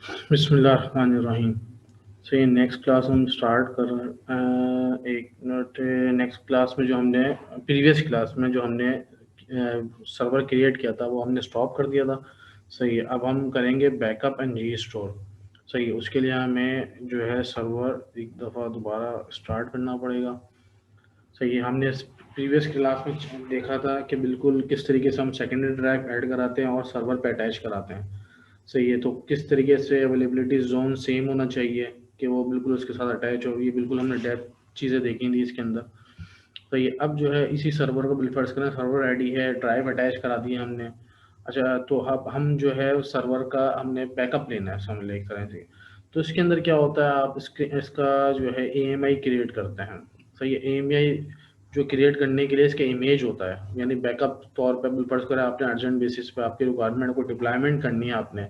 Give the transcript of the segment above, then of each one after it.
बिस्मिल्लाहिर्रहमानिर्रहीम। सो ये next class हम स्टार्ट कर एक मिनट। नेक्स्ट क्लास में जो हमने प्रीवियस क्लास में जो हमने सर्वर क्रिएट किया था वो हमने स्टॉप कर दिया था। सही है, अब हम करेंगे बैकअप एंड रीस्टोर। सही है, उसके लिए हमें जो है सर्वर एक दफ़ा दोबारा स्टार्ट करना पड़ेगा। सही है, हमने प्रीवियस क्लास में देखा था कि बिल्कुल किस तरीके से हम सेकेंडरी ड्राइव ऐड कराते हैं और सर्वर पे अटैच कराते हैं। सही है, तो किस तरीके से अवेलेबिलिटी जोन सेम होना चाहिए कि वो बिल्कुल उसके साथ अटैच हो। ये बिल्कुल हमने डेप्थ चीज़ें देखी थी इसके अंदर। तो ये अब जो है इसी सर्वर को बिल फर्ज करें, सर्वर रेडी है, ड्राइव अटैच करा दी है हमने। अच्छा, तो अब हम जो है उस सर्वर का हमने बैकअप लेना है, समझ ले एक तरह से। तो इसके अंदर क्या होता है, आप इसका जो है AMI क्रिएट करते हैं। सही है, AMI जो क्रिएट करने के लिए इसका इमेज होता है, यानी बैकअप तौर पर बिल फर्ज करें आपने अर्जेंट बेसिस पे आपकी रिक्वायरमेंट को डिप्लॉयमेंट करनी है आपने।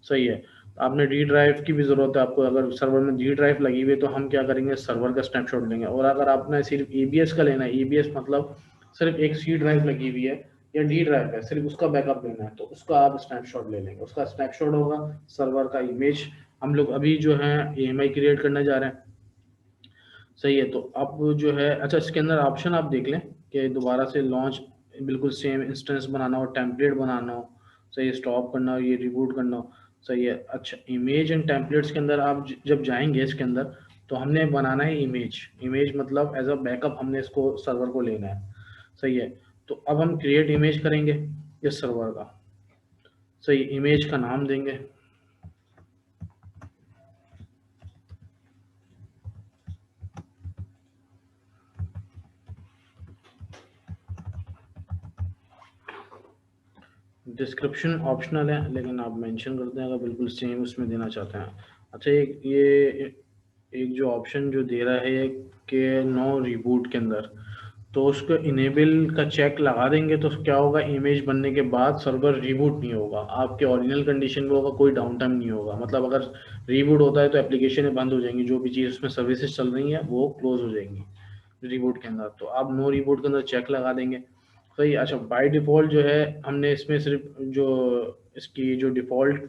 सही है, आपने डी ड्राइव की भी ज़रूरत है आपको। अगर सर्वर में डी ड्राइव लगी हुई है तो हम क्या करेंगे, सर्वर का स्नैपशॉट लेंगे। और अगर आपने सिर्फ EBS का लेना है, EBS मतलब सिर्फ एक C ड्राइव लगी हुई है या डी ड्राइव है, सिर्फ उसका बैकअप लेना है, तो उसका आप स्नैपशॉट ले लेंगे। उसका स्नैपशॉट होगा सर्वर का इमेज। हम लोग अभी जो है AMI क्रिएट करने जा रहे हैं। सही है, तो अब जो है अच्छा इसके अंदर ऑप्शन आप देख लें कि दोबारा से लॉन्च बिल्कुल सेम इंस्टेंस बनाना हो, टेम्पलेट बनाना हो। सही है, स्टॉप करना हो, ये रिबूट करना हो। सही है, अच्छा इमेज एंड टेम्पलेट्स के अंदर आप जब जाएंगे इसके अंदर, तो हमने बनाना है इमेज। इमेज मतलब एज अ बैकअप हमने इसको सर्वर को लेना है। सही है, तो अब हम क्रिएट इमेज करेंगे इस सर्वर का। सही, इमेज का नाम देंगे डिस्क्रिप्शन ऑप्शनल है, लेकिन आप मेंशन करते हैं अगर बिल्कुल सेम उसमें देना चाहते हैं। अच्छा, एक जो ऑप्शन जो दे रहा है कि नो रिबूट के अंदर, तो उसको इनेबल का चेक लगा देंगे तो क्या होगा, इमेज बनने के बाद सर्वर रिबूट नहीं होगा, आपके ओरिजिनल कंडीशन में होगा, कोई डाउन टाइम नहीं होगा। मतलब अगर रिबूट होता है तो एप्लीकेशन बंद हो जाएंगी, जो भी चीज़ उसमें सर्विसेज चल रही हैं वो क्लोज हो जाएंगी रिबूट के अंदर। तो आप नो रिबूट के अंदर चेक लगा देंगे। सही, अच्छा बाय डिफ़ॉल्ट जो है हमने इसमें सिर्फ जो इसकी जो डिफ़ॉल्ट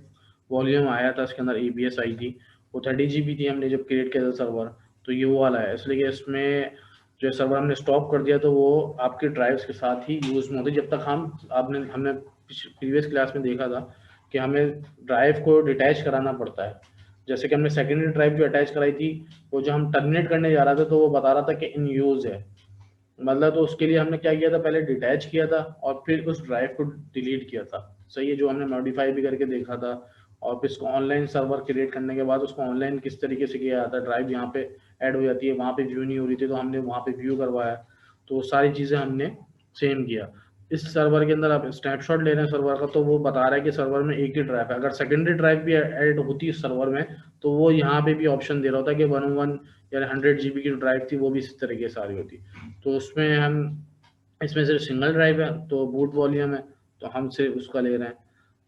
वॉल्यूम आया था इसके अंदर EBS आई थी, वो 30 GB थी हमने जब क्रिएट किया था सर्वर। तो ये वो वाला है, इसलिए कि इसमें जो सर्वर हमने स्टॉप कर दिया तो वो आपके ड्राइव्स के साथ ही यूज़ में होती जब तक हमने प्रीवियस क्लास में देखा था कि हमें ड्राइव को डिटैच कराना पड़ता है। जैसे कि हमने सेकेंडरी ड्राइव जो अटैच कराई थी, वो जो हम टर्मिनेट करने जा रहा था तो वो बता रहा था कि इन यूज़ है। मतलब तो उसके लिए हमने क्या किया था, पहले डिटैच किया था और फिर उस ड्राइव को डिलीट किया था। सही है, जो हमने मॉडिफाई भी करके देखा था। और फिर इसको ऑनलाइन सर्वर क्रिएट करने के बाद उसको ऑनलाइन किस तरीके से किया जाता है, ड्राइव यहाँ पे ऐड हो जाती है, वहाँ पे व्यू नहीं हो रही थी तो हमने वहाँ पे व्यू करवाया। तो सारी चीज़ें हमने सेम किया। इस सर्वर के अंदर आप स्नैपशॉट ले रहे हैं सर्वर का, तो वो बता रहा है कि सर्वर में एक ही ड्राइव है। अगर सेकेंडरी ड्राइव भी ऐड होती है सर्वर में, तो वो यहाँ पे भी ऑप्शन दे रहा होता है कि 101 या 100 GB की ड्राइव थी वो भी इस तरीके से आ रही होती। तो उसमें हम इसमें सिर्फ सिंगल ड्राइव है तो बूट वॉल्यूम है, तो हम सिर्फ उसका ले रहे हैं।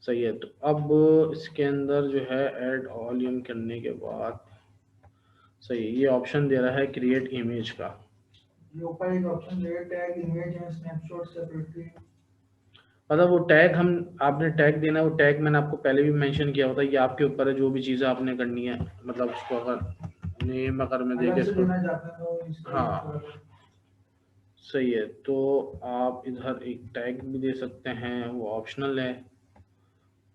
सही है, तो अब इसके अंदर जो है ऐड वॉल्यूम करने के बाद सही है, ये ऑप्शन दे रहा है क्रिएट इमेज का। ये ऊपर एक ऑप्शन है tag image and snapshot separately. मतलब वो टैग हम आपने टैग देना है, वो टैग मैंने आपको पहले भी मेंशन किया होता है, ये आपके ऊपर है जो भी चीज़ें आपने करनी है। मतलब उसको अगर नेम अगर मैं देके अलग से इसको, देना चाहते हैं तो इसका यूज हाँ करो। सही है, तो आप इधर एक टैग भी दे सकते हैं, वो ऑप्शनल है।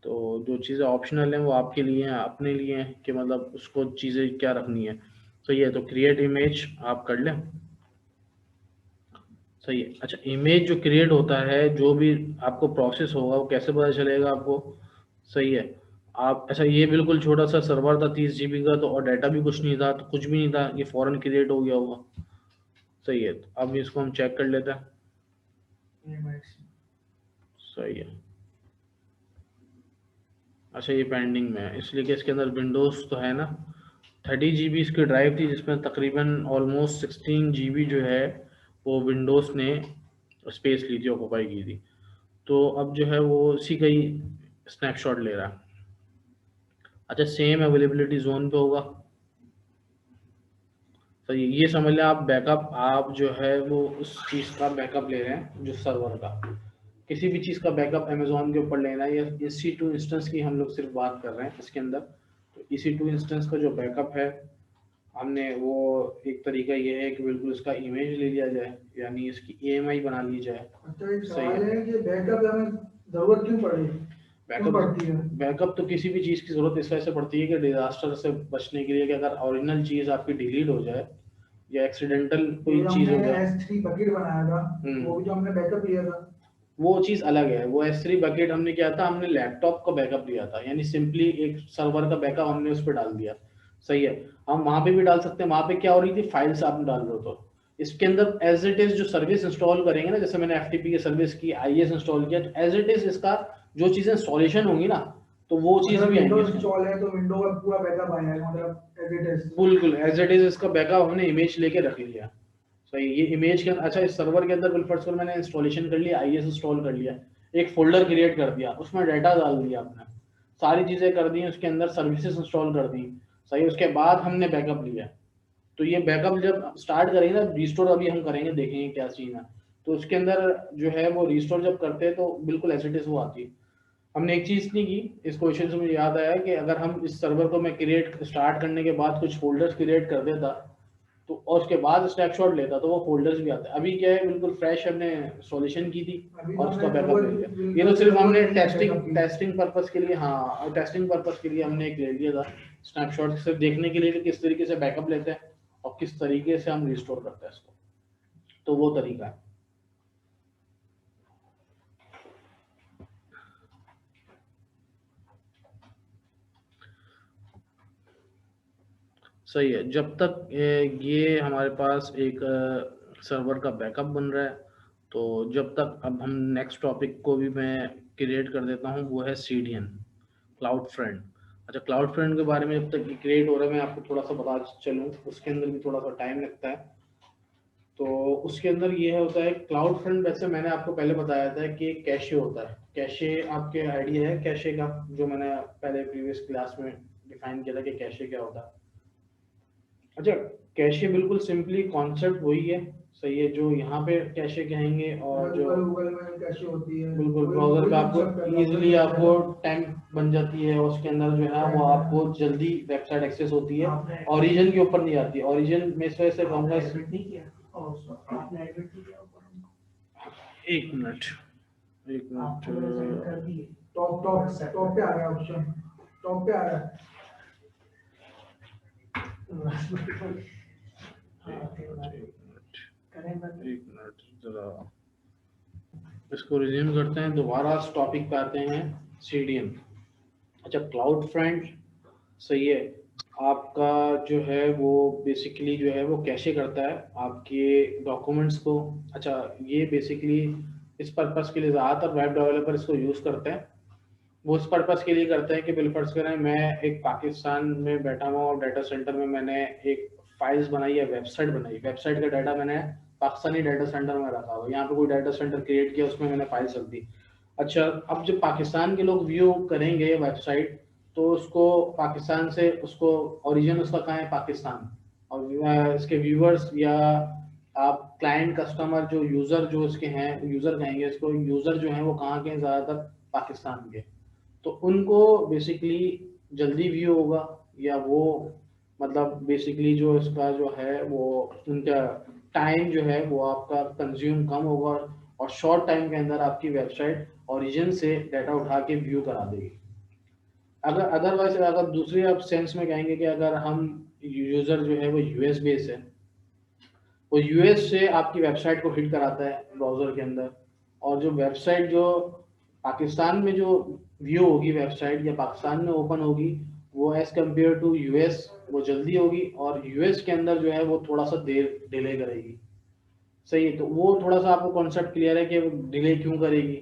तो जो चीज़ें ऑप्शनल हैं वो आपके लिए हैं, अपने लिए हैं कि मतलब उसको चीज़ें क्या रखनी है। सही है, तो क्रिएट इमेज आप कर लें। सही है, अच्छा इमेज जो क्रिएट होता है, जो भी आपको प्रोसेस होगा वो कैसे पता चलेगा आपको। सही है, आप अच्छा ये बिल्कुल छोटा सा सर्वर था 30 GB का, तो और डाटा भी कुछ नहीं था, तो कुछ भी नहीं था, ये फ़ौरन क्रिएट हो गया होगा। सही है, तो अब इसको हम चेक कर लेते हैं। सही है, अच्छा ये पेंडिंग में है इसलिए कि इसके अंदर विंडोज़ तो है ना। 30 GB इसकी ड्राइव थी जिसमें तकरीबन ऑलमोस्ट 16 GB जो है वो विंडोज़ ने स्पेस ली थी, ऑक्यूपाई की थी। तो अब जो है वो उसी का ही स्नैपशॉट ले रहा है। अच्छा सेम अवेलेबिलिटी जोन पे होगा। तो ये समझ लें आप बैकअप, आप जो है वो उस चीज़ का बैकअप ले रहे हैं जो सर्वर का, किसी भी चीज़ का बैकअप अमेजोन के ऊपर लेना है या EC2 इंस्टेंस की हम लोग सिर्फ बात कर रहे हैं इसके अंदर। तो EC2 इंस्टेंस का जो बैकअप है हमने वो एक तरीका ये है कि बिल्कुल इसका इमेज ले लिया जाए, यानी इसकी EMI बना ली जाए। अच्छा एक सही सवाल है। है कि बैकअप हमें जरूरत क्यों पड़ी, क्यों बैकअप पड़ती है? बैकअप तो किसी भी चीज़ की ज़रूरत इस वजह से पड़ती है कि डिजास्टर से बचने के लिए, कि अगर ओरिजिनल चीज़ आपकी डिलीट हो जाए या एक्सीडेंटल जो कोई चीज़ हमने हो जाए। S3 बकेट बनाया था, वो भी हम्म तो हमने बैकअप लिया था। वो चीज़ अलग है। वो S3 बकेट हमने किया था, हमने लैपटॉप का बैकअप लिया था, यानी सिंपली एक सर्वर का बैकअप हमने उस पर डाल दिया। सही है। हम वहां पे भी डाल सकते हैं। वहां पे क्या हो रही थी, फाइल्स आप डाल रहे हो तो इसके अंदर एज इट इज जो सर्विस इंस्टॉल करेंगे ना, जैसे मैंने FTP की सर्विस की, IS इंस्टॉल किया, तो एज इट इज इसका जो चीजें इंस्टॉलेशन होंगी ना, तो वो चीज अगर भी आएंगी विंडोज इसके अंदर। इंस्टॉल है तो विंडो का पूरा बैकअप आएगा, मतलब एज इट इज। बिल्कुल एज इट इज इसका बैकअप हमने इमेज लेके रख लिया। सही। ये इमेज के अंदर, अच्छा इस सर्वर के अंदर बिल्फर्स को मैंने इंस्टॉलेशन कर लिया, IS इंस्टॉल कर लिया, एक फोल्डर क्रिएट कर दिया, उसमें डाटा डाल दिया आपने, सारी चीजें कर दी, उसके अंदर सर्विसेज इंस्टॉल कर दी। सही। उसके बाद हमने बैकअप लिया। तो ये बैकअप जब स्टार्ट करेंगे ना, रिस्टोर अभी हम करेंगे, देखेंगे क्या सीन है। तो उसके अंदर जो है वो रिस्टोर जब करते हैं तो बिल्कुल एज इट इज वो आती है। हमने एक चीज नहीं की, इस क्वेश्चन से मुझे याद आया कि अगर हम इस सर्वर को मैं क्रिएट स्टार्ट करने के बाद कुछ फोल्डर्स क्रिएट कर देता, तो और उसके बाद स्नैपशॉट लेता, तो वो फोल्डर्स भी आते। अभी क्या है, बिल्कुल फ्रेश हमने सॉल्यूशन की थी अभी तो और उसका हमने बैकअप ले जरूरत लिया। ये तो बिल्कुल सिर्फ जरूरत हमने नहीं है टेस्टिंग बैकअप की। टेस्टिंग पर्पस के लिए, हाँ टेस्टिंग पर्पस के लिए हमने एक ले लिया था स्नैपशॉट, सिर्फ देखने के लिए कि किस तरीके से बैकअप लेते हैं और किस तरीके से हम रिस्टोर करते हैं इसको। तो वो तरीका है। सही है। जब तक ये हमारे पास एक सर्वर का बैकअप बन रहा है, तो जब तक अब हम नेक्स्ट टॉपिक को भी मैं क्रिएट कर देता हूँ, वो है CDN, क्लाउड फ्रेंड। अच्छा, क्लाउड फ्रेंड के बारे में जब तक क्रिएट हो रहा है, मैं आपको थोड़ा सा बता चलूँ, उसके अंदर भी थोड़ा सा टाइम लगता है। तो उसके अंदर ये होता है क्लाउड फ्रेंड, वैसे मैंने आपको पहले बताया था कि कैशे होता है। कैशे आपके आइडिया है कैशे का, जो मैंने पहले प्रीवियस क्लास में डिफाइन किया था कि कैशे क्या होता है। अच्छा, कैशे बिल्कुल सिंपली कॉन्सेप्ट वही है। सही है। जो यहाँ पे कैशे कहेंगे और जो गूगल गूगल में कैसे होती है, बिल्कुल वही ब्राउजर वही पे आपको कॉन्सेप्ट है, ब्राउजर इजीली के आपको अंदर टाइम बन जाती है, उसके अंदर जो है वो टाइम है। आपको जल्दी वेबसाइट एक्सेस होती है, आपने ओरिजिन के ऊपर नहीं आती। ओरिजिन में इस वजह से कहूँगा एडमिट नहीं किया? ओह, आपने एडमिट नहीं किया ऊपर? एक मिनट, एक मिनट, आपको मैंने सेंड कर दिए। टॉप टॉप टॉप पे आ गया ऑप्शन, टॉप पे आ रहा है। एक मिनट जरा इसको रिज्यूम करते हैं, दोबारा इस टॉपिक पे आते हैं। CDN। अच्छा, क्लाउड फ्रंट। सही है। आपका जो है वो बेसिकली जो है वो कैशे करता है आपके डॉक्यूमेंट्स को। अच्छा, ये बेसिकली इस पर्पस के लिए ज़्यादातर वेब डेवलपर इसको यूज़ करते हैं। वो उस पर्पस के लिए करते हैं कि बिल्फर्स करें, मैं एक पाकिस्तान में बैठा हुआ और डाटा सेंटर में मैंने एक फाइल्स बनाई है, वेबसाइट बनाई, वेबसाइट का डाटा मैंने पाकिस्तानी डाटा सेंटर में रखा हुआ, यहाँ पे कोई डाटा सेंटर क्रिएट किया, उसमें मैंने फाइल्स रख दी। अच्छा, अब जब पाकिस्तान के लोग व्यू करेंगे वेबसाइट, तो उसको पाकिस्तान से, उसको ओरिजिन उसका कहाँ है, पाकिस्तान। और इसके व्यूअर्स या आप क्लाइंट कस्टमर जो यूज़र जो इसके हैं, यूज़र कहेंगे इसको, यूज़र जो हैं वो कहाँ के हैं, ज़्यादातर पाकिस्तान के। तो उनको बेसिकली जल्दी व्यू होगा, या वो मतलब बेसिकली जो इसका जो है वो उनका टाइम जो है वो आपका कंज्यूम कम होगा, और शॉर्ट टाइम के अंदर आपकी वेबसाइट ओरिजिन से डाटा उठा के व्यू करा देगी। अगर अदरवाइज, अगर दूसरी आप सेंस में कहेंगे कि अगर हम यूजर जो है वो US बेस है, वो US से आपकी वेबसाइट को हिट कराता है ब्राउजर के अंदर, और जो वेबसाइट जो पाकिस्तान में जो व्यू होगी वेबसाइट, या पाकिस्तान में ओपन होगी, वो एज कम्पेयर टू US वो जल्दी होगी, और US के अंदर जो है वो थोड़ा सा देर डिले करेगी। सही है। तो वो थोड़ा सा आपको कॉन्सेप्ट क्लियर है कि डिले क्यों करेगी।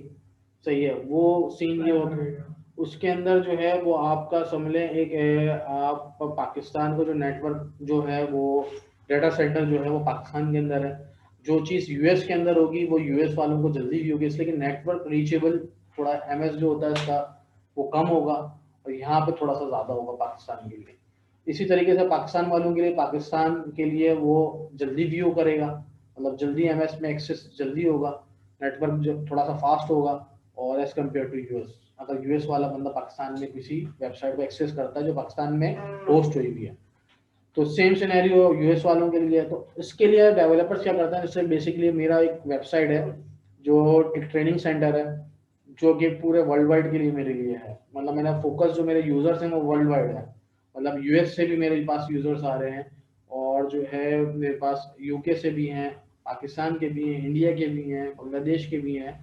सही है। वो सीन ये होता है, उसके अंदर जो है वो आपका समझ लें एक आप पाकिस्तान का जो नेटवर्क जो है वो डाटा सेंटर जो है वो पाकिस्तान के अंदर है, जो चीज़ US के अंदर होगी वो US वालों को जल्दी भी होगी, इसलिए कि नेटवर्क रीचेबल थोड़ा MS जो होता है इसका वो कम होगा, और यहाँ पे थोड़ा सा ज़्यादा होगा पाकिस्तान के लिए। इसी तरीके से पाकिस्तान वालों के लिए, पाकिस्तान के लिए वो जल्दी व्यू करेगा, मतलब जल्दी MS में एक्सेस जल्दी होगा, नेटवर्क जो थोड़ा सा फास्ट होगा, और एज कम्पेयर टू US। अगर यूएस वाला बंदा पाकिस्तान में किसी वेबसाइट को एक्सेस करता है जो पाकिस्तान में होस्ट हुई हुई है, तो सेम सिनेरियो यूएस वालों के लिए है। तो इसके लिए डेवलपर्स क्या करते हैं, जैसे बेसिकली मेरा एक वेबसाइट है जो एक ट्रेनिंग सेंटर है जो कि पूरे वर्ल्ड वाइड के लिए मेरे लिए है, मतलब मेरा फोकस जो मेरे यूजर्स हैं वो वर्ल्ड वाइड है, मतलब यूएस से भी मेरे पास यूजर्स आ रहे हैं और जो है मेरे पास यूके से भी हैं, पाकिस्तान के भी हैं, इंडिया के भी हैं, बांग्लादेश के भी हैं,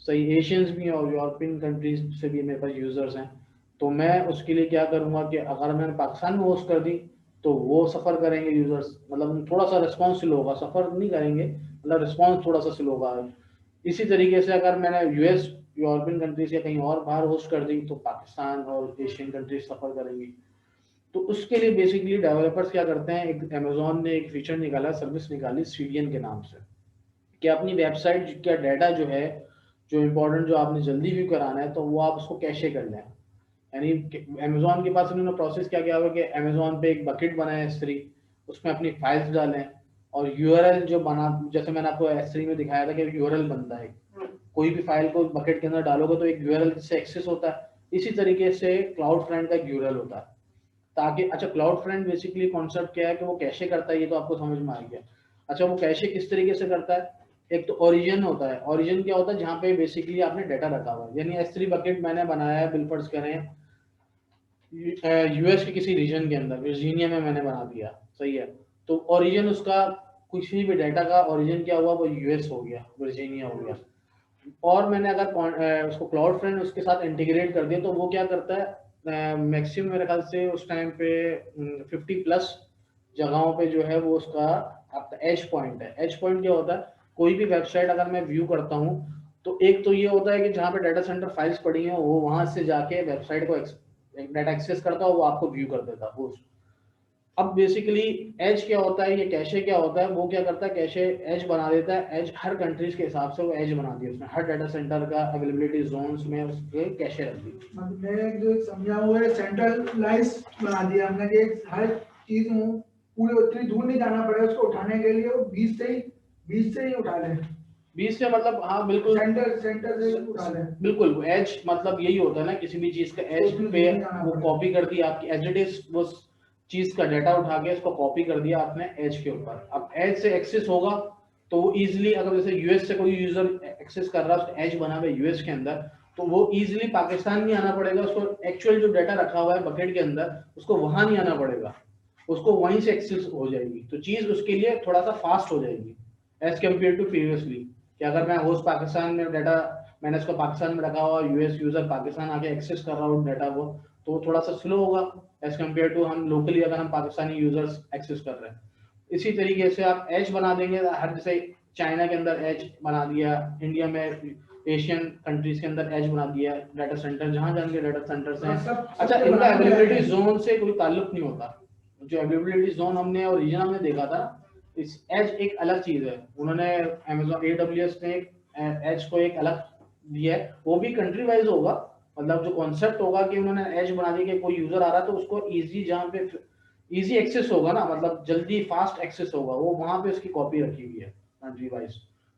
सही एशियंस भी हैं और यूरोपियन कंट्रीज से भी मेरे पास यूजर्स हैं। तो मैं उसके लिए क्या करूँगा कि अगर मैंने पाकिस्तान में होस्ट कर दी तो वो सफ़र करेंगे यूजर्स, मतलब थोड़ा सा रिस्पॉन्स स्लो होगा, सफ़र नहीं करेंगे मतलब रिस्पॉन्स थोड़ा सा स्लो होगा। इसी तरीके से अगर मैंने यूएस, यूरोपियन कंट्रीज या कहीं और बाहर होस्ट कर दी तो पाकिस्तान और एशियन कंट्रीज सफ़र करेंगी। तो उसके लिए बेसिकली डेवलपर्स क्या करते हैं, एक अमेजोन ने एक फीचर निकाला, सर्विस निकाली सीडीएन के नाम से, कि अपनी वेबसाइट का डाटा जो है, जो इम्पोर्टेंट जो आपने जल्दी व्यू कराना है तो वो आप उसको कैशे कर लें। यानी अमेजोन के पास उन्होंने प्रोसेस क्या किया हुआ कि अमेजोन पे एक बकेट बनाया S3, उसमें अपनी फाइल्स डालें और यूआरएल जो बना, जैसे मैंने आपको S3 में दिखाया था कि यूआरएल बनता है, कोई भी फाइल को बकेट के अंदर डालोगे तो एक यूआरएल से एक्सेस होता है, इसी तरीके से क्लाउड फ्रंट का एक यूआरएल होता है ताकि, अच्छा क्लाउड फ्रंट बेसिकली कॉन्सेप्ट क्या है कि वो कैशे करता है, ये तो आपको समझ में आ गया। अच्छा वो कैशे किस तरीके से करता है, एक तो ओरिजिन होता है, ओरिजिन क्या होता है जहाँ पे बेसिकली आपने डाटा रखा हुआ है, यानी S3 बकेट मैंने बनाया है, बिल फर्ज करें यूएस के किसी रीजन के अंदर, वर्जीनिया में मैंने बना दिया, सही है, तो ओरिजिन उसका किसी भी डाटा का ओरिजिन क्या हुआ, वो यूएस हो गया, वर्जीनिया हो गया। और मैंने अगर उसको क्लाउड फ्रंट उसके साथ इंटीग्रेट कर दिया तो वो क्या करता है, मैक्सिमम मेरे ख्याल से उस टाइम पे 50+ जगहों पे जो है वो उसका आपका एज पॉइंट है। एज पॉइंट क्या होता है, कोई भी वेबसाइट अगर मैं व्यू करता हूँ तो एक तो ये होता है कि जहाँ पे डाटा सेंटर फाइल्स पड़ी हैं वो वहां से जाके वेबसाइट को डाटा एक्सेस करता है, वो आपको व्यू कर देता है। अब बेसिकली एज क्या होता है, ये कैशे क्या होता है, वो क्या करता है, कैशे एज बना देता है, एज हर कंट्रीज के हिसाब से वो एज बना दिया, उसने हर डाटा सेंटर का अवेलेबिलिटी जोन्स में उसके कैशे रख दी। मतलब मैं जो समझा हुआ है सेंट्रलाइज बना दिया हमने कि हर चीज पूरे उतनी दूर नहीं जाना पड़े उसको उठाने के लिए, वो बीच से ही उठा ले, 20 से मतलब, हाँ बिल्कुल, सेंटर से उठा ले। बिल्कुल एज मतलब यही होता है ना, किसी भी चीज का एज पे वो कॉपी कर दी आपकी एज इट इज, वो चीज का डाटा उठा के इसको कॉपी कर दिया आपने एज के ऊपर। अब एज से एक्सेस होगा तो वो इजिली, अगर जैसे यूएस से कोई यूजर एक्सेस कर रहा है, उसका एज बना हुआ है यूएस के अंदर, तो वो इजिली पाकिस्तान नहीं आना पड़ेगा, उसको एक्चुअल जो डाटा रखा हुआ है बकेट के अंदर उसको वहां नहीं आना पड़ेगा, उसको वहीं से एक्सेस हो जाएगी, तो चीज उसके लिए थोड़ा सा फास्ट हो जाएगी एज कम्पेयर टू प्रीवियसली। कि अगर मैं होस्ट पाकिस्तान में डाटा, मैंने उसको पाकिस्तान में रखा हुआ, यूएस यूजर पाकिस्तान आके एक्सेस कर रहा हूँ डाटा को, तो वो थोड़ा सा स्लो होगा एज कम्पेयर टू हम लोकली अगर हम पाकिस्तानी यूजर्स एक्सेस कर रहे हैं। इसी तरीके से आप एज बना देंगे हर, जैसे चाइना के अंदर एज बना दिया, इंडिया में एशियन कंट्रीज के अंदर एज बना दिया, डाटा सेंटर जहां जहां के डाटा सेंटर्स हैं। अच्छा इनका अवेलेबिलिटी जोन से कोई ताल्लुक नहीं होता, जो अवेलेबिलिटी जोन हमने और रीजन हमने देखा था, इस एज एक अलग चीज है, उन्होंने अमेजोन AWS ने एज को एक अलग दिया है, वो भी कंट्री वाइज होगा, मतलब जो कॉन्सेप्ट होगा कि उन्होंने एज बना दिया कि कोई यूजर आ रहा है तो उसको इजी, जहाँ पे इजी एक्सेस होगा ना, मतलब जल्दी फास्ट एक्सेस होगा, वो वहां पे उसकी कॉपी रखी हुई है कंट्री वाइज,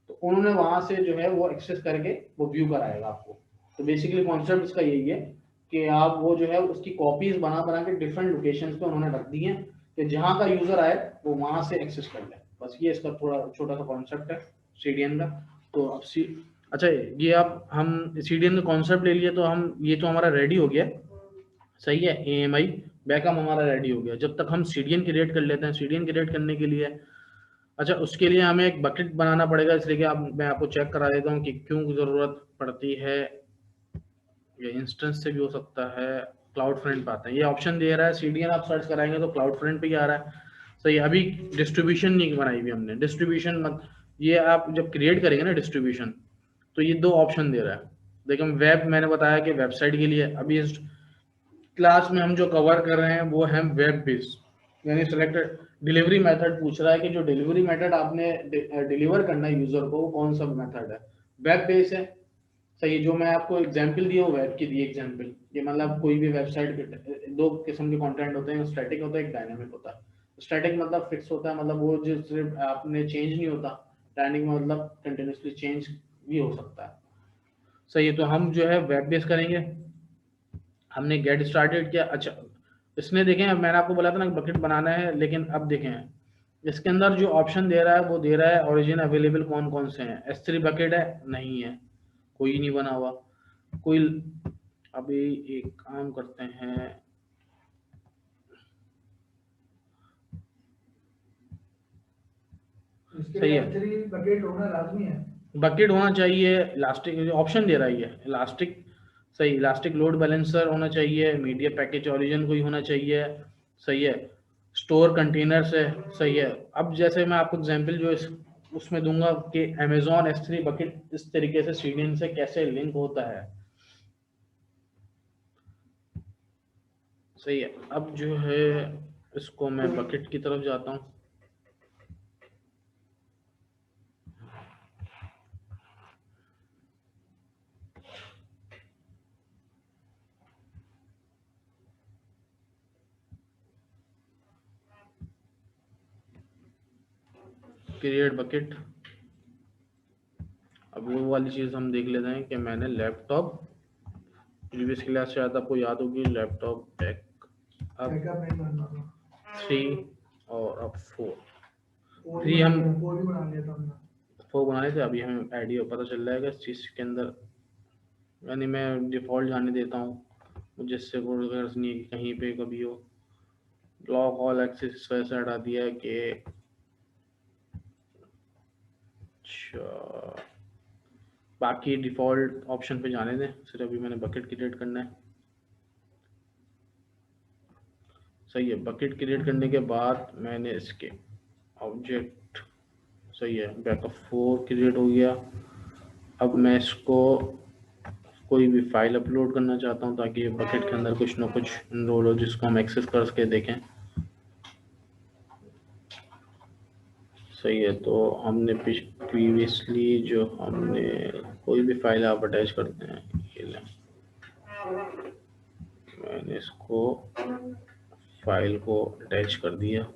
तो उन्होंने वहां से जो है वो एक्सेस करके वो व्यू कराएगा आपको। तो बेसिकली कॉन्सेप्ट इसका यही है कि आप वो जो है उसकी कॉपीज बना बना के डिफरेंट लोकेशंस पे उन्होंने रख दी हैं कि जहां का यूजर आए वो वहां से एक्सेस कर ले, बस ये इसका थोड़ा छोटा सा कॉन्सेप्ट है सीडीएन का। तो अब अच्छा ये आप हम सीडीएन का कॉन्सेप्ट ले लिए तो हम, ये तो हमारा रेडी हो गया, सही है, AMI बैकअप हमारा रेडी हो गया। जब तक हम सीडीएन क्रिएट कर लेते हैं, सीडीएन क्रिएट करने के लिए, अच्छा उसके लिए हमें एक बकेट बनाना पड़ेगा, इसलिए कि मैं आपको चेक करा देता हूँ कि क्यों जरूरत पड़ती है। ये इंस्टेंस से भी हो सकता है, क्लाउड फ्रंट पे आता है, ये ऑप्शन दे रहा है सीडीएन, आप सर्च कराएंगे तो क्लाउड फ्रंट पे ही आ रहा है, सही है। अभी डिस्ट्रीब्यूशन नहीं बनाई हुई हमने, डिस्ट्रीब्यूशन मत, ये आप जब क्रिएट करेंगे ना डिस्ट्रीब्यूशन, तो ये दो ऑप्शन दे रहा है। देखिए वेब, मैंने बताया कि वेबसाइट के लिए, अभी इस क्लास में हम जो कवर कर रहे हैं वो है वेब बेस्ड, यानी सिलेक्टेड डिलीवरी मेथड पूछ रहा है कि जो डिलीवरी मेथड आपने डिलीवर करना है यूजर को वो कौन सा मेथड है, वेब बेस्ड है, सही है। जो मैं आपको एग्जांपल दिया वो वेब की दी एग्जांपल, ये मतलब कोई भी वेबसाइट के दो किस्म के कंटेंट होते हैं, स्टैटिक होता है, एक डायनामिक होता है। स्टैटिक मतलब फिक्स होता है, मतलब वो जो सिर्फ आपने चेंज नहीं होता, डायनामिक मतलब कंटिन्यूसली चेंज भी हो सकता है, सही है, तो हम जो है वेब बेस करेंगे। हमने गेट स्टार्टेड किया। अच्छा, इसने देखें, मैंने आपको बोला था ना बकेट बनाना है, लेकिन अब देखें इसके अंदर जो ऑप्शन दे रहा है वो दे रहा है ओरिजिन अवेलेबल कौन कौन से हैं। S3 बकेट है, नहीं है, कोई नहीं बना हुआ कोई। अभी एक काम करते हैं, इसके सही लिए है, S3 बकेट होना लाजमी है। बकेट होना चाहिए। इलास्टिक ऑप्शन दे रहा है ये इलास्टिक, सही, इलास्टिक लोड बैलेंसर होना चाहिए, मीडिया पैकेज ओरिजिन कोई होना चाहिए, सही है, स्टोर कंटेनर से, सही है। अब जैसे मैं आपको एग्जांपल जो उसमें दूंगा कि अमेजॉन S3 बकेट इस तरीके से सीडीएन से कैसे लिंक होता है, सही है। अब जो है इसको मैं बकेट की तरफ जाता हूँ। Create bucket. अब वो वाली चीज़ हम देख लेते हैं कि मैंने लैपटॉप, प्रीवियस क्लास से आता आपको याद होगी, लैपटॉप बैक अब बैकअप नहीं बनना था। 3 और अब 4 4 3 हम भी बना लिया था हमने। 4 बनाए थे। अभी हमें आइडिया पता चल रहा है कि इस चीज़ के अंदर, यानी मैं डिफ़ॉल्ट जाने देता हूँ जिससे कोई गर्ज नहीं कि कहीं पे कभी हो। ब्लॉक ऑल एक्सेस वैसे हटा दिया है कि अच्छा, बाकी डिफ़ॉल्ट ऑप्शन पे जाने दें, सिर्फ अभी मैंने बकेट क्रिएट करना है। सही है, बकेट क्रिएट करने के बाद मैंने इसके ऑब्जेक्ट, सही है, बैकअप 4 क्रिएट हो गया। अब मैं इसको कोई भी फाइल अपलोड करना चाहता हूँ ताकि बकेट के अंदर कुछ ना कुछ इनरोल हो जिसको हम एक्सेस कर सके देखें, सही है। तो हमने प्रीवियसली जो हमने कोई भी फाइल आप अटैच करते हैं, ये लें, मैंने इसको फाइल को अटैच कर दिया।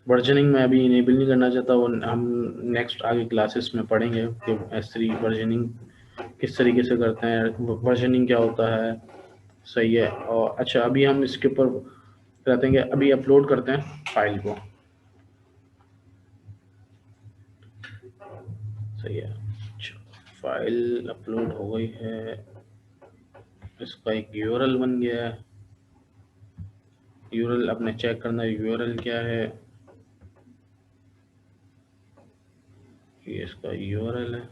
वर्जनिंग में अभी इनेबल नहीं करना चाहता, वो हम नेक्स्ट आगे क्लासेस में पढ़ेंगे कि S3 वर्जनिंग किस तरीके से करते हैं, वर्जनिंग क्या होता है, सही है। और अच्छा, अभी हम इसके ऊपर रहते हैं, अभी अपलोड करते हैं फाइल को, सही है। अच्छा, फाइल अपलोड हो गई है, इसका एक URL बन गया है। URL अपने चेक करना है, URL क्या है, ये इसका URL है,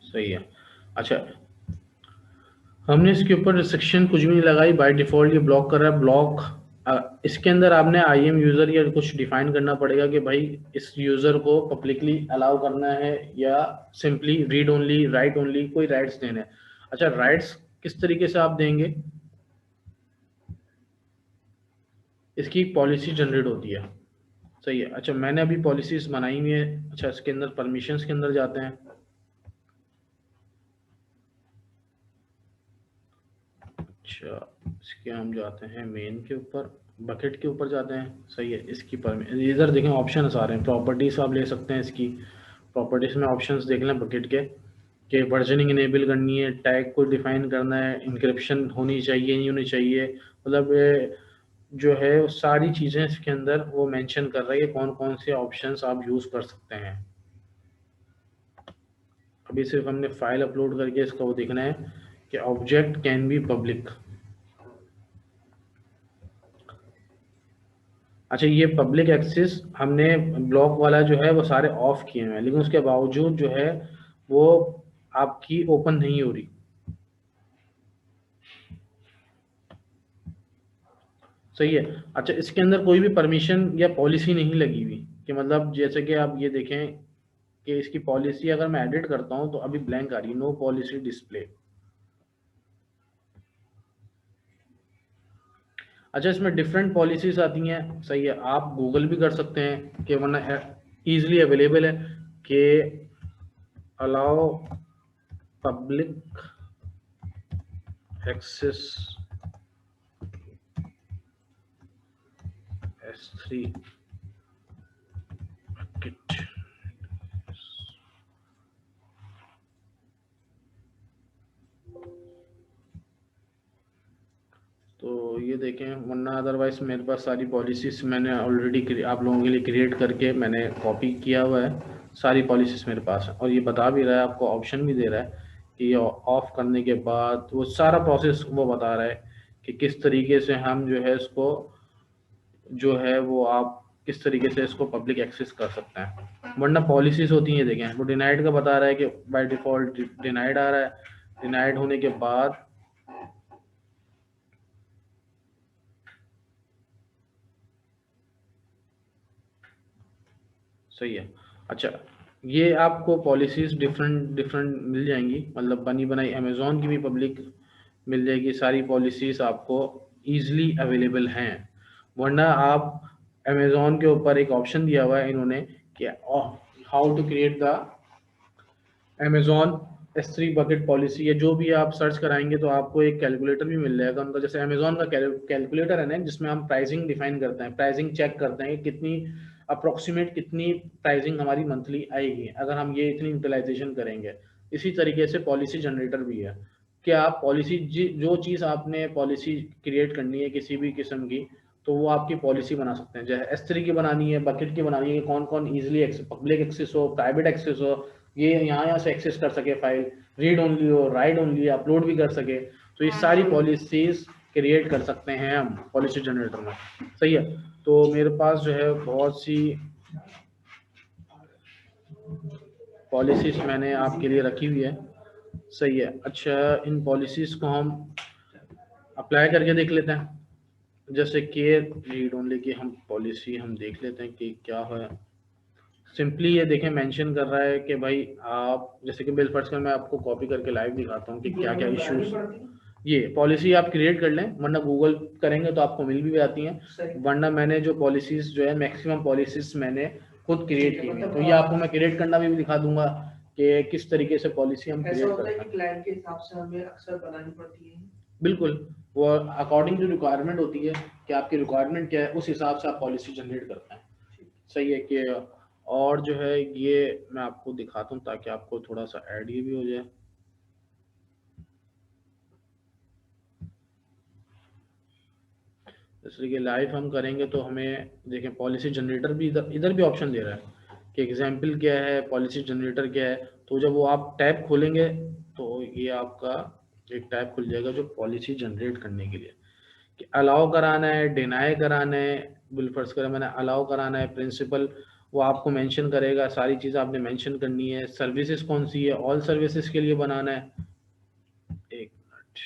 सही है। अच्छा, हमने इसके ऊपर रिस्ट्रिक्शन कुछ भी नहीं लगाई, बाय डिफॉल्ट ये ब्लॉक कर रहा है। ब्लॉक इसके अंदर आपने IAM यूज़र या कुछ डिफाइन करना पड़ेगा कि भाई इस यूज़र को पब्लिकली अलाउ करना है या simply read only, right only, कोई राइट्स देने हैं। अच्छा, राइट्स किस तरीके से आप देंगे, इसकी एक पॉलिसी जनरेट होती है, सही है। अच्छा, मैंने अभी पॉलिसीज बनाई हुई है। अच्छा, इसके अंदर परमिशंस के अंदर जाते हैं। अच्छा, इसके हम जाते हैं मेन के ऊपर, बकेट के ऊपर जाते हैं, सही है। इसकी इधर देखें ऑप्शन आ रहे हैं, प्रॉपर्टीज आप ले सकते हैं। इसकी प्रॉपर्टीज में ऑप्शंस देख लें बकेट के, कि वर्जनिंग इनेबल करनी है, टैग को डिफाइन करना है, इंक्रिप्शन होनी चाहिए नहीं होनी चाहिए, मतलब जो है वो सारी चीज़ें इसके अंदर वो मेंशन कर रही है कौन कौन से ऑप्शंस आप यूज़ कर सकते हैं। अभी सिर्फ हमने फाइल अपलोड करके इसका वो देखना है कि ऑब्जेक्ट कैन बी पब्लिक। अच्छा, ये पब्लिक एक्सेस हमने ब्लॉक वाला जो है वो सारे ऑफ किए हैं, लेकिन उसके बावजूद जो है वो आपकी ओपन नहीं हो रही, सही है। अच्छा, इसके अंदर कोई भी परमिशन या पॉलिसी नहीं लगी हुई, कि मतलब जैसे कि आप ये देखें कि इसकी पॉलिसी अगर मैं एडिट करता हूं तो अभी ब्लैंक आ रही है, नो पॉलिसी डिस्प्ले। अच्छा, इसमें डिफरेंट पॉलिसीज आती हैं, सही है। आप गूगल भी कर सकते हैं कि वरना ईजिली अवेलेबल है कि allow public access S3 bucket, तो ये देखें, वरना अदरवाइज मेरे पास सारी पॉलिसीज मैंने ऑलरेडी आप लोगों के लिए क्रिएट करके मैंने कॉपी किया हुआ है, सारी पॉलिसीज मेरे पास है। और ये बता भी रहा है, आपको ऑप्शन भी दे रहा है कि ये ऑफ करने के बाद वो सारा प्रोसेस वो बता रहा है कि किस तरीके से हम जो है इसको जो है वो आप किस तरीके से इसको पब्लिक एक्सेस कर सकते हैं। वरना पॉलिसीज होती हैं, देखें वो डिनाइड का बता रहा है कि बाय डिफ़ॉल्ट डिनाइड आ रहा है, डिनाइड होने के बाद सही है। अच्छा, ये आपको पॉलिसीज डिफरेंट डिफरेंट मिल जाएंगी, मतलब बनी बनाई अमेज़ॉन की भी पब्लिक मिल जाएगी, सारी पॉलिसीज आपको ईजिली अवेलेबल हैं। वरना आप अमेज़ॉन के ऊपर एक ऑप्शन दिया हुआ है इन्होंने कि how to create the Amazon S3 bucket policy, या जो भी आप सर्च कराएंगे तो आपको एक कैलकुलेटर भी मिल जाएगा उनका। जैसे अमेज़ॉन का कैलकुलेटर है ना, जिसमें हम प्राइसिंग डिफाइन करते हैं, प्राइसिंग चेक करते हैं कि कितनी अप्रोक्सीमेट कितनी प्राइसिंग हमारी मंथली आएगी अगर हम ये इतनी यूटिलाइजेशन करेंगे। इसी तरीके से पॉलिसी जनरेटर भी है कि आप पॉलिसी जो चीज़ आपने पॉलिसी क्रिएट करनी है किसी भी किस्म की, तो वो आपकी पॉलिसी बना सकते हैं। जैसे S3 की बनानी है, बकेट की बनानी है, कौन कौन ईजिली पब्लिक एक्सेस हो, प्राइवेट एक्सेस हो, ये यहाँ से एक्सेस कर सके, फाइल रीड ओनली हो, राइट ओनली, अपलोड भी कर सके, तो ये सारी पॉलिसीज क्रिएट कर सकते हैं हम पॉलिसी जनरेटर में। सही है। तो मेरे पास जो है बहुत सी पॉलिसीज मैंने आपके लिए रखी हुई है। सही है। अच्छा, इन पॉलिसीज को हम अप्लाई करके देख लेते हैं। जैसे केयर रीड ओनली की हम पॉलिसी हम देख लेते हैं कि क्या है। सिंपली ये देखें, मेंशन कर रहा है कि भाई आप जैसे कि बिल फर्स्ट कर मैं आपको कॉपी करके लाइव दिखाता हूँ कि क्या क्या इश्यूज। ये पॉलिसी आप क्रिएट कर लें, वरना गूगल करेंगे तो आपको मिल भी जाती हैं। वरना मैंने जो पॉलिसीज जो है मैक्सिमम पॉलिसीज मैंने खुद क्रिएट की हुई, तो ये आपको मैं क्रिएट करना भी दिखा दूंगा कि किस तरीके से पॉलिसी हम क्रिएट करते हैं। क्लाइंट के हिसाब से हमें अक्सर बनानी पड़ती है। बिल्कुल, वो अकॉर्डिंग टू रिक्वायरमेंट होती है कि आपकी रिक्वायरमेंट क्या है, उस हिसाब से आप पॉलिसी जनरेट करते हैं। सही है कि और जो है ये मैं आपको दिखाता हूँ ताकि आपको थोड़ा सा आइडिया भी हो जाए। जैसे कि लाइव हम करेंगे तो हमें देखें पॉलिसी जनरेटर भी इधर इधर भी ऑप्शन दे रहा है कि एग्जाम्पल क्या है, पॉलिसी जनरेटर क्या है। तो जब वो आप टैब खोलेंगे तो ये आपका एक टैब खुल जाएगा जो पॉलिसी जनरेट करने के लिए कि अलाउ कराना है, डिनाई कराना है। बिल फर्ज करें मैंने अलाउ कराना है, प्रिंसिपल वो आपको मेंशन करेगा, सारी चीज़ आपने मेंशन करनी है। सर्विसेज कौन सी है, ऑल सर्विसेज के लिए बनाना है। एक मिनट,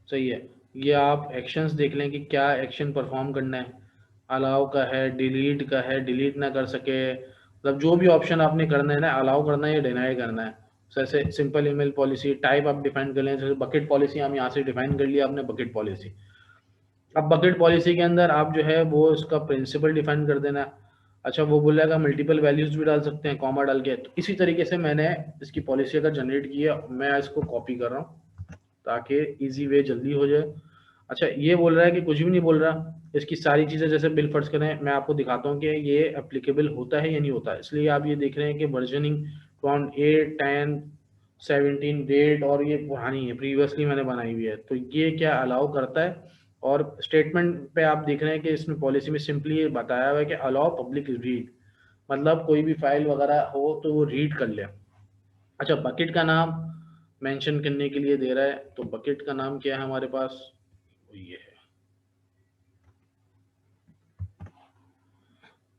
सही है। ये आप एक्शंस देख लें कि क्या एक्शन परफॉर्म करना है। अलाउ का है, डिलीट का है, डिलीट ना कर सके, मतलब जो भी ऑप्शन आपने करना है ना, अलाउ करना है या डिनाई करना है। जैसे सिंपल ईमेल पॉलिसी टाइप आप डिफाइन कर लें, जैसे बकेट पॉलिसी हम यहाँ से डिफाइन कर लिया आपने बकेट पॉलिसी। अब बकेट पॉलिसी के अंदर आप जो है वो इसका प्रिंसिपल डिफाइन कर देना। अच्छा, वो बोलेगा मल्टीपल वैल्यूज भी डाल सकते हैं कॉमा डाल के। तो इसी तरीके से मैंने इसकी पॉलिसी अगर जनरेट की है, मैं इसको कॉपी कर रहा हूँ ताकि इजी वे जल्दी हो जाए। अच्छा, ये बोल रहा है कि कुछ भी नहीं बोल रहा, इसकी सारी चीज़ें जैसे बिल फर्ज करें मैं आपको दिखाता हूँ कि ये एप्लीकेबल होता है या नहीं होता है। इसलिए आप ये देख रहे हैं कि वर्जनिंग 8, 10, 17 डेट, और ये पुरानी है, प्रीवियसली मैंने बनाई हुई है। तो ये क्या अलाउ करता है। और स्टेटमेंट पे आप देख रहे हैं कि इसमें पॉलिसी में सिंपली ये बताया हुआ है कि अलाउ पब्लिक रीड, मतलब कोई भी फाइल वगैरह हो तो वो रीड कर ले। अच्छा, बकेट का नाम मेंशन करने के लिए दे रहा है, तो बकेट का नाम क्या है हमारे पास, ये है।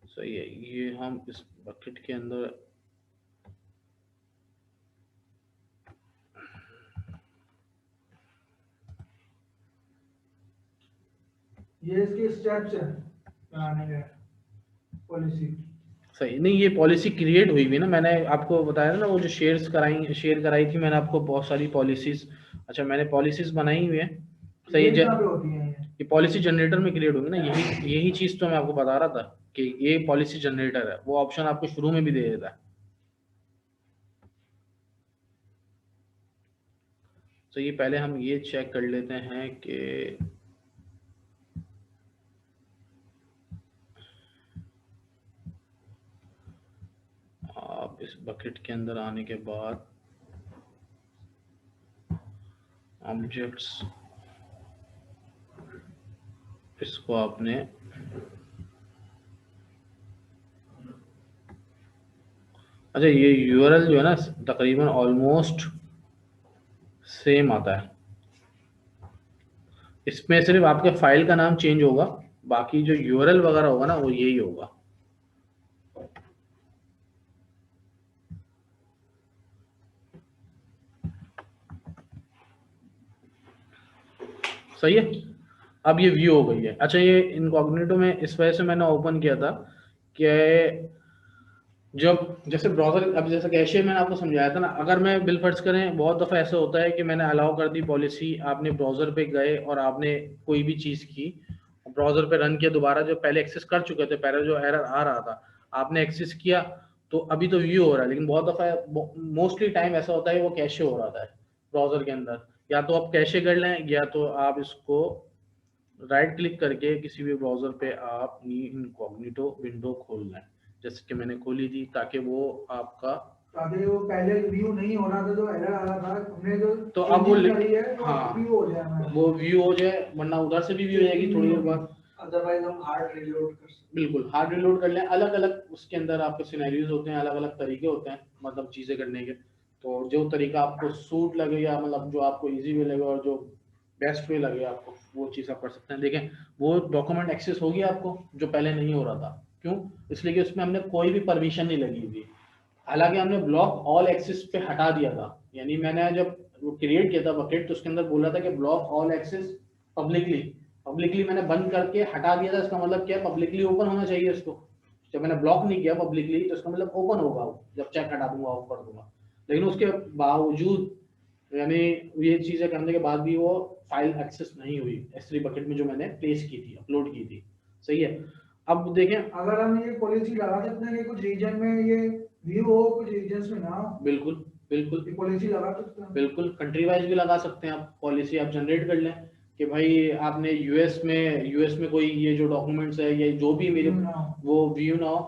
सही है। ये हम इस बकेट के अंदर ये इसके स्टेप्स हैं बनाने के पॉलिसी। सही नहीं, ये पॉलिसी क्रिएट हुई भी ना, मैंने आपको बताया था ना वो जो शेयर कराई थी मैंने आपको बहुत सारी पॉलिसीज। अच्छा, मैंने पॉलिसीज बनाई हुई है। सही ये है। कहाँ पे होती हैं ये पॉलिसी जनरेटर में क्रिएट होगी ना, यही यही चीज तो मैं आपको बता रहा था कि ये पॉलिसी जनरेटर है। वो ऑप्शन आपको शुरू में भी दे देता है। तो ये पहले हम ये चेक कर लेते हैं कि आप इस बकेट के अंदर आने के बाद ऑब्जेक्ट्स, इसको आपने अच्छा ये यूआरएल जो है ना तकरीबन ऑलमोस्ट सेम आता है, इसमें सिर्फ आपके फाइल का नाम चेंज होगा, बाकी जो यूआरएल वगैरह होगा ना वो यही होगा। सही है। अब ये व्यू हो गई है। अच्छा ये इनकॉग्निटो में इस वजह से मैंने ओपन किया था कि जब जैसे ब्राउजर, अब जैसे कैशे मैंने आपको समझाया था ना, अगर मैं बिल फर्ज करें बहुत दफ़ा ऐसा होता है कि मैंने अलाउ कर दी पॉलिसी, आपने ब्राउजर पे गए और आपने कोई भी चीज़ की, ब्राउजर पे रन किया, दोबारा जो पहले एक्सेस कर चुके थे, पहले जो एरर आ रहा था आपने एक्सेस किया, तो अभी तो व्यू हो रहा है, लेकिन बहुत दफ़ा मोस्टली टाइम ऐसा होता है वो कैशे हो रहा है ब्राउजर के अंदर। या तो आप कैशे कर लें, या तो आप इसको राइट क्लिक करके किसी भी ब्राउजर पे आप इनकॉग्निटो विंडो खोल लें, जैसे कि मैंने खोली थी, ताकि वो आपका ताकि वो पहले व्यू नहीं हो रहा था, जो एरर आ रहा था, हमने जो तो अब वो करी है तो हाँ व्यू हो जाए, वो व्यू हो जाए, वरना उधर से भी व्यू हो जाएगी थोड़ी देर बाद। अदरवाइज हम हार्ड रिलोड कर सकते हैं। बिल्कुल हार्ड रिलोड कर लें, अलग अलग उसके अंदर आपके सिनेरियोज होते हैं, अलग अलग तरीके होते हैं मतलब चीज़ें करने के, तो जो तरीका आपको सूट लगे या मतलब जो आपको इजी वे लगे और जो बेस्ट वे लगे आपको, वो चीज़ आप कर सकते हैं। देखें वो डॉक्यूमेंट एक्सेस होगी आपको, जो पहले नहीं हो रहा था। क्यों? इसलिए कि उसमें हमने कोई भी परमिशन नहीं लगी हुई, हालांकि हमने ब्लॉक ऑल एक्सेस पे हटा दिया था। यानी मैंने जब वो क्रिएट किया था बकेट, तो उसके अंदर बोला था कि block all access publicly, publicly मैंने बंद करके हटा दिया था। इसका मतलब क्या है, पब्लिकली ओपन होना चाहिए इसको। जब मैंने ब्लॉक नहीं किया पब्लिकली, तो इसका मतलब ओपन होगा जब चेक हटा दूंगा, ऑफ कर दूंगा। लेकिन उसके बावजूद, यानी ये चीजें करने के बाद भी वो फाइल एक्सेस नहीं हुई S3 बकेट में जो मैंने प्लेस की थी, अपलोड की थी। सही है। अब देखें, अगर हम ये पॉलिसी लगा सकते हैं कि कुछ रीजन में ये व्यू हो, कुछ रीजन में ना हो। बिल्कुल बिल्कुल ये पॉलिसी लगा सकते हैं, बिल्कुल कंट्री वाइज भी लगा सकते हैं आप पॉलिसी, आप जनरेट कर लें कि भाई आपने यूएस में कोई ये जो डॉक्यूमेंट्स है, ये जो भी मेरे वो व्यू ना हो,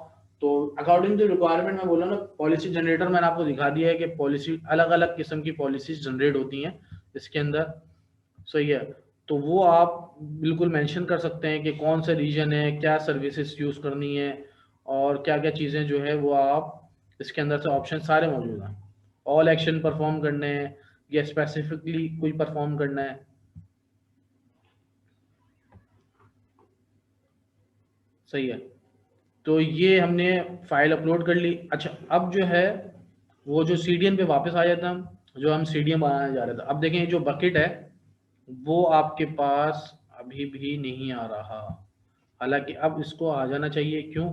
तो अकॉर्डिंग टू रिक्वायरमेंट मैं बोला ना, पॉलिसी जनरेटर मैंने आपको दिखा दिया है कि पॉलिसी अलग अलग किस्म की पॉलिसीज जनरेट होती हैं इसके अंदर। सही है। तो वो आप बिल्कुल मेंशन कर सकते हैं कि कौन सा रीजन है, क्या सर्विसेज यूज करनी है, और क्या क्या चीज़ें जो है वो आप इसके अंदर से ऑप्शन सारे मौजूद हैं। ऑल एक्शन परफॉर्म करने हैं या स्पेसिफिकली कोई परफॉर्म करना है। सही है। तो ये हमने फाइल अपलोड कर ली। अच्छा अब जो है वो जो सीडीएन पे वापस आ जाता हम, जो हम सीडीएन बनाने जा रहे थे। अब देखें जो बकेट है वो आपके पास अभी भी नहीं आ रहा, हालांकि अब इसको आ जाना चाहिए। क्यों?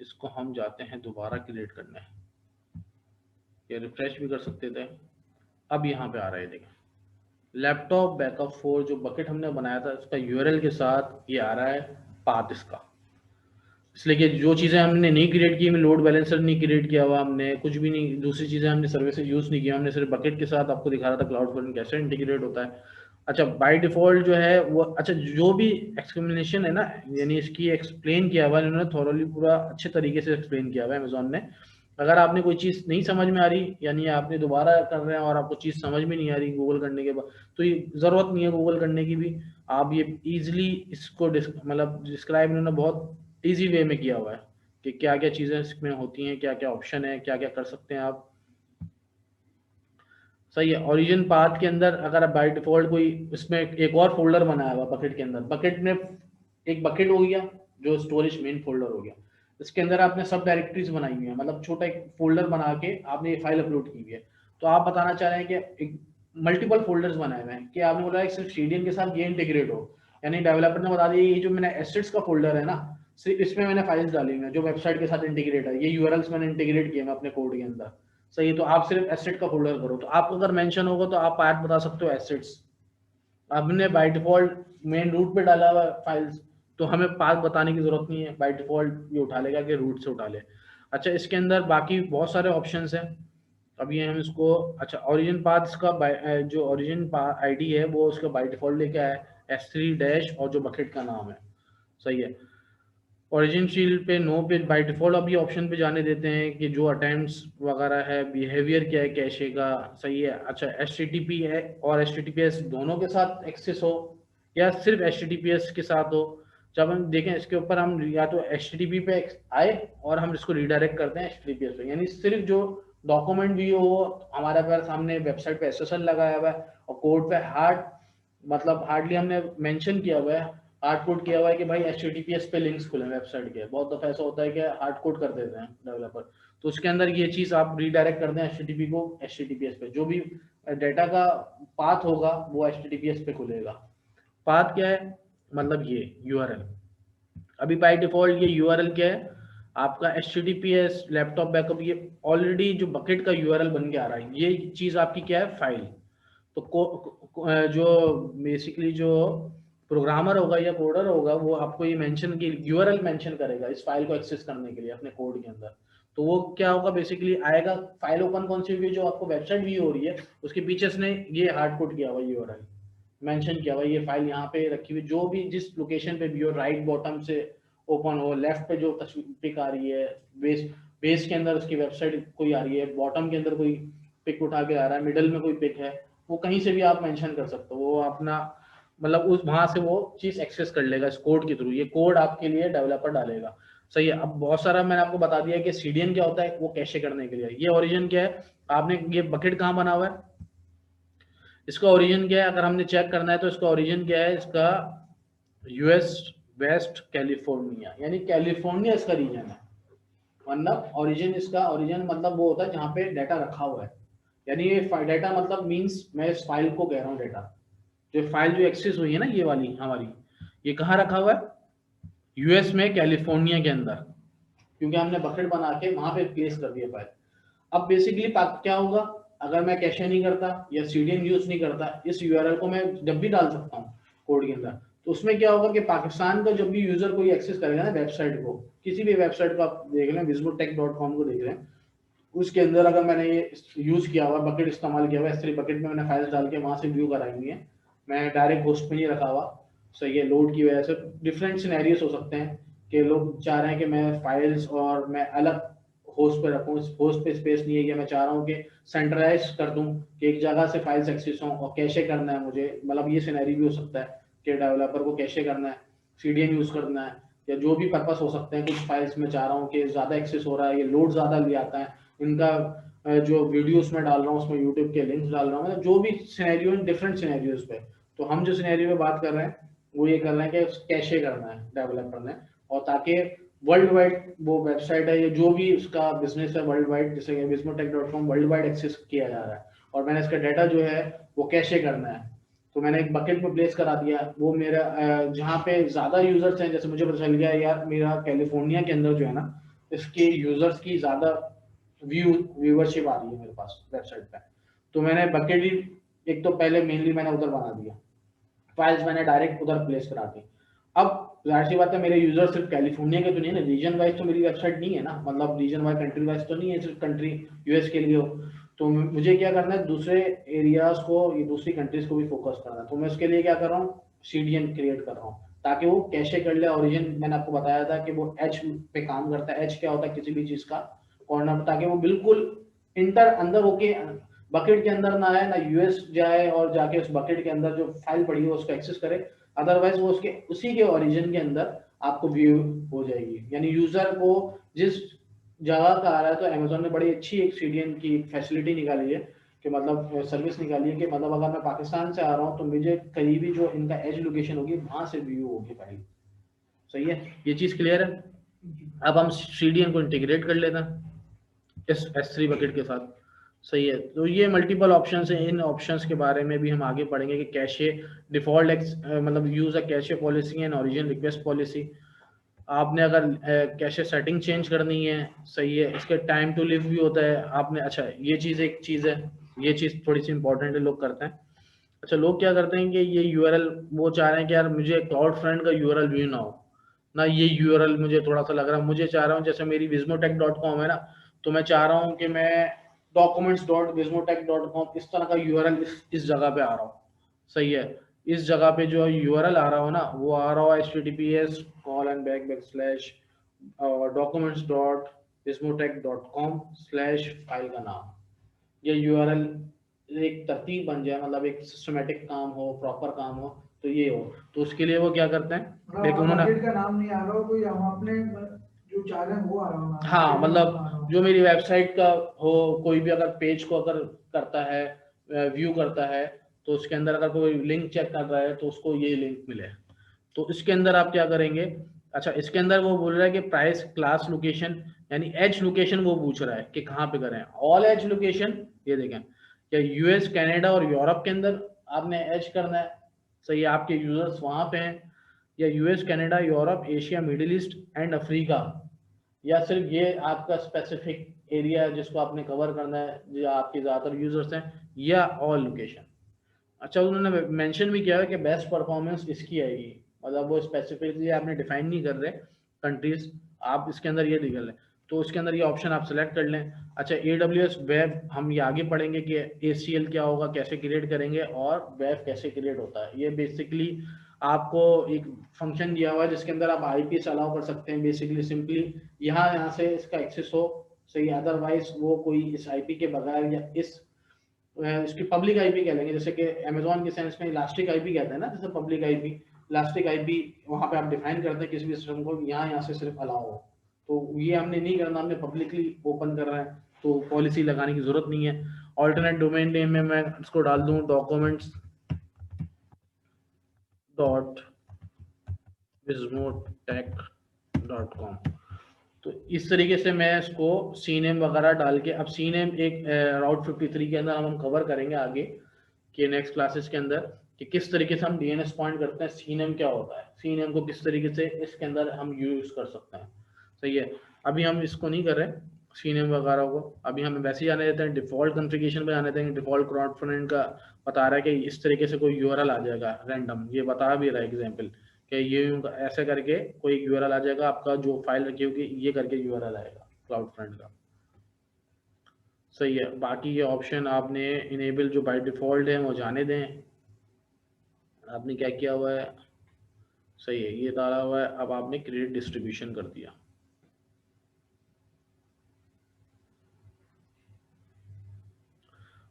इसको हम जाते हैं दोबारा क्रिएट करने, ये रिफ्रेश भी कर सकते थे। अब यहाँ पे आ रहा है, देखें लैपटॉप बैकअप 4 जो बकेट हमने बनाया था उसका यूआरएल के साथ ये आ रहा है पाथ इसका। इसलिए कि जो चीज़ें हमने नहीं क्रिएट की, लोड बैलेंसर नहीं क्रिएट किया हुआ, हमने कुछ भी नहीं, दूसरी चीज़ें हमने सर्विसेज यूज़ नहीं किया, हमने सिर्फ बकेट के साथ आपको दिखा रहा था क्लाउड फॉर्म कैसे इंटीग्रेट होता है। अच्छा बाय डिफॉल्ट जो है वो, अच्छा जो भी एक्सप्लेनेशन है ना, यानी इसकी एक्सप्लेन किया हुआ है इन्होंने थोरली, पूरा अच्छे तरीके से एक्सप्लेन किया हुआ है अमेजोन ने। अगर आपने कोई चीज़ नहीं समझ में आ रही, यानी आपने दोबारा कर रहे हैं और आपको चीज़ समझ में नहीं आ रही गूगल करने के बाद, तो ये ज़रूरत नहीं है गूगल करने की भी, आप ये ईजिली इसको मतलब डिस्क्राइब इन्होंने बहुत ईजी वे में किया हुआ है कि क्या क्या चीज़ें इसमें होती हैं, क्या क्या ऑप्शन है, क्या क्या कर सकते हैं आप। सही है। ओरिजिन पाथ के अंदर अगर आप बाय डिफॉल्ट कोई इसमें एक और फोल्डर बनाया हुआ बकेट के अंदर, बकेट में एक बकेट हो गया जो स्टोरेज मेन फोल्डर हो गया, इसके अंदर आपने सब डायरेक्टरीज बनाई हुई है, मतलब छोटा एक फोल्डर बना के आपने ये फाइल अपलोड की हुई है। तो आप बताना चाह रहे हैं कि एक मल्टीपल फोल्डर्स बनाए हुए हैं कि आपने बोला है सिर्फ सीडीएन के साथ ये इंटीग्रेट हो, यानी डेवलपर ने बता दिया ये जो मैंने एसेट्स का फोल्डर है ना, सिर्फ इसमें मैंने फाइल्स डाली हुई हैं जो वेबसाइट के साथ इंटीग्रेट है, ये यूआरएल्स मैंने इंटीग्रेट किए हैं अपने कोड के अंदर। सही है। तो आप सिर्फ एसेट का फोल्डर करो, तो आपको अगर मेंशन होगा तो आप पाथ बता सकते हो एसेट्स। आपने बाय डिफॉल्ट मेन रूट पे डाला हुआ फाइल्स, तो हमें पाथ बताने की जरूरत नहीं है, बाय डिफॉल्ट ये उठा लेगा कि रूट से उठा ले। अच्छा इसके अंदर बाकी बहुत सारे ऑप्शंस हैं। अब ये हम इसको, अच्छा ओरिजिन पाथ इसका जो ओरिजिन आईडी है वो उसका बाय डिफॉल्ट लेके आया है S3 डैश और जो बकेट का नाम है। सही है। ओरिजिन फील्ड पे नो पे बाय डिफॉल्ट अभी ऑप्शन पे जाने देते हैं कि जो अटेम्प्ट्स वगैरह है, बिहेवियर क्या है कैशे का, सही है। अच्छा, HTTP है और HTTPS दोनों के साथ एक्सेस हो या सिर्फ HTTPS के साथ हो। जब हम देखें इसके ऊपर, हम या तो HTTP पे आए और हम इसको रिडायरेक्ट करते हैं HTTPS पे, यानी सिर्फ जो डॉक्यूमेंट भी हो हमारे पास सामने वेबसाइट पे SSL लगाया हुआ है और कोड पे हार्ड मतलब हार्डली हमने मेंशन किया हुआ है, हार्ड कोड किया हुआ है कि भाई HTTPS पे लिंक्स खुले वेबसाइट के। बहुत दफा ऐसा होता है कि हार्ड कोड कर देते हैं डेवलपर, तो उसके अंदर ये चीज आप रीडायरेक्ट कर दें HTTP को HTTPS पे, जो भी डेटा का पाथ होगा वो HTTPS पे खुलेगा। पाथ क्या है, मतलब ये URL। अभी बाय डिफॉल्ट ये URL क्या है आपका, HTTPS लैपटॉप बैकअप, ये ऑलरेडी जो बकेट का URL बन के आ रहा है, ये चीज आपकी क्या है, फाइल। तो जो बेसिकली जो प्रोग्रामर होगा या कोडर होगा वो आपको ये मेंशन की यूआरएल मेंशन करेगा इस फाइल को एक्सेस करने के लिए अपने कोड के अंदर। तो वो क्या होगा, बेसिकली आएगा फाइल ओपन कौन सी हुई जो आपको वेबसाइट व्यू हो रही है, उसके पीछे उसने ये हार्ड कोड किया हुआ यूआरएल मेंशन किया हुआ, ये फाइल यहाँ पे रखी हुई, जो भी जिस लोकेशन पे भी हो, राइट बॉटम से ओपन हो, लेफ्ट पे जो पिक आ रही है, बेस बेस के अंदर उसकी वेबसाइट कोई आ रही है, बॉटम के अंदर कोई पिक उठा के आ रहा है, मिडल में कोई पिक है, वो कहीं से भी आप मेंशन कर सकते हो। वो अपना मतलब उस वहां से वो चीज एक्सेस कर लेगा इस कोड के थ्रू, ये कोड आपके लिए डेवलपर डालेगा। सही है। अब बहुत सारा मैंने आपको बता दिया कि CDN क्या होता है, वो कैशे करने के लिए। ये ओरिजिन क्या है, आपने ये बकेट कहाँ बना हुआ है, इसका ओरिजिन क्या है, अगर हमने चेक करना है तो इसका ओरिजिन क्या है, इसका US वेस्ट कैलिफोर्निया, यानी कैलिफोर्निया इसका रीजन है। मतलब ओरिजिन, इसका ओरिजिन मतलब वो होता है जहाँ पे डाटा रखा हुआ है, यानी ये डाटा मतलब मींस मैं इस फाइल को कह रहा हूँ डाटा, जो फाइल जो एक्सेस हुई है ना ये वाली हमारी, ये कहाँ रखा हुआ है, US में कैलिफोर्निया के अंदर, क्योंकि हमने बकेट बना के वहां पे प्लेस कर दिया फाइल। अब बेसिकली क्या होगा, अगर मैं कैशे नहीं करता या CDN यूज नहीं करता, इस URL को मैं जब भी डाल सकता हूँ कोड के अंदर, तो उसमें क्या होगा कि पाकिस्तान का जब भी यूजर कोई एक्सेस करेगा ना वेबसाइट को, किसी भी वेबसाइट को आप देख लें, vismotech.com को देख लें, उसके अंदर अगर मैंने ये यूज किया हुआ बकेट इस्तेमाल किया हुआ, S3 बकेट में मैंने फाइल्स डाल के वहां से व्यू कराएंगे, मैं डायरेक्ट होस्ट पे नहीं रखा हुआ। सही है, लोड की वजह से डिफरेंट सिनेरियोस हो सकते हैं कि लोग चाह रहे हैं कि मैं फाइल्स और मैं अलग होस्ट पे रखूँ, होस्ट पे स्पेस नहीं है, या मैं चाह रहा हूँ कि सेंट्रलाइज कर दूं कि एक जगह से फाइल्स एक्सेस हों और कैशे करना है मुझे, मतलब ये सिनेरियो भी हो सकता है कि डेवलपर को कैशे करना है, CDN यूज करना है, या जो भी पर्पस हो सकते हैं। कुछ फाइल्स में चाह रहा हूँ कि ज्यादा एक्सेस हो रहा है, ये लोड ज्यादा ले आता है, इनका जो वीडियोस में डाल रहा हूँ उसमें यूट्यूब के लिंक्स डाल रहा हूँ, मतलब जो भी सिनेरियो, डिफरेंट सिनेरियोज पे। तो हम जो सिनेरियो पे बात कर रहे हैं वो ये कर रहे हैं कि कैशे करना है डेवलपर ने, और ताकि वर्ल्ड वाइड वो वेबसाइट है, ये जो भी उसका बिजनेस है वर्ल्ड वाइड, जैसे vismotech.com वर्ल्ड वाइड एक्सेस किया जा रहा है, और मैंने इसका डाटा जो है वो कैशे करना है। तो मैंने एक बकेट में प्लेस करा दिया, वो मेरा जहाँ पे ज्यादा यूजर्स हैं, जैसे मुझे पता चल गया यार मेरा कैलिफोर्निया के अंदर जो है ना, इसके यूजर्स की ज्यादा व्यूअरशिप आ रही है मेरे पास वेबसाइट पे, तो मैंने बकेट ही एक तो पहले मेनली मैंने उधर बना दिया, फाइल्स मैंने डायरेक्ट उधर प्लेस करा दी। अब जाहिर सी बात है मेरे यूजर सिर्फ कैलिफोर्निया के तो नहीं है ना, रीजन वाइज तो मेरी वेबसाइट नहीं है ना, मतलब रीजन वाइज कंट्री वाइज तो नहीं है, सिर्फ कंट्री US के लिए हो। तो मुझे क्या करना है, दूसरे एरियाज को, ये दूसरी कंट्रीज को भी फोकस करना है, तो मैं उसके लिए क्या कर रहा हूँ, CDN क्रिएट कर रहा हूँ ताकि वो कैशे कर ले ओरिजिन। मैंने आपको बताया था कि वो H पे काम करता है, H क्या होता है किसी भी चीज का कॉर्नर, ताकि वो बिल्कुल इंटर अंदर होके बकेट के अंदर ना आए, ना US जाए और जाके उस बकेट के अंदर जो फाइल पड़ी है उसको एक्सेस करे, अदरवाइज वो उसके उसी के ओरिजिन के अंदर आपको व्यू हो जाएगी। यानी यूजर को जिस जगह का आ रहा है, तो अमेजोन ने बड़ी अच्छी एक CDN की फैसिलिटी निकाली है कि मतलब सर्विस निकाली है कि मतलब अगर मैं पाकिस्तान से आ रहा हूँ तो मुझे करीबी जो इनका एज लोकेशन होगी वहां से व्यू होगी फाइल। सही है, ये चीज क्लियर है। अब हम CDN को इंटीग्रेट कर लेते हैं इस S3 बकेट के साथ। सही है, तो ये मल्टीपल ऑप्शंस हैं, इन ऑप्शंस के बारे में भी हम आगे पढ़ेंगे कि कैशे डिफॉल्ट मतलब use a cache policy and origin request policy. आपने अगर कैशे सेटिंग चेंज करनी है, सही है, इसके टाइम टू लिव भी होता है आपने। अच्छा, ये चीज एक चीज है, ये चीज थोड़ी सी इंपॉर्टेंट है, लोग करते हैं। अच्छा, लोग क्या करते हैं कि ये URL वो चाह रहे हैं कि यार मुझे क्लाउड फ्रंट का URL व्यू ना हो ना, ये URL मुझे थोड़ा सा लग रहा है, मुझे चाह रहा हूँ जैसे मेरी vismotech.com है ना, तो मैं चाह रहा हूँ कि मैं documents.vismotech.com इस तरह का URL इस जगह पे आ रहा हूँ। सही है, इस जगह पे जो यूआरएल आ रहा हो ना, वो आ रहा हो https:// documents.ismotech.com/फाइल का नाम। ये यूआरएल एक तरतीब बन जाए, मतलब एक सिस्टमेटिक काम हो, प्रॉपर काम हो, तो ये हो। तो उसके लिए वो क्या करते हैं, मतलब मार्केट का नाम नहीं आ रहा हो, कोई हम अपने जो चाह रहे हैं वो आ रहा हो। हाँ, मतलब जो मेरी वेबसाइट का हो, कोई भी अगर पेज को अगर करता है, व्यू करता है, तो उसके अंदर अगर कोई लिंक चेक कर रहा है तो उसको ये लिंक मिले। तो इसके अंदर आप क्या करेंगे, अच्छा इसके अंदर वो बोल रहा है कि प्राइस, क्लास, लोकेशन, यानी एज लोकेशन वो पूछ रहा है कि कहाँ पे करें। ऑल एज लोकेशन, ये देखें, क्या यूएस, कनाडा और यूरोप के अंदर आपने एज करना है, सही है, आपके यूजर्स वहां पे हैं, या US, Canada, Europe, Asia, middle east and Africa, या सिर्फ ये आपका स्पेसिफिक एरिया है जिसको आपने कवर करना है, जो आपके ज़्यादातर यूजर्स हैं, या ऑल लोकेशन। अच्छा, उन्होंने मेंशन भी किया है कि बेस्ट परफॉर्मेंस इसकी आएगी, मतलब वो स्पेसिफिकली आपने डिफाइन नहीं कर रहे कंट्रीज, आप इसके अंदर ये निकल लें, तो उसके अंदर ये ऑप्शन आप सेलेक्ट कर लें। अच्छा, AWS वेब हम ये आगे पढ़ेंगे कि ACL क्या होगा, कैसे क्रिएट करेंगे, और वेब कैसे क्रिएट होता है। ये बेसिकली आपको एक फंक्शन दिया हुआ है जिसके अंदर आप आईपी से अलाउ कर सकते हैं, बेसिकली सिंपली यहाँ से इसका एक्सेस हो, सही, अदरवाइज वो कोई इस आईपी के बगैर, या इसकी पब्लिक आईपी कह लेंगे, जैसे कि अमेजोन के सेंस में इलास्टिक आईपी कहते हैं ना, जैसे पब्लिक आईपी, इलास्टिक आईपी वहां पे आप डिफाइन करते हैं किसी भी सिस्टम को, यहाँ से सिर्फ अलाउ हो। तो ये हमने नहीं करना, हमने पब्लिकली ओपन कर रहे हैं, तो पॉलिसी लगाने की जरूरत नहीं है। ऑल्टरनेट डोमेन नेम में मैं इसको डाल दूं डॉक्यूमेंट्स डॉट ismotech.com। तो इस तरीके से मैं इसको सीनेम वगैरह डाल के, अब सीनेम एक राउट 53 के अंदर हम कवर करेंगे आगे के नेक्स्ट क्लासेस के अंदर, कि किस तरीके से हम डीएनएस पॉइंट करते हैं, सीनेम क्या होता है, सीनेम को किस तरीके से इसके अंदर हम यूज कर सकते हैं, सही है। अभी हम इसको नहीं कर रहे सीनेम वगैरह को, अभी हम वैसे ही जाने देते हैं, डिफॉल्ट कॉन्फ़िगरेशन पे जाने देंगे। डिफॉल्ट कॉन्पोनेंट का बता रहा है कि इस तरीके से कोई यूआरएल आ जाएगा रैंडम, ये बता भी रहा है एग्जांपल कि ये ऐसे करके कोई यूआरएल आ जाएगा, आपका जो फाइल रखी होगी ये करके यूआरएल आएगा क्लाउड फ्रंट का, सही है। बाकी ये ऑप्शन आपने इनेबल जो बाय डिफॉल्ट है वो जाने दें। आपने क्या किया हुआ है, सही है, ये डाला हुआ है, अब आपने क्रेडिट डिस्ट्रीब्यूशन कर दिया।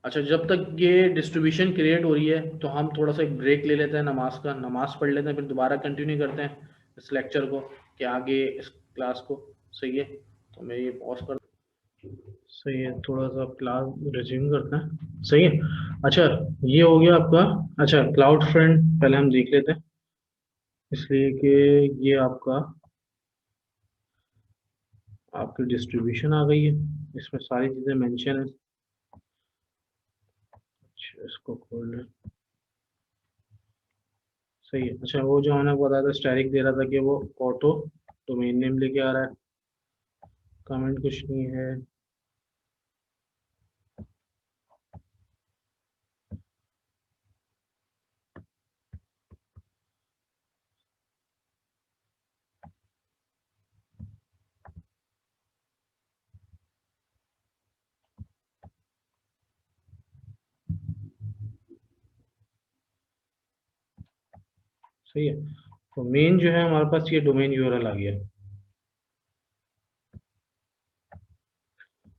अच्छा, जब तक ये डिस्ट्रीब्यूशन क्रिएट हो रही है तो हम थोड़ा सा एक ब्रेक ले लेते हैं, नमाज का, नमाज पढ़ लेते हैं, फिर दोबारा कंटिन्यू करते हैं इस लेक्चर को, कि आगे इस क्लास को, सही है। तो मैं ये पॉज कर, सही है, थोड़ा सा क्लास रिज्यूम करते हैं, सही है। अच्छा, ये हो गया आपका। अच्छा, क्लाउड फ्रंट पहले हम देख लेते हैं, इसलिए कि ये आपका, आपकी डिस्ट्रीब्यूशन आ गई है, इसमें सारी चीज़ें मेंशन है। अच्छा, इसको खोल लें, सही है। अच्छा, वो जो हमने बताया था, स्टैटिक दे रहा था कि वो ऑटो डोमेन नेम लेके आ रहा है, कमेंट कुछ नहीं है। सही है, तो मेन जो है हमारे पास ये डोमेन यूआरएल आ गया,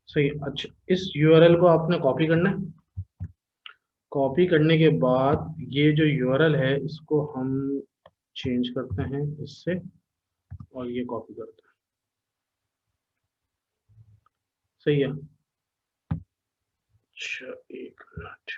सही है। अच्छा, इस यूआरएल को आपने कॉपी करना है। कॉपी करने के बाद ये जो यूआरएल है इसको हम चेंज करते हैं इससे, और ये कॉपी करते हैं, सही है। अच्छा, एक मिनट,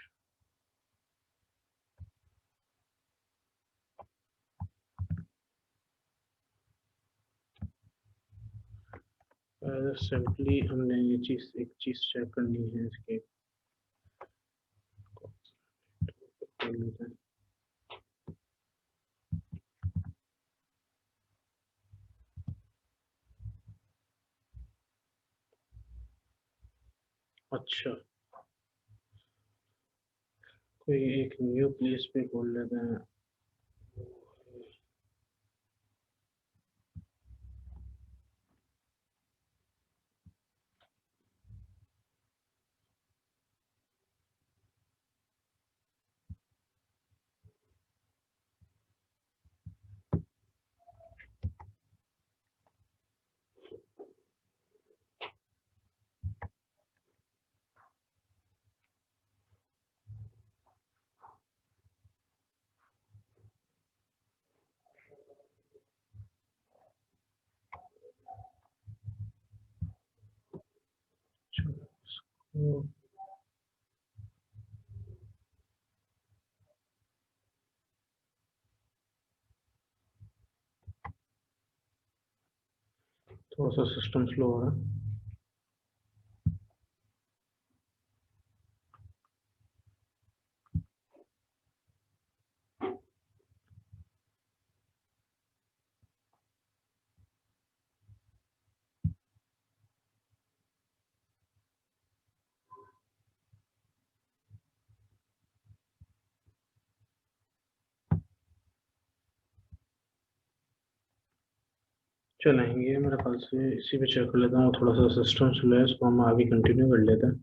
सिंपली हमने ये चीज, एक चीज चेक करनी है इसके, कर लेते हैं। अच्छा, कोई एक न्यू प्लेस पे खोल लेते हैं। थोड़ा सा सिस्टम स्लो हो रहा है। चलेंगे मेरे ख्याल से इसी पे चेक कर लेता हूँ, थोड़ा सा सिस्टम स्लो है, इसको हम आगे कंटिन्यू कर लेते हैं।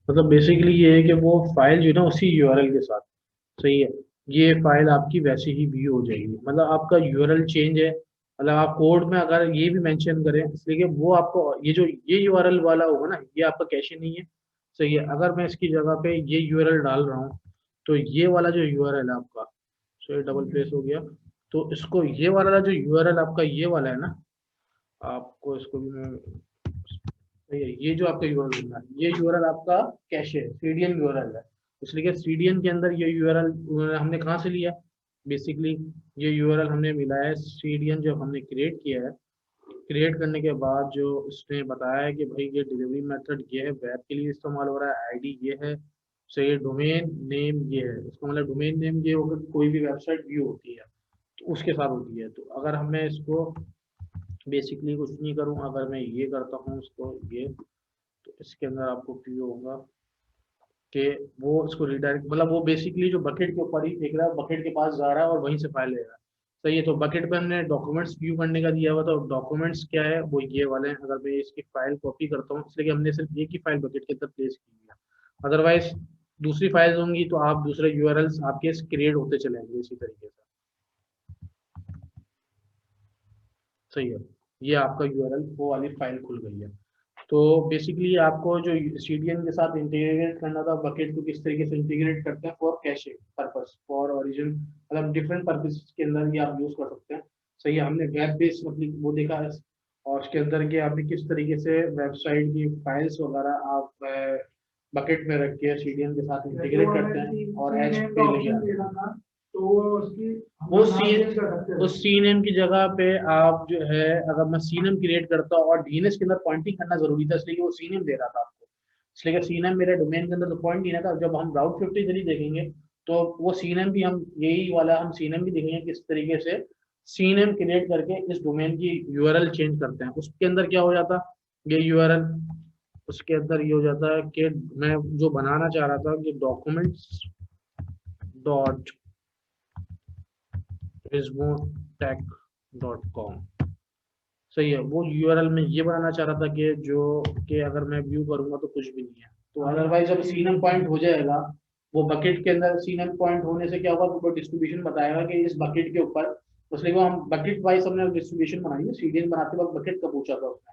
मतलब बेसिकली ये है कि वो फाइल जो है ना उसी यूआरएल के साथ, सही है, ये फाइल आपकी वैसे ही व्यू हो जाएगी। मतलब आपका यूआरएल चेंज है, मतलब आप कोड में अगर ये भी मेंशन करें, इसलिए कि वो आपको ये जो ये यूआरएल वाला होगा ना, ये आपका कैशे नहीं है, सही है। अगर मैं इसकी जगह पे ये यूआरएल डाल रहा हूँ, तो ये वाला जो यूआरएल है आपका, सो ये डबल प्लेस हो गया, तो इसको ये वाला जो यूआरएल आपका ये वाला है ना, आपको इसको भी मैं, सही है, ये जो आपका यूआरएल है ये यूआरएल आपका कैशे है, सीडीएन यूआरएल है। इसलिए सीडीएन के अंदर ये यूआरएल हमने कहाँ से लिया, बेसिकली ये यूआरएल हमने मिला है सीडीएन जब हमने क्रिएट किया है। क्रिएट करने के बाद जो उसने बताया है कि भाई ये डिलीवरी मेथड ये है, वेब के लिए इस्तेमाल हो रहा है, आईडी ये है, सही है, डोमेन नेम ये है। इसका मतलब डोमेन नेम ये होगा, कोई भी वेबसाइट व्यू होती है तो उसके साथ होती है। तो अगर हमें इसको बेसिकली कुछ नहीं करूँ, अगर मैं ये करता हूँ इसको ये, तो इसके अंदर आपको व्यू होगा कि वो इसको रिडायरेक्ट, मतलब वो बेसिकली जो बकेट के ऊपर ही देख रहा है, बकेट के पास जा रहा है और वहीं से फाइल ले रहा है, सही है। तो बकेट पे हमने डॉक्यूमेंट्स व्यू करने का दिया हुआ, तो डॉक्यूमेंट्स क्या है वो ये वाले हैं। अगर मैं इसकी फाइल कॉपी करता हूँ, इसलिए कि हमने सिर्फ एक ही फाइल बकेट के अंदर प्लेस की है, अदरवाइज दूसरी फाइल्स होंगी तो आप दूसरे यूआरएल्स आपके क्रिएट होते चलेंगे इसी तरीके से, सही है। ये आपका यूआरएल वो वाली फाइल खुल गई है। तो बेसिकली आपको जो सीडीएन के साथ इंटीग्रेट करना था, बकेट को किस तरीके से इंटीग्रेट करते हैं for cache purpose, for origin, मतलब डिफरेंट पर्पस के अंदर ये आप यूज कर सकते हैं, सही है। हमने वेब बेस्ड वो देखा है, और उसके अंदर के आप किस तरीके से वेबसाइट की फाइल्स वगैरह आप बकेट में रख के सीडीएन के साथ इंटीग्रेट करते हैं और एच पे ले आते हैं। तो वो उसकी वो सी उस सीनेम की जगह पे आप जो है, अगर मैं सीनेम क्रिएट करता हूँ और डीएनएस के अंदर पॉइंटिंग करना जरूरी था, इसलिए कि वो सीनेम दे रहा था आपको, इसलिए कि सीनेम मेरे डोमेन के अंदर तो पॉइंट नहीं था। जब हम राउट 53 देखेंगे तो वो सीनेम भी हम यही वाला हम सीनेम भी देखेंगे किस तरीके से सीनेम क्रिएट करके इस डोमेन की यूआरएल चेंज करते हैं। उसके अंदर क्या हो जाता, ये यूआरएल उसके अंदर ये हो जाता है कि मैं जो बनाना चाह रहा था कि डॉक्यूमेंट्स डॉट ismotech.com, सही है। वो यूआरएल में ये बनाना चाह रहा था कि जो कि अगर मैं व्यू करूंगा तो कुछ भी नहीं है, तो अदरवाइज जब सीनम पॉइंट हो जाएगा, वो बकेट के अंदर सीनम पॉइंट होने से क्या होगा, वो डिस्ट्रीब्यूशन बताएगा कि इस बकेट के ऊपर, इसलिए वो हम बकेट वाइज हमने डिस्ट्रीब्यूशन बनाई है। सीडीएन बनाते वक्त बकेट का पूछा था उसने,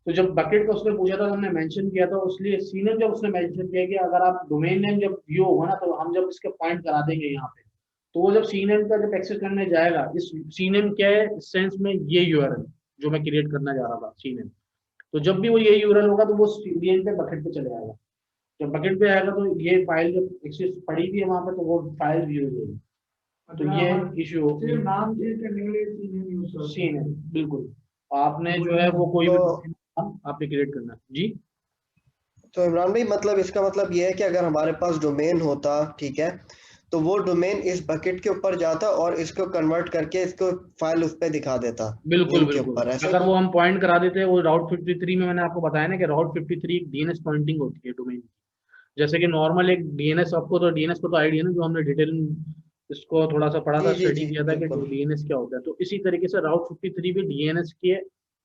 तो जब बकेट का उसने पूछा था तो हमने मेंशन किया था, इसलिए सीनम जब उसने मेंशन किया कि अगर आप डोमेन नेम जब व्यू होगा ना, तो हम जब इसके पॉइंट करा देंगे यहाँ पे, तो वो जब सीनेम का जब एक्सेस करने जाएगा, इस सीनेम क्या है इस सेंस में, ये यूआरएल जो मैं क्रिएट करना जा रहा था सीनेम, तो जब भी वो ये यूआरएल होगा तो वो सीडीएन पे बकेट पे चले आएगा। जब बकेट पे आएगा तो ये फाइल जब एक्सेस पड़ी भी है वहां पे, तो वो फाइल व्यू हो जाएगी। तो ये इशू नाम चेंज करने के लिए सीनेम यूज करते हैं। सीनेम बिल्कुल, आपने जो है वो कोई भी नाम आपने क्रिएट करना है जी। तो इमरान भाई मतलब इसका मतलब ये है कि अगर हमारे पास डोमेन होता, ठीक है, तो वो डोमेन इस बकेट के ऊपर जाता और इसको कन्वर्ट करके इसको फाइल उस पे दिखा देता बिल्कुल के बिल्कुल, ऊपर, ऐसा अगर वो हम पॉइंट करा देते, वो राउट 53 में मैंने आपको बताया ना कि राउट 53 एक डीएनएस पॉइंटिंग होती है डोमेन की। जैसे कि नॉर्मल एक डीएनएस, आपको तो डीएनएस को तो आईडिया ना, जो हमने डिटेल इसको थोड़ा सा पढ़ा था, जी जी स्टडी जी किया था कि बिल्कुल। डीएनएस क्या होता है। तो इसी तरीके से राउट 53 भी डीएनएस के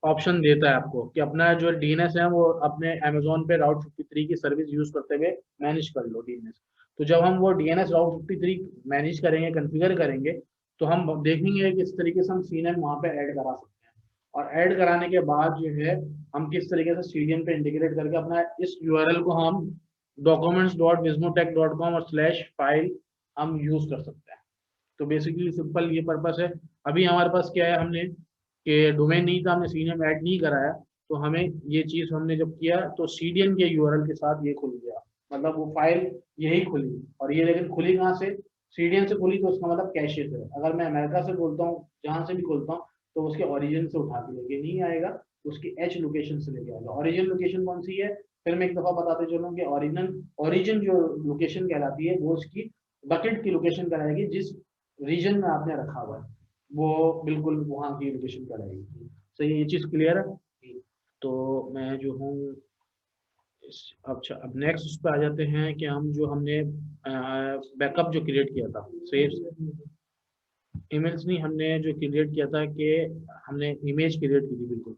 ऑप्शन देता है आपको कि अपना जो डीएनएस है वो अपने अमेजोन पे राउट 53 की सर्विस यूज करते हुए मैनेज कर लो डीएनएस। तो जब हम वो डीएनएस राउट 53 मैनेज करेंगे, कॉन्फ़िगर करेंगे, तो हम देखेंगे कि इस तरीके से हम सीनेम वहां पे ऐड करा सकते हैं, और ऐड कराने के बाद जो है हम किस तरीके से सीडीएन पे इंटीग्रेट करके अपना इस यूआरएल को हम documents.vismotech.com और /file हम यूज कर सकते हैं। तो बेसिकली सिंपल ये पर्पस है। अभी हमारे पास क्या है, हमने कि डोमेन नहीं था, हमने सीडीएन ऐड नहीं कराया, तो हमें ये चीज हमने जब किया तो सीडीएन के यूआरएल के साथ ये खुल गया, मतलब वो फाइल यही खुली। और ये लेकिन खुली कहाँ से? सीडीएन से खुली, तो उसका मतलब कैशे से। अगर मैं अमेरिका से खोलता हूँ, जहां से भी खोलता हूँ, तो उसके ओरिजिन से उठा के लेके नहीं आएगा, उसकी एच लोकेशन से लेके आएगा। ओरिजिन लोकेशन कौन सी है? फिर मैं एक दफा बताते चलूँ कि ओरिजिन जो लोकेशन कहलाती है वो उसकी बकेट की लोकेशन कहलाएगी, जिस रीजन में आपने रखा हुआ है वो बिल्कुल वहां की लोकेशन कहलाएगी। सही है, ये चीज क्लियर है? तो मैं जो हूँ अच्छा, अब नेक्स्ट उस पर आ जाते हैं कि हम जो हमने बैकअप जो क्रिएट किया था, सेव इमेज नहीं, हमने जो क्रिएट किया था कि हमने इमेज क्रिएट की थी, बिल्कुल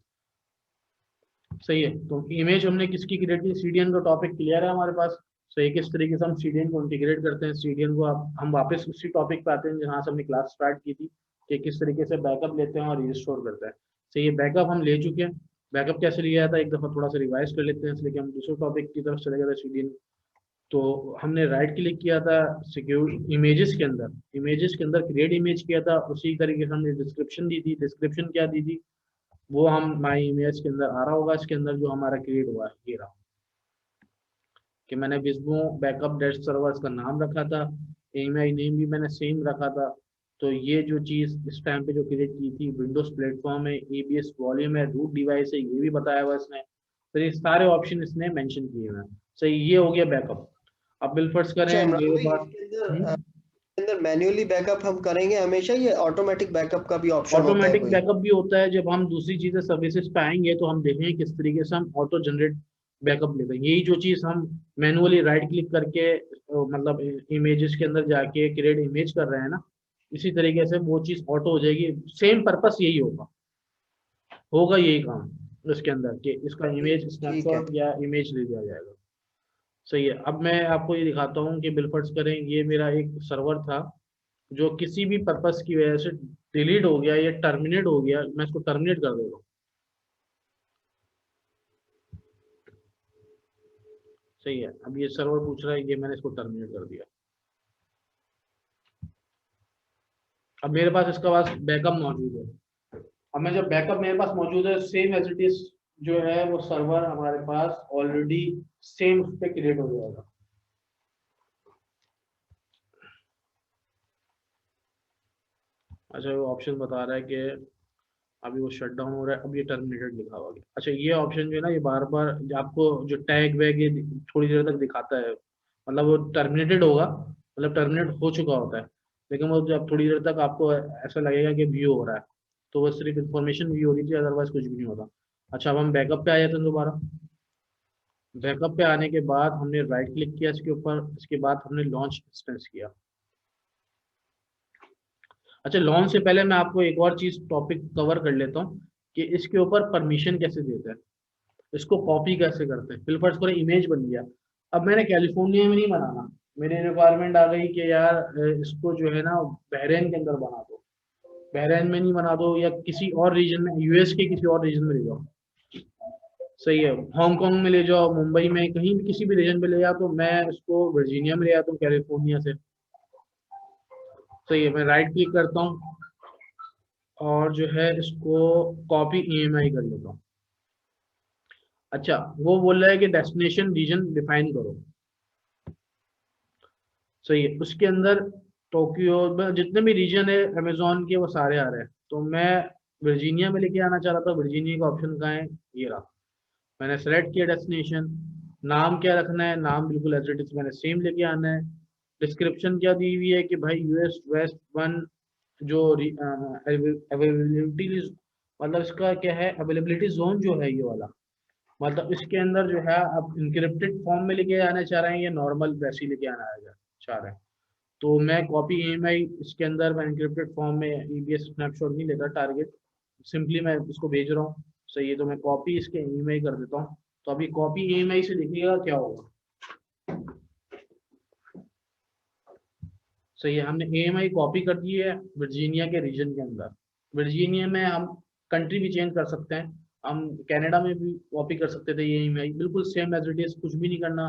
सही है। तो इमेज हमने किसकी क्रिएट की? सीडीएन का टॉपिक क्लियर है हमारे पास। सही, किस तरीके से हम सीडीएन को इंटीग्रेट करते हैं। सीडीएन को हम वापस उसी टॉपिक पे आते हैं जहाँ से हमने क्लास स्टार्ट की थी, कि किस तरीके से बैकअप लेते हैं और रिस्टोर करते हैं। सही है, बैकअप हम ले चुके हैं। बैकअप कैसे लिया था एक दफा थोड़ा सा रिवाइज कर लेते हैं, इसलिए कि हम दूसरे टॉपिक की तरफ चले गए थे, सीडीएन। तो हमने राइट क्लिक किया था सिक्योर इमेजेस के अंदर, इमेजेस के अंदर क्रिएट इमेज किया था। उसी तरीके से हमने डिस्क्रिप्शन दी थी। डिस्क्रिप्शन क्या दी थी वो हम माई इमेज के अंदर आ रहा होगा, इसके अंदर जो हमारा क्रिएट हुआ है ये रहा, कि मैंने विस्मो बैकअप डेस्क सर्वर्स का नाम रखा था, ईमेल नेम भी मैंने सेम रखा था। तो ये जो चीज़ इस टाइम पे जो क्रिएट की थी, विंडोज प्लेटफॉर्म है, एबीएस वॉल्यूम है, रूट डिवाइस है, ये भी बताया हुआ इसने। तो ये सारे ऑप्शन इसने मेंशन किए हुए हैं। सही, ये हो गया बैकअप। अब बिलफर्स अच्छा करें इमरान मेरे भाई, पास। इसके अंदर मैन्युअली बैकअप हम करेंगे हमेशा, ये ऑटोमेटिक बैकअप का भी ऑप्शन होता है ऑटोमेटिक कोई? बैकअप भी होता है। जब हम दूसरी चीजें सर्विसेज पे आएंगे तो हम देखेंगे किस तरीके से हम ऑटो जनरेट बैकअप लेते हैं। यही जो चीज हम मैनुअली राइट क्लिक करके मतलब इमेजेस के अंदर जाके क्रिएट इमेज कर रहे हैं ना, इसी तरीके से वो चीज ऑटो हो जाएगी। सेम पर्पस यही होगा, होगा यही काम इसके अंदर, कि इसका इमेज ठीक है। स्नैपशॉट या इमेज ले लिया जाएगा। सही है, अब मैं आपको ये दिखाता हूँ कि बिलफर्स करें, ये मेरा एक सर्वर था जो किसी भी पर्पस की वजह से डिलीट हो गया या टर्मिनेट हो गया। मैं इसको टर्मिनेट कर देता हूँ। सही है, अब ये सर्वर पूछ रहा है, ये मैंने इसको टर्मिनेट कर दिया। अब मेरे पास इसका पास बैकअप मौजूद है। अब मैं जब बैकअप मेरे पास मौजूद है, सेम एज इट इज जो है वो सर्वर हमारे पास ऑलरेडी सेम उस पे क्रिएट हो जाएगा। अच्छा, वो ऑप्शन बता रहा है कि अभी वो शट डाउन हो रहा है, अब ये टर्मिनेटेड लिखा हुआ है। अच्छा, ये ऑप्शन जो है ना, ये बार बार आपको जो टैग वैग ये थोड़ी देर तक दिखाता है, मतलब वो टर्मिनेटेड होगा, मतलब टर्मिनेट हो चुका होता है, लेकिन वो जब थोड़ी देर तक आपको ऐसा लगेगा कि व्यू हो रहा है, तो वो सिर्फ इन्फॉर्मेशन व्यू हो रही थी, अदरवाइज कुछ भी नहीं होता। अच्छा, अब हम बैकअप पे आ जाते हैं दोबारा। बैकअप पे आने के बाद हमने राइट क्लिक किया इसके ऊपर, इसके बाद हमने लॉन्च इंस्टेंस किया। अच्छा, लॉन्च से पहले मैं आपको एक और चीज टॉपिक कवर कर लेता हूँ कि इसके ऊपर परमिशन कैसे देते हैं, इसको कॉपी कैसे करते हैं। फिल फर्स्ट करें, इमेज बन गया। अब मैंने कैलिफोर्निया में नहीं बनाना, मेरी रिक्वायरमेंट आ गई कि यार इसको जो है ना बहरेन के अंदर बना दो। बहरेन में नहीं बना दो, या किसी और रीजन में, यूएस के किसी और रीजन में ले जाओ। सही है, हांगकांग में ले जाओ, मुंबई में, कहीं भी किसी भी रीजन में ले जाओ। तो मैं इसको वर्जीनिया में ले जाता हूँ, कैलिफोर्निया से। सही है, मैं राइट क्लिक करता हूँ और जो है इसको कॉपी ईएमआई कर लेता हूँ। अच्छा, वो बोल रहा है कि डेस्टिनेशन रीजन डिफाइन करो। सही है, उसके अंदर टोक्यो में जितने भी रीजन है अमेजोन के वो सारे आ रहे हैं। तो मैं वर्जीनिया में लेके आना चाह रहा था, वर्जीनिया का ऑप्शन कहाँ है, ये रहा। मैंने सेलेक्ट किया डेस्टिनेशन। नाम क्या रखना है, नाम बिल्कुल एज इट इज मैंने सेम लेके आना है। डिस्क्रिप्शन क्या दी हुई है कि भाई यूएस वेस्ट वन जो अवेलेबिलिटी, मतलब इसका क्या है, अवेलेबिलिटी जोन जो है ये वाला, मतलब इसके अंदर जो है आप इंक्रिप्टेड फॉर्म में लेके आना चाह रहे हैं या नॉर्मल वैसे ही लेके आना चाह रहे हैं। तो मैं कॉपी ईएमआई इसके अंदर मैं इंक्रिप्टेड फॉर्म में ईबीएस स्नैपशॉट नहीं लेता, टारगेट सिंपली मैं इसको भेज रहा हूँ। सही है, तो मैं कॉपी इसके ईएमआई कर देता हूँ। तो अभी कॉपी ईएमआई से देखिएगा क्या होगा। सही है, हमने ईएमआई कॉपी कर दी है वर्जीनिया के रीजन के अंदर। वर्जीनिया में हम कंट्री भी चेंज कर सकते हैं, हम कनाडा में भी कॉपी कर सकते थे ये ईमेल, बिल्कुल सेम एज इट इज, कुछ भी नहीं करना।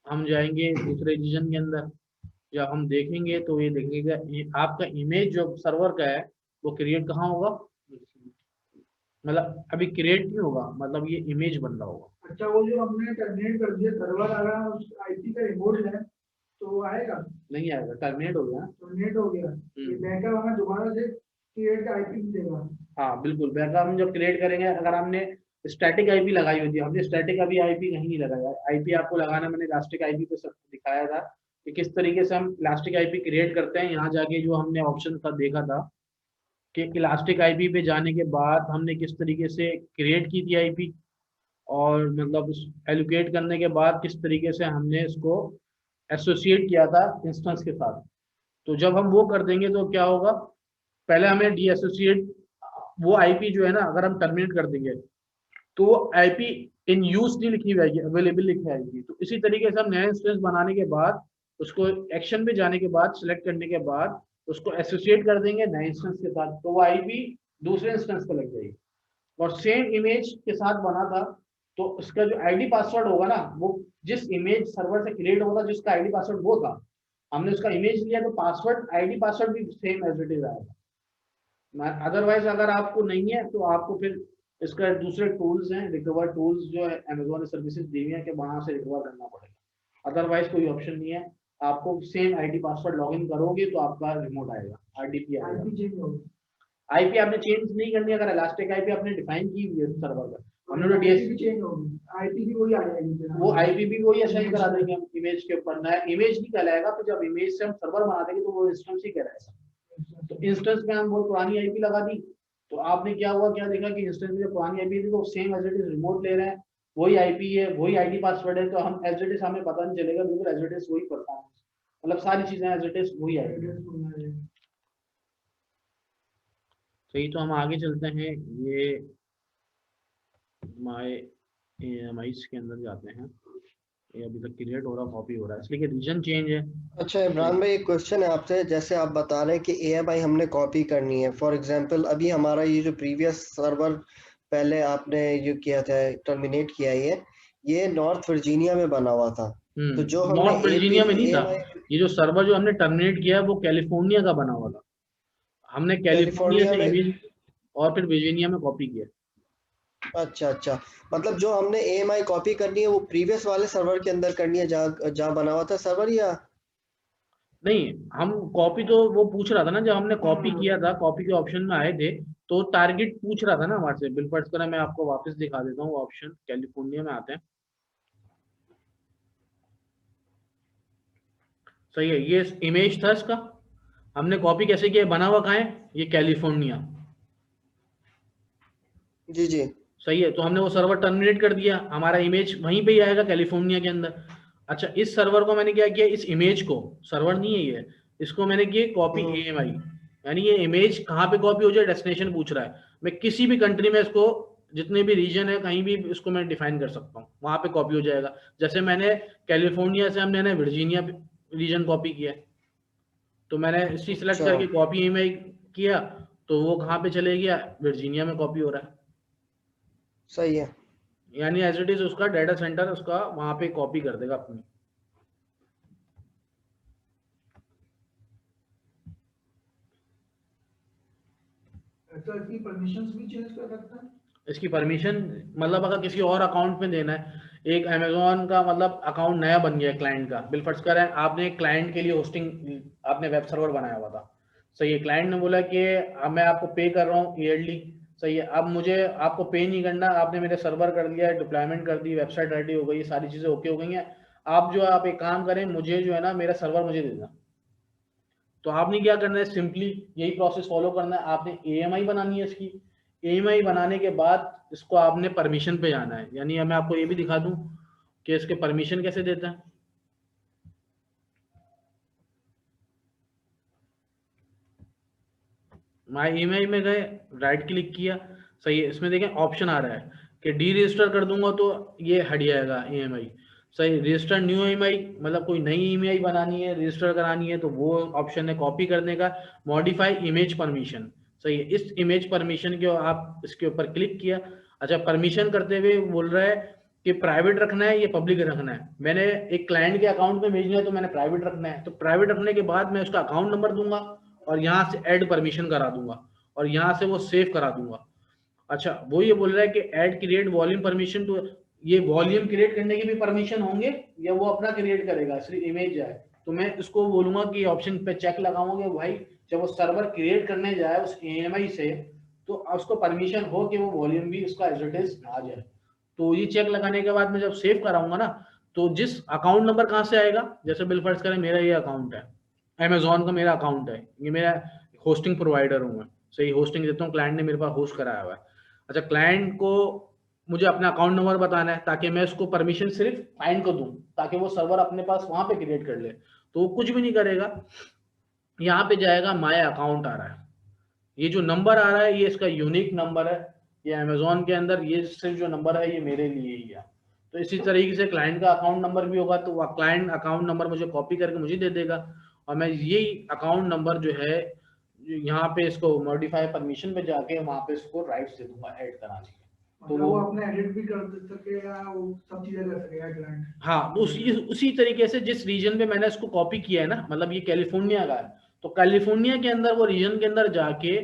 हम जाएंगे दूसरे रीजन के अंदर, जब हम देखेंगे तो ये देखेगा ये आपका इमेज जो सर्वर का है वो क्रिएट कहाँ होगा, मतलब अभी क्रिएट नहीं होगा, मतलब ये इमेज बन रहा होगा। अच्छा, वो जो हमने टर्मिनेट कर दिया सर्वर, अगर हम उस आईपी का रिमोट लें तो आएगा? नहीं आएगा, टर्मिनेट हो गया। टर्मिनेट हो गया, ये बैकअप हमें दोबारा से क्रिएट का आईपी देगा। हाँ बिल्कुल, बैकअप हम जब क्रिएट करेंगे, अगर हमने स्टैटिक आईपी लगाई होती है, हमने स्टैटिक अभी आईपी कहीं नहीं लगाया। आईपी आपको लगाना मैंने इलास्टिक आईपी पे सब दिखाया था कि किस तरीके से हम इलास्टिक आईपी क्रिएट करते हैं। यहाँ जाके जो हमने ऑप्शन था देखा था कि इलास्टिक आईपी पे जाने के बाद हमने किस तरीके से क्रिएट की थी आईपी, और मतलब एलोकेट करने के बाद किस तरीके से हमने इसको एसोसिएट किया था इंस्टेंस के साथ। तो जब हम वो कर देंगे तो क्या होगा, पहले हमें डी एसोसिएट वो आईपी जो है ना, अगर हम टर्मिनेट कर देंगे तो आईपी इन यूज नहीं लिखी हुई आएगी, अवेलेबल लिखी आएगी। तो इसी तरीके से हम नया इंस्टेंस बनाने के बाद उसको एक्शन पे जाने के बाद सिलेक्ट करने के बाद उसको एसोसिएट कर देंगे नए इंस्टेंस के साथ, तो वो आईपी दूसरे इंस्टेंस पे लग जाएगी। और सेम इमेज के साथ बना था, तो उसका जो आईडी पासवर्ड होगा ना, वो जिस इमेज सर्वर से क्रिएट होगा जिसका आईडी पासवर्ड वो था, हमने उसका इमेज लिया तो पासवर्ड आईडी पासवर्ड भी सेम एज इट इज आएगा। अदरवाइज अगर आपको नहीं है तो आपको फिर इसका दूसरे टूल्स हैं, रिकवर टूल्स जो है अमेजोन सर्विसेज दी हुई है कि वहां से रिकवर करना पड़ेगा। अदरवाइज कोई ऑप्शन नहीं है, आपको सेम आईडी पासवर्ड लॉगिन करोगे तो आपका रिमोट आएगा, आरडीपी आएगा। आईपी आपने चेंज नहीं करनी, अगर इलास्टिक आईपी आपने डिफाइन की हुई है सर्वर पर, हमने तो डीएस चेंज होगी, आईपी भी वही आ जाएगी, वो आईपी भी वही असाइन करा देंगे हम इमेज के ऊपर। नया इमेज नहीं कहलाएगा, तो जब इमेज से हम सर्वर बना देंगे तो वो इंस्टेंस ही कहलाएगा। तो इंस्टेंस में हम वो पुरानी आईपी लगा दी, तो आपने क्या हुआ, क्या देखा कि इंस्टेंस में जो पुरानी आईपी थी वो same as it is remote ले रहे हैं, वही आईपी है, वही आईडी पासवर्ड है, तो हम एज इट इज हमें पता नहीं चलेगा, बिल्कुल एज इट इज वही परफॉर्मेंस, मतलब सारी चीजें एज इट इज वही आएगी। सही, तो हम आगे चलते हैं, ये माय एएमआईज के अंदर जाते हैं। ये अभी तक क्रिएट हो रहा, कॉपी हो रहा है, इसलिए कि रीजन चेंज है। अच्छा इमरान भाई, एक क्वेश्चन है आपसे, जैसे आप बता रहे हैं कि एएमआई हमने कॉपी करनी है, फॉर एग्जांपल अभी हमारा ये जो प्रीवियस सर्वर पहले आपने ये किया था, टर्मिनेट किया, ये नॉर्थ वर्जीनिया में बना हुआ था, तो जो हमने नॉर्थ वर्जीनिया में नहीं था, ये जो सर्वर जो हमने टर्मिनेट किया है वो कैलिफोर्निया का बना हुआ था। हमने कैलिफोर्निया से इमेज और फिर वर्जीनिया में कॉपी किया। अच्छा अच्छा, मतलब जो हमने एएमआई कॉपी करनी है वो प्रीवियस वाले सर्वर के अंदर करनी है जहाँ बना हुआ था सर्वर, या नहीं? हम कॉपी तो वो पूछ रहा था ना, जब हमने कॉपी किया था, कॉपी के ऑप्शन में आए थे तो टारगेट पूछ रहा था ना हमारे से। बिलफर्स करा, मैं आपको वापस दिखा देता हूँ, ऑप्शन कैलिफोर्निया में आते हैं। सही है, ये इमेज था इसका, हमने कॉपी कैसे किया, बना हुआ कहाँ है, ये कैलिफोर्निया। जी जी सही है, तो हमने वो सर्वर टर्मिनेट कर दिया, हमारा इमेज वहीं पे ही आएगा कैलिफोर्निया के अंदर। अच्छा, इस सर्वर को मैंने क्या किया, इस इमेज को, सर्वर नहीं है ये, इसको मैंने किया कॉपी एएमआई, यानी ये इमेज कहाँ पे कॉपी हो जाए, डेस्टिनेशन पूछ रहा है। मैं किसी भी कंट्री में इसको, जितने भी रीजन है कहीं भी इसको मैं डिफाइन कर सकता हूँ, वहां पे कॉपी हो जाएगा। जैसे मैंने कैलिफोर्निया से हमने वर्जीनिया रीजन कॉपी किया, तो मैंने इसी सिलेक्ट करके कॉपी एएमआई किया, तो वो कहाँ पे चले गया, वर्जीनिया में कॉपी हो रहा है। सही है, यानी एज इट इज उसका डाटा सेंटर उसका वहां पे कॉपी कर देगा अपनी। तो इसकी परमिशंस भी चेंज कर सकता है? इसकी परमिशन मतलब अगर किसी और अकाउंट में देना है, एक अमेजोन का मतलब अकाउंट नया बन गया क्लाइंट का, बिलफर्स करें आपने एक क्लाइंट के लिए होस्टिंग, आपने वेब सर्वर बनाया हुआ था, सही है, क्लाइंट ने बोला कि अब मैं आपको पे कर रहा हूँ ईयरली, सही है, अब मुझे आपको पे नहीं करना, आपने मेरे सर्वर कर दिया है, डिप्लॉयमेंट कर दी, वेबसाइट रेडी हो गई, सारी चीजें ओके हो गई हैं, आप जो है आप एक काम करें, मुझे जो है ना मेरा सर्वर मुझे दे देना। तो आपने क्या करना है, सिंपली यही प्रोसेस फॉलो करना है, आपने एएमआई बनानी है इसकी। एएमआई बनाने के बाद इसको आपने परमिशन पे जाना है, यानी मैं आपको ये भी दिखा दूं कि इसके परमिशन कैसे देता है। माय एएमआई में गए, राइट क्लिक किया, सही है, इसमें देखें ऑप्शन आ रहा है कि डी रजिस्टर कर दूंगा तो ये हट जाएगा एएमआई, सही, रजिस्टर न्यू एएमआई, मतलब कोई नई ईएमआई बनानी है, रजिस्टर करानी है, तो वो ऑप्शन है कॉपी करने का। मॉडिफाई इमेज परमिशन, सही है, इस इमेज परमिशन के आप इसके ऊपर क्लिक किया। अच्छा, परमिशन करते हुए बोल रहा है कि प्राइवेट रखना है या पब्लिक रखना है। मैंने एक क्लाइंट के अकाउंट में भेजना है तो मैंने प्राइवेट रखना है, तो प्राइवेट रखने के बाद मैं उसका अकाउंट नंबर दूंगा और यहाँ से ऐड परमिशन करा दूंगा और यहाँ से वो सेव करा दूंगा। अच्छा, वो ये बोल रहा है कि add create volume permission to, ये वॉल्यूम क्रिएट करने के भी परमिशन होंगे या वो अपना क्रिएट करेगा, सिर्फ इमेज जाए? तो मैं इसको बोलूंगा कि ऑप्शन पे चेक लगाऊंगा भाई जब वो सर्वर क्रिएट करने जाए उस AMI से तो उसको परमिशन हो कि वो वॉल्यूम भी उसका एज इट इज आ जाए। तो ये चेक लगाने के बाद मैं जब सेव कराऊंगा ना, तो जिस अकाउंट नंबर कहाँ से आएगा, जैसे बिल फर्ज करें मेरा ये अकाउंट है, अमेजोन का मेरा अकाउंट है, ये मेरा होस्टिंग प्रोवाइडर हूँ मैं, सही होस्टिंग देता हूँ, क्लाइंट ने मेरे पास होस्ट कराया हुआ है। अच्छा, क्लाइंट को मुझे अपना अकाउंट नंबर बताना है ताकि मैं उसको परमिशन सिर्फ क्लाइंट को दूं ताकि वो सर्वर अपने पास वहां पे क्रिएट कर ले। तो वो कुछ भी नहीं करेगा, यहाँ पे जाएगा माय अकाउंट आ रहा है, ये जो नंबर आ रहा है ये इसका यूनिक नंबर है, ये अमेजोन के अंदर ये सिर्फ जो नंबर है ये मेरे लिए ही है। तो इसी तरीके से क्लाइंट का अकाउंट नंबर भी होगा, तो क्लाइंट अकाउंट नंबर मुझे कॉपी करके मुझे दे देगा और मैं यही अकाउंट नंबर जो है यहाँ पे इसको मॉडिफाई परमिशन पे जाके वहां पे इसको राइट्स दे दूंगा ऐड कराने के। तो वो अपने एडिट भी कर सकेगा, वो सब चीजें कर सकेगा क्लाइंट। हाँ, तो उसी तरीके से जिस रीजन पे मैंने इसको कॉपी किया है ना, मतलब ये कैलिफोर्निया का है, तो कैलिफोर्निया के अंदर वो रीजन के अंदर जाके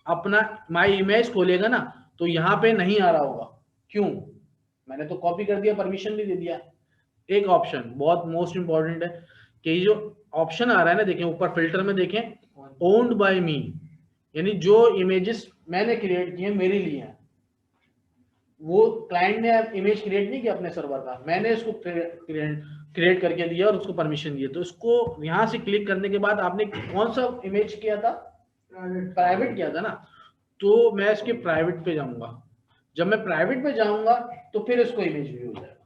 अपना माई इमेज खोलेगा ना, तो यहाँ पे नहीं आ रहा होगा। क्यों? मैंने तो कॉपी कर दिया, परमिशन भी दे दिया। एक ऑप्शन बहुत मोस्ट इंपॉर्टेंट है कि ये जो ऑप्शन आ रहा है ना, देखें ऊपर फिल्टर में देखें, ओन्ड बाय मी, यानी जो इमेजेस मैंने क्रिएट किए मेरे लिए हैं। वो क्लाइंट ने इमेज क्रिएट नहीं किया अपने सर्वर का, मैंने इसको क्रिएट करके दिया और उसको परमिशन दिया। तो इसको यहाँ से क्लिक करने के बाद आपने कौन सा इमेज किया था? प्राइवेट किया था ना, तो मैं इसके प्राइवेट पे जाऊंगा। जब मैं प्राइवेट पे जाऊंगा तो फिर इसको इमेज व्यू हो जाएगा।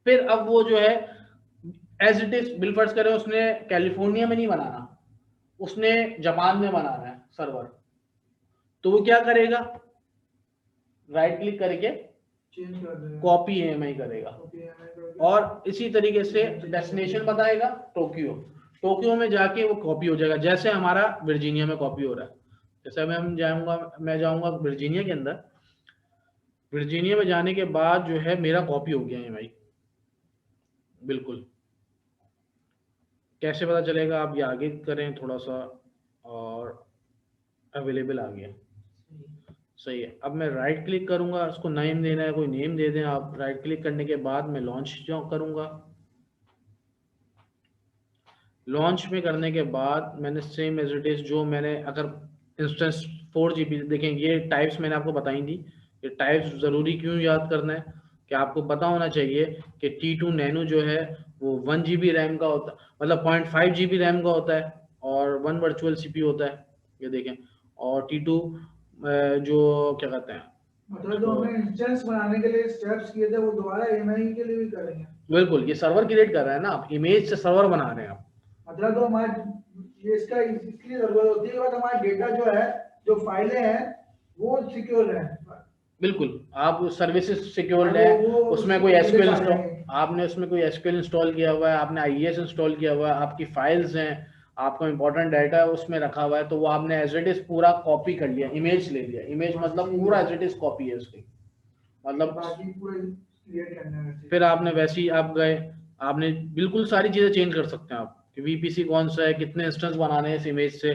फिर अब वो जो है एज इट इज, बिल फर्ज करें उसने कैलिफोर्निया में नहीं बनाना, उसने जापान में बनाना है सर्वर, तो वो क्या करेगा? राइट क्लिक करके कॉपी AMI करेगा और इसी तरीके से डेस्टिनेशन बताएगा टोक्यो, टोक्यो में जाके वो कॉपी हो जाएगा, जैसे हमारा वर्जीनिया में कॉपी हो रहा है। जैसे मैं जाऊंगा वर्जीनिया के अंदर, वर्जीनिया में जाने के बाद जो है मेरा कॉपी हो गया AMI। बिल्कुल, कैसे पता चलेगा? आप ये आगे करें थोड़ा सा, और अवेलेबल आ गया, सही है। अब मैं राइट क्लिक करूंगा, उसको नेम देना है, कोई नेम दे दें आप। राइट क्लिक करने के बाद मैं लॉन्च करूंगा। लॉन्च में करने के बाद मैंने सेम एज इट इज जो मैंने, अगर इंस्टेंस 4GB, देखें ये टाइप्स मैंने आपको बताई थी। ये टाइप्स ज़रूरी क्यों याद करना है कि आपको पता होना चाहिए कि T2 नैनो जो है वो 1GB रैम का होता है, मतलब 0.5GB रैम का होता है और 1 वर्चुअल CPU होता है, ये देखें। और T2 जो क्या कहते हैं, मतलब जो हमने इंस्टेंस बनाने के लिए स्टेप्स किए थे वो दोबारा AMI के लिए भी करेंगे? बिल्कुल, ये सर्वर क्रिएट कर रहा है ना, आप इमेज से सर्वर बना रहे हैं आप। मतलब तो हमारे ये इसका इसलिए जरूरत होती है कि हमारा डेटा जो है, जो फाइलें हैं वो सिक्योर है। बिल्कुल, आप सर्विसेज सिक्योर्ड है, उसमें कोई SQL इंस्टॉल, आपने उसमें कोई SQL इंस्टॉल किया हुआ है, आपने IES इंस्टॉल किया हुआ है, आपकी फाइल्स हैं, आपका इंपॉर्टेंट डाटा है उसमें रखा हुआ है, तो वो आपने एज इट इज पूरा कॉपी कर लिया, इमेज ले लिया। इमेज मतलब पूरा एज इट इज कॉपी है उसकी, मतलब फिर आपने वैसे ही आप गए, आपने बिल्कुल सारी चीजें चेंज कर सकते हैं आप कि VPC कौन सा है, कितने इंस्टेंस बनाने हैं इस इमेज से,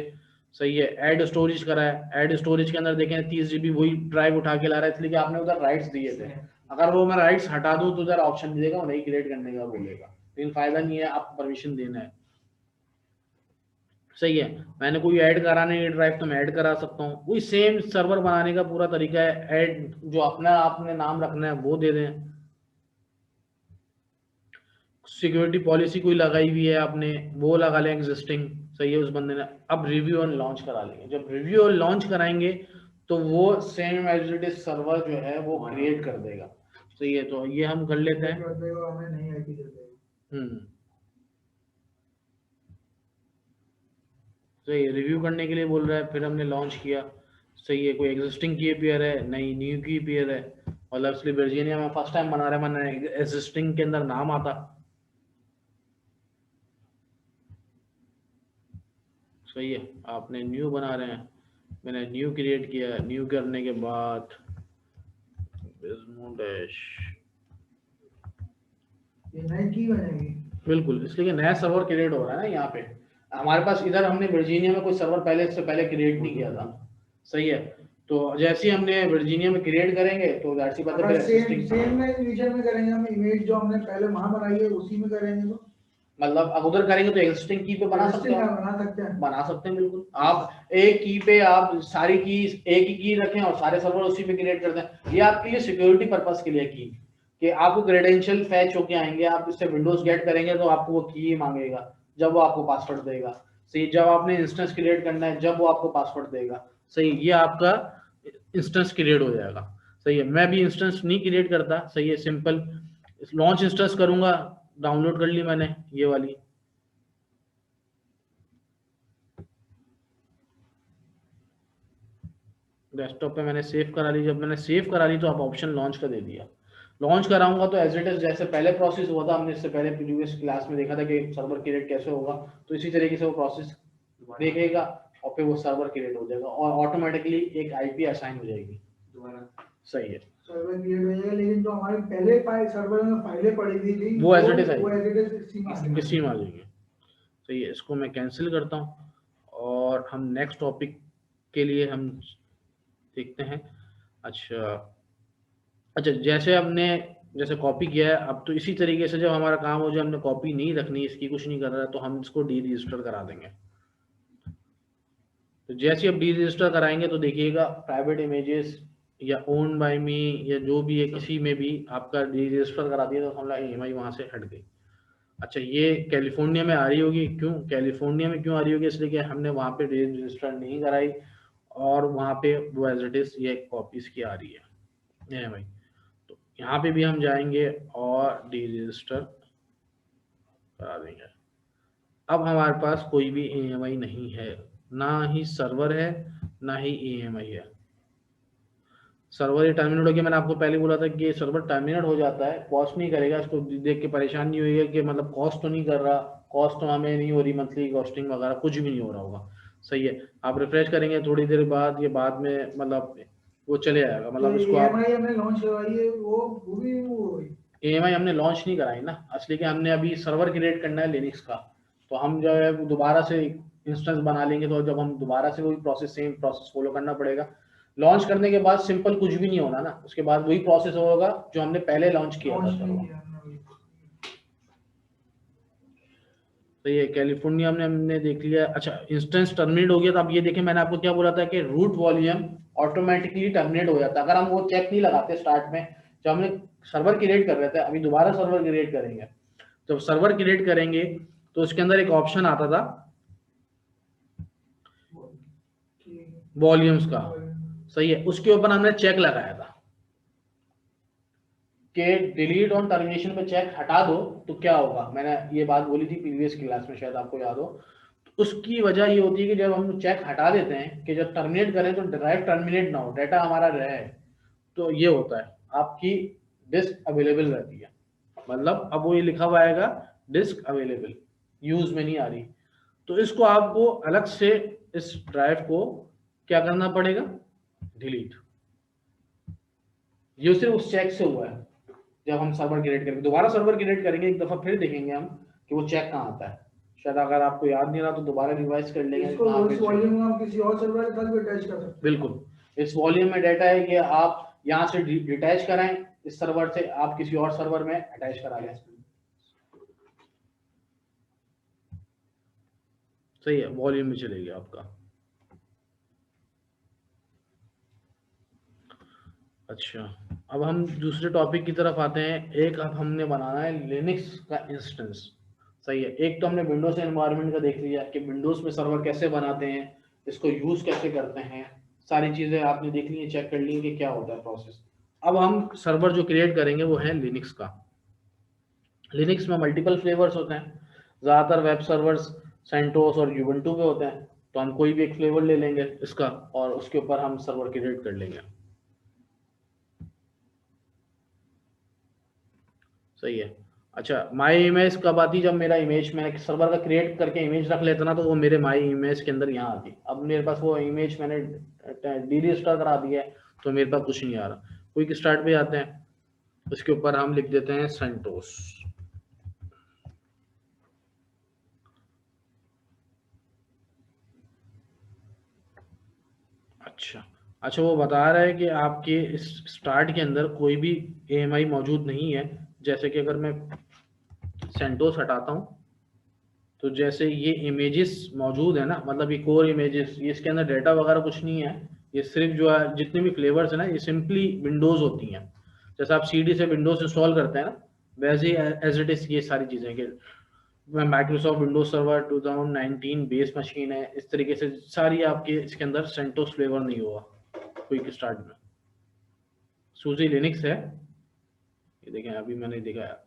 सही है। ऐड स्टोरेज करा है, ऐड स्टोरेज के अंदर देखें 30GB वही ड्राइव उठा के ला रहा है, इसलिए कि आपने उधर राइट्स दिए थे। अगर वो मैं राइट्स हटा दूं तो उधर ऑप्शन नहीं देगा, वो नहीं क्रिएट करने का बोलेगा, लेकिन फायदा नहीं है, आपको परमिशन देना है, सही है। मैंने कोई ऐड कराने की ड्राइव तो मैं ऐड करा सकता हूँ, वही सेम सर्वर बनाने का पूरा तरीका है। ऐड जो अपना आपने नाम रखना है वो दे दें। सिक्योरिटी पॉलिसी कोई लगाई हुई है आपने, वो लगा लें एग्जिस्टिंग, सही है उस बंदे ने। अब रिव्यू और लॉन्च करा लेंगे, जब रिव्यू और लॉन्च कराएंगे तो वो same as it is server जो है वो क्रिएट कर देगा, सही है। तो ये हम कर लेते हैं। सही है, रिव्यू करने के लिए बोल रहा है, फिर हमने लॉन्च किया, सही है। कोई एग्जिस्टिंग की पेयर है, नहीं न्यू की पेयर है, मतलब इसलिए वर्जीनिया में फर्स्ट टाइम बना रहे हैं, मैंने एग्जिस्टिंग के अंदर नाम आता, सही है। आपने न्यू बना रहे हैं, मैंने न्यू क्रिएट किया। न्यू करने के बाद ये नई की बनेगी, बिल्कुल, इसलिए नया सर्वर क्रिएट हो रहा है ना यहाँ पे हमारे पास। इधर हमने वर्जीनिया में कोई सर्वर पहले, इससे पहले क्रिएट नहीं किया था, सही है। तो जैसे ही हमने वर्जीनिया में क्रिएट करेंगे तो जाहिर सी बात है फिर एग्जिस्टिंग सेम में रीजन में करेंगे हम, इमेज जो हमने पहले वहां बनाई है उसी में करेंगे तो मतलब अब उधर करेंगे तो एग्जिस्टिंग की पे बना सकते हो, बना सकते हैं बिल्कुल। आप एक की पे आप सारी की एक ही की रखें और सारे सर्वर उसी पे क्रिएट कर दें। ये आपके लिए सिक्योरिटी पर्पस के लिए की कि आपको क्रेडेंशियल फैच होके आएंगे, आप इससे विंडोज गेट करेंगे तो आपको वो की मांगेगा जब वो आपको पासवर्ड देगा। सही, जब आपने इंस्टेंस क्रिएट करना है जब वो आपको पासवर्ड देगा। सही, ये आपका इंस्टेंस क्रिएट हो जाएगा। सही है, मैं भी इंस्टेंस नहीं क्रिएट करता। सही है, सिंपल लॉन्च इंस्टेंस करूंगा, डाउनलोड कर ली मैंने ये वाली, डेस्कटॉप पे मैंने सेव करा ली। जब मैंने सेव करा ली तो आप ऑप्शन लॉन्च का दे दिया। लॉन्च कराऊंगा तो एज इट इज जैसे पहले प्रोसेस हुआ था, हमने इससे पहले प्रीवियस क्लास में देखा था कि सर्वर क्रिएट कैसे होगा, तो इसी तरीके से वो प्रोसेस देखेगा और फिर वो सर्वर क्रिएट हो जाएगा और ऑटोमेटिकली एक आईपी असाइन हो जाएगी दोबारा। सही है, सर्वर क्रिएट हो जाएगा, लेकिन जो हमारी पहले सर्वर में फाइलें पड़ी हुई थी वो एज इट इज वो आएगी, एज इट इज इसी में आ जाएंगे। सही है, इसको मैं कैंसिल करता हूँ और हम नेक्स्ट टॉपिक के लिए हम देखते हैं। अच्छा अच्छा, जैसे हमने जैसे कॉपी किया है, अब तो इसी तरीके से जब हमारा काम हो जाए, हमने कॉपी नहीं रखनी, इसकी कुछ नहीं कर रहा है, तो हम इसको डी रजिस्टर करा देंगे। तो जैसे अब डी रजिस्टर कराएंगे तो देखिएगा प्राइवेट इमेजेस या ओन बाय मी या जो भी है किसी में भी आपका डी रजिस्टर करा दिया तो हमारा EMI वहां से हट गई। अच्छा, ये कैलिफोर्निया में आ रही होगी, क्यों कैलिफोर्निया में क्यों आ रही होगी? इसलिए कि हमने वहां पे डी रजिस्टर नहीं कराई और वहां पे वो एज इट इज ये कॉपीज की आ रही है EMI। तो यहाँ पे भी हम जाएंगे और डी रजिस्टर करा देंगे। अब हमारे पास कोई भी EMI नहीं है, ना ही सर्वर है ना ही EMI है। सर्वर ही टर्मिनेट हो गया। मैंने आपको पहले बोला था कि सर्वर टर्मिनेट हो जाता है, कॉस्ट नहीं करेगा। इसको देख के परेशान नहीं होइएगा कि मतलब कॉस्ट तो नहीं कर रहा, कॉस्ट तो हमें नहीं हो रही, मंथली कॉस्टिंग वगैरह कुछ भी नहीं हो रहा होगा। सही है, आप रिफ्रेश करेंगे थोड़ी देर बाद, ये बाद में मतलब वो चले आएगा। मतलब इसको आप EMI हमने लॉन्च करवाई है वो भी वो EMI हमने लॉन्च नहीं कराई ना, असली के हमने अभी सर्वर क्रिएट करना है लिनक्स का। तो हम जो है दोबारा से इंस्टेंस बना लेंगे, तो जब हम दोबारा से वही प्रोसेस सेम प्रोसेस फॉलो करना पड़ेगा। लॉन्च करने के बाद सिंपल कुछ भी नहीं होना ना, उसके बाद वही प्रोसेस होगा जो हमने पहले लॉन्च किया था सर्वर। तो ये कैलिफोर्निया में हमने देख लिया। अच्छा, इंस्टेंस टर्मिनेट हो गया। तो अब ये देखें, मैंने आपको क्या बोला था कि रूट वॉल्यूम ऑटोमेटिकली टर्मिनेट हो जाता है अगर हम वो चेक नहीं लगाते स्टार्ट में जब हमने सर्वर क्रिएट कर रहे थे। अभी दोबारा सर्वर क्रिएट करेंगे, जब सर्वर क्रिएट करेंगे तो उसके अंदर एक ऑप्शन आता था वॉल्यूम्स का। सही है, उसके ऊपर हमने चेक लगाया था कि डिलीट ऑन टर्मिनेशन पे चेक हटा दो तो क्या होगा। मैंने ये बात बोली थी प्रीवियस क्लास में, शायद आपको याद हो। तो उसकी वजह ये होती है कि जब हम चेक हटा देते हैं कि जब टर्मिनेट करें तो डायरेक्ट टर्मिनेट ना हो, डाटा हमारा रहे, तो ये होता है आपकी डिस्क अवेलेबल रहती है। मतलब अब वो ये लिखा हुआ आएगा डिस्क अवेलेबल, यूज में नहीं आ रही। तो इसको आपको अलग से इस ड्राइव को क्या करना पड़ेगा, डिलीट। ये सिर्फ उस चेक से हुआ है। जब हम सर्वर क्रिएट करेंगे, दोबारा सर्वर क्रिएट करेंगे एक दफा, फिर देखेंगे हम कि वो चेक कहाँ आता है। शायद अगर आपको याद नहीं रहा तो दोबारा रिवाइज कर लेंगे। इसको उस वॉल्यूम में आप किसी और सर्वर के साथ भी अटैच कर सकते हैं। बिल्कुल, इस वॉल्यूम में डाटा है कि आप यहाँ से डिटैच कराएं, इस सर्वर से आप किसी और सर्वर में अटैच करा लें। सही है, वॉल्यूम में चलेगा आपका। अच्छा, अब हम दूसरे टॉपिक की तरफ आते हैं। एक अब हमने बनाना है लिनक्स का इंस्टेंस। सही है, एक तो हमने विंडोज एनवायरनमेंट का देख लिया कि विंडोज में सर्वर कैसे बनाते हैं, इसको यूज कैसे करते हैं, सारी चीजें आपने देख ली, चेक कर ली कि क्या होता है प्रोसेस। अब हम सर्वर जो क्रिएट करेंगे वो है लिनक्स का। लिनक्स में मल्टीपल फ्लेवर्स होते हैं, ज्यादातर वेब सर्वर्स सेंटोस और यूबंटू पे होते हैं। तो हम कोई भी एक फ्लेवर ले लेंगे इसका और उसके ऊपर हम सर्वर क्रिएट कर लेंगे। सही है। अच्छा, माई इमेज कब आती? जब मेरा इमेज मैंने सर्वर का क्रिएट करके इमेज रख लेता ना, तो वो मेरे माई इमेज के अंदर यहाँ आती। अब मेरे पास वो इमेज मैंने डी रजिस्टर करा दिया है तो मेरे पास कुछ नहीं आ रहा। क्विक स्टार्ट पे आते हैं, उसके ऊपर हम लिख देते हैं सेंटोस। अच्छा, अच्छा, वो बता रहा है कि आपके इस स्टार्ट के अंदर कोई भी AMI मौजूद नहीं है। जैसे कि अगर मैं सेंटोस हटाता हूँ तो जैसे ये इमेजेस मौजूद है ना, मतलब ये कोर इमेजेस, ये इसके अंदर डेटा वगैरह कुछ नहीं है। ये सिर्फ जो है जितने भी फ्लेवर्स है ना, ये सिंपली विंडोज होती हैं। जैसे आप CD से विंडोज इंस्टॉल करते हैं ना, वैसे ही एज इट इज ये सारी चीजें कि Microsoft Windows server 2019 base machine है, इस तरीके से सारी आपके इसके अंदर सेंटोस फ्लेवर नहीं होगा क्विक स्टार्ट में। सूजी लिनक्स है, ये देखें अभी मैंने देखा है,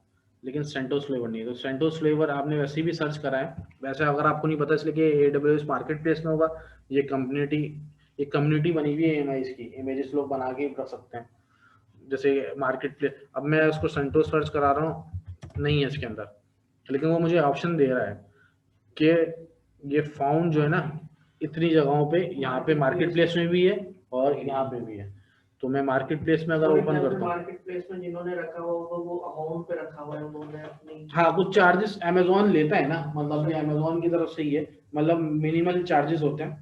लेकिन सेंटोस फ्लेवर नहीं है। तो सेंटोस फ्लेवर आपने वैसे ही भी सर्च करा है, वैसे अगर आपको नहीं पता इसलिए कि AWS मार्केट प्लेस में होगा। ये कम्युनिटी बनी हुई है इमेज की, इमेजेस लोग बना के कर सकते हैं जैसे मार्केट प्लेस। अब मैं उसको सेंटोस सर्च करा रहा हूँ, नहीं है इसके अंदर, लेकिन वो मुझे ऑप्शन दे रहा है कि ये फाउंड जो है ना इतनी जगहों पे, यहाँ पे मार्केट प्लेस में भी है और यहाँ पे भी है। तो मैं मार्केट प्लेस में अगर ओपन करता हूँ, मार्केट प्लेस में जिन्होंने रखा हुआ होगा वो अकाउंट पे रखा हुआ है उन्होंने अपनी। हाँ, कुछ चार्जेस अमेजोन लेता है ना, मतलब ये अमेजोन की तरफ से ही है, मतलब मिनिमल चार्जेस होते हैं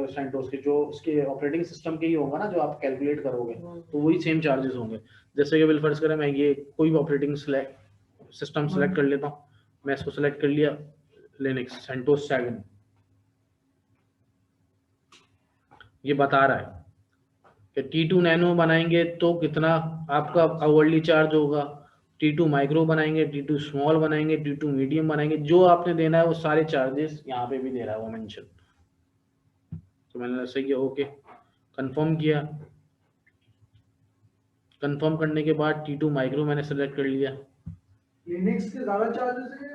सेंटोस के, जो उसके ऑपरेटिंग सिस्टम के ही होगा ना जो आप कैलकुलेट करोगे, तो वही सेम चार्जेस होंगे। जैसे कि विल फर्ज करें मैं ये कोई भी ऑपरेटिंग सिस्टम सेलेक्ट कर लेता हूँ, मैं इसको सेलेक्ट कर लिया लिनक्स सेंटोस 7। ये बता रहा है कि T2 नैनो बनाएंगे तो कितना आपका आवरली चार्ज होगा, T2 माइक्रो बनाएंगे, T2 स्मॉल बनाएंगे, T2 मीडियम बनाएंगे, जो आपने देना है वो सारे चार्जेस यहाँ पे भी दे रहा है वो मेंशन। तो मैंने सही किया, ओके कंफर्म किया। कंफर्म करने के बाद T2 माइक्रो मैंने सेलेक्ट कर लिया। लिनक्स के ज्यादा चार्जेस है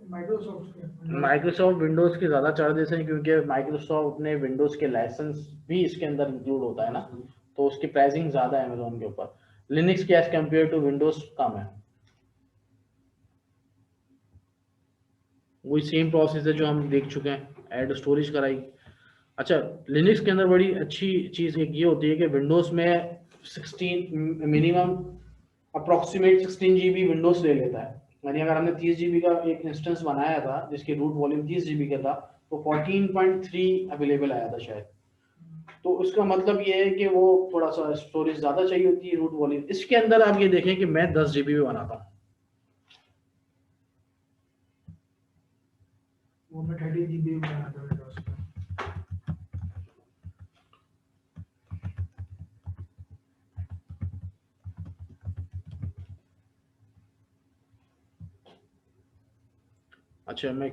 माइक्रोसॉफ्ट के? माइक्रोसॉफ्ट विंडोज के ज्यादा चार्जेस हैं, क्योंकि माइक्रोसॉफ्ट ने विंडोज के लाइसेंस भी इसके अंदर इंक्लूड होता है ना, तो उसकी प्राइसिंग ज्यादा है अमेजोन के ऊपर। लिनक्स के एज कम्पेयर टू विंडोज कम है। वही सेम प्रोसेस है जो हम देख चुके हैं, ऐड स्टोरेज कराई। अच्छा, लिनक्स के अंदर बड़ी अच्छी चीज एक ये होती है कि विंडोज में 16 मिनिमम अप्रोक्सीमेट 16 GB विंडोज ले लेता है। यानी अगर हमने 30 GB का एक इंस्टेंस बनाया था जिसकी रूट वॉल्यूम 30 GB का था, तो 14.3 अवेलेबल आया था शायद। तो उसका मतलब ये है कि वो थोड़ा सा स्टोरेज ज्यादा चाहिए होती है, रूट वॉल्यूम। इसके अंदर आप ये देखें कि मैं 10 GB में बनाता हूँ, वो मैं 30 GB में बनाता था उसका। अच्छा मैं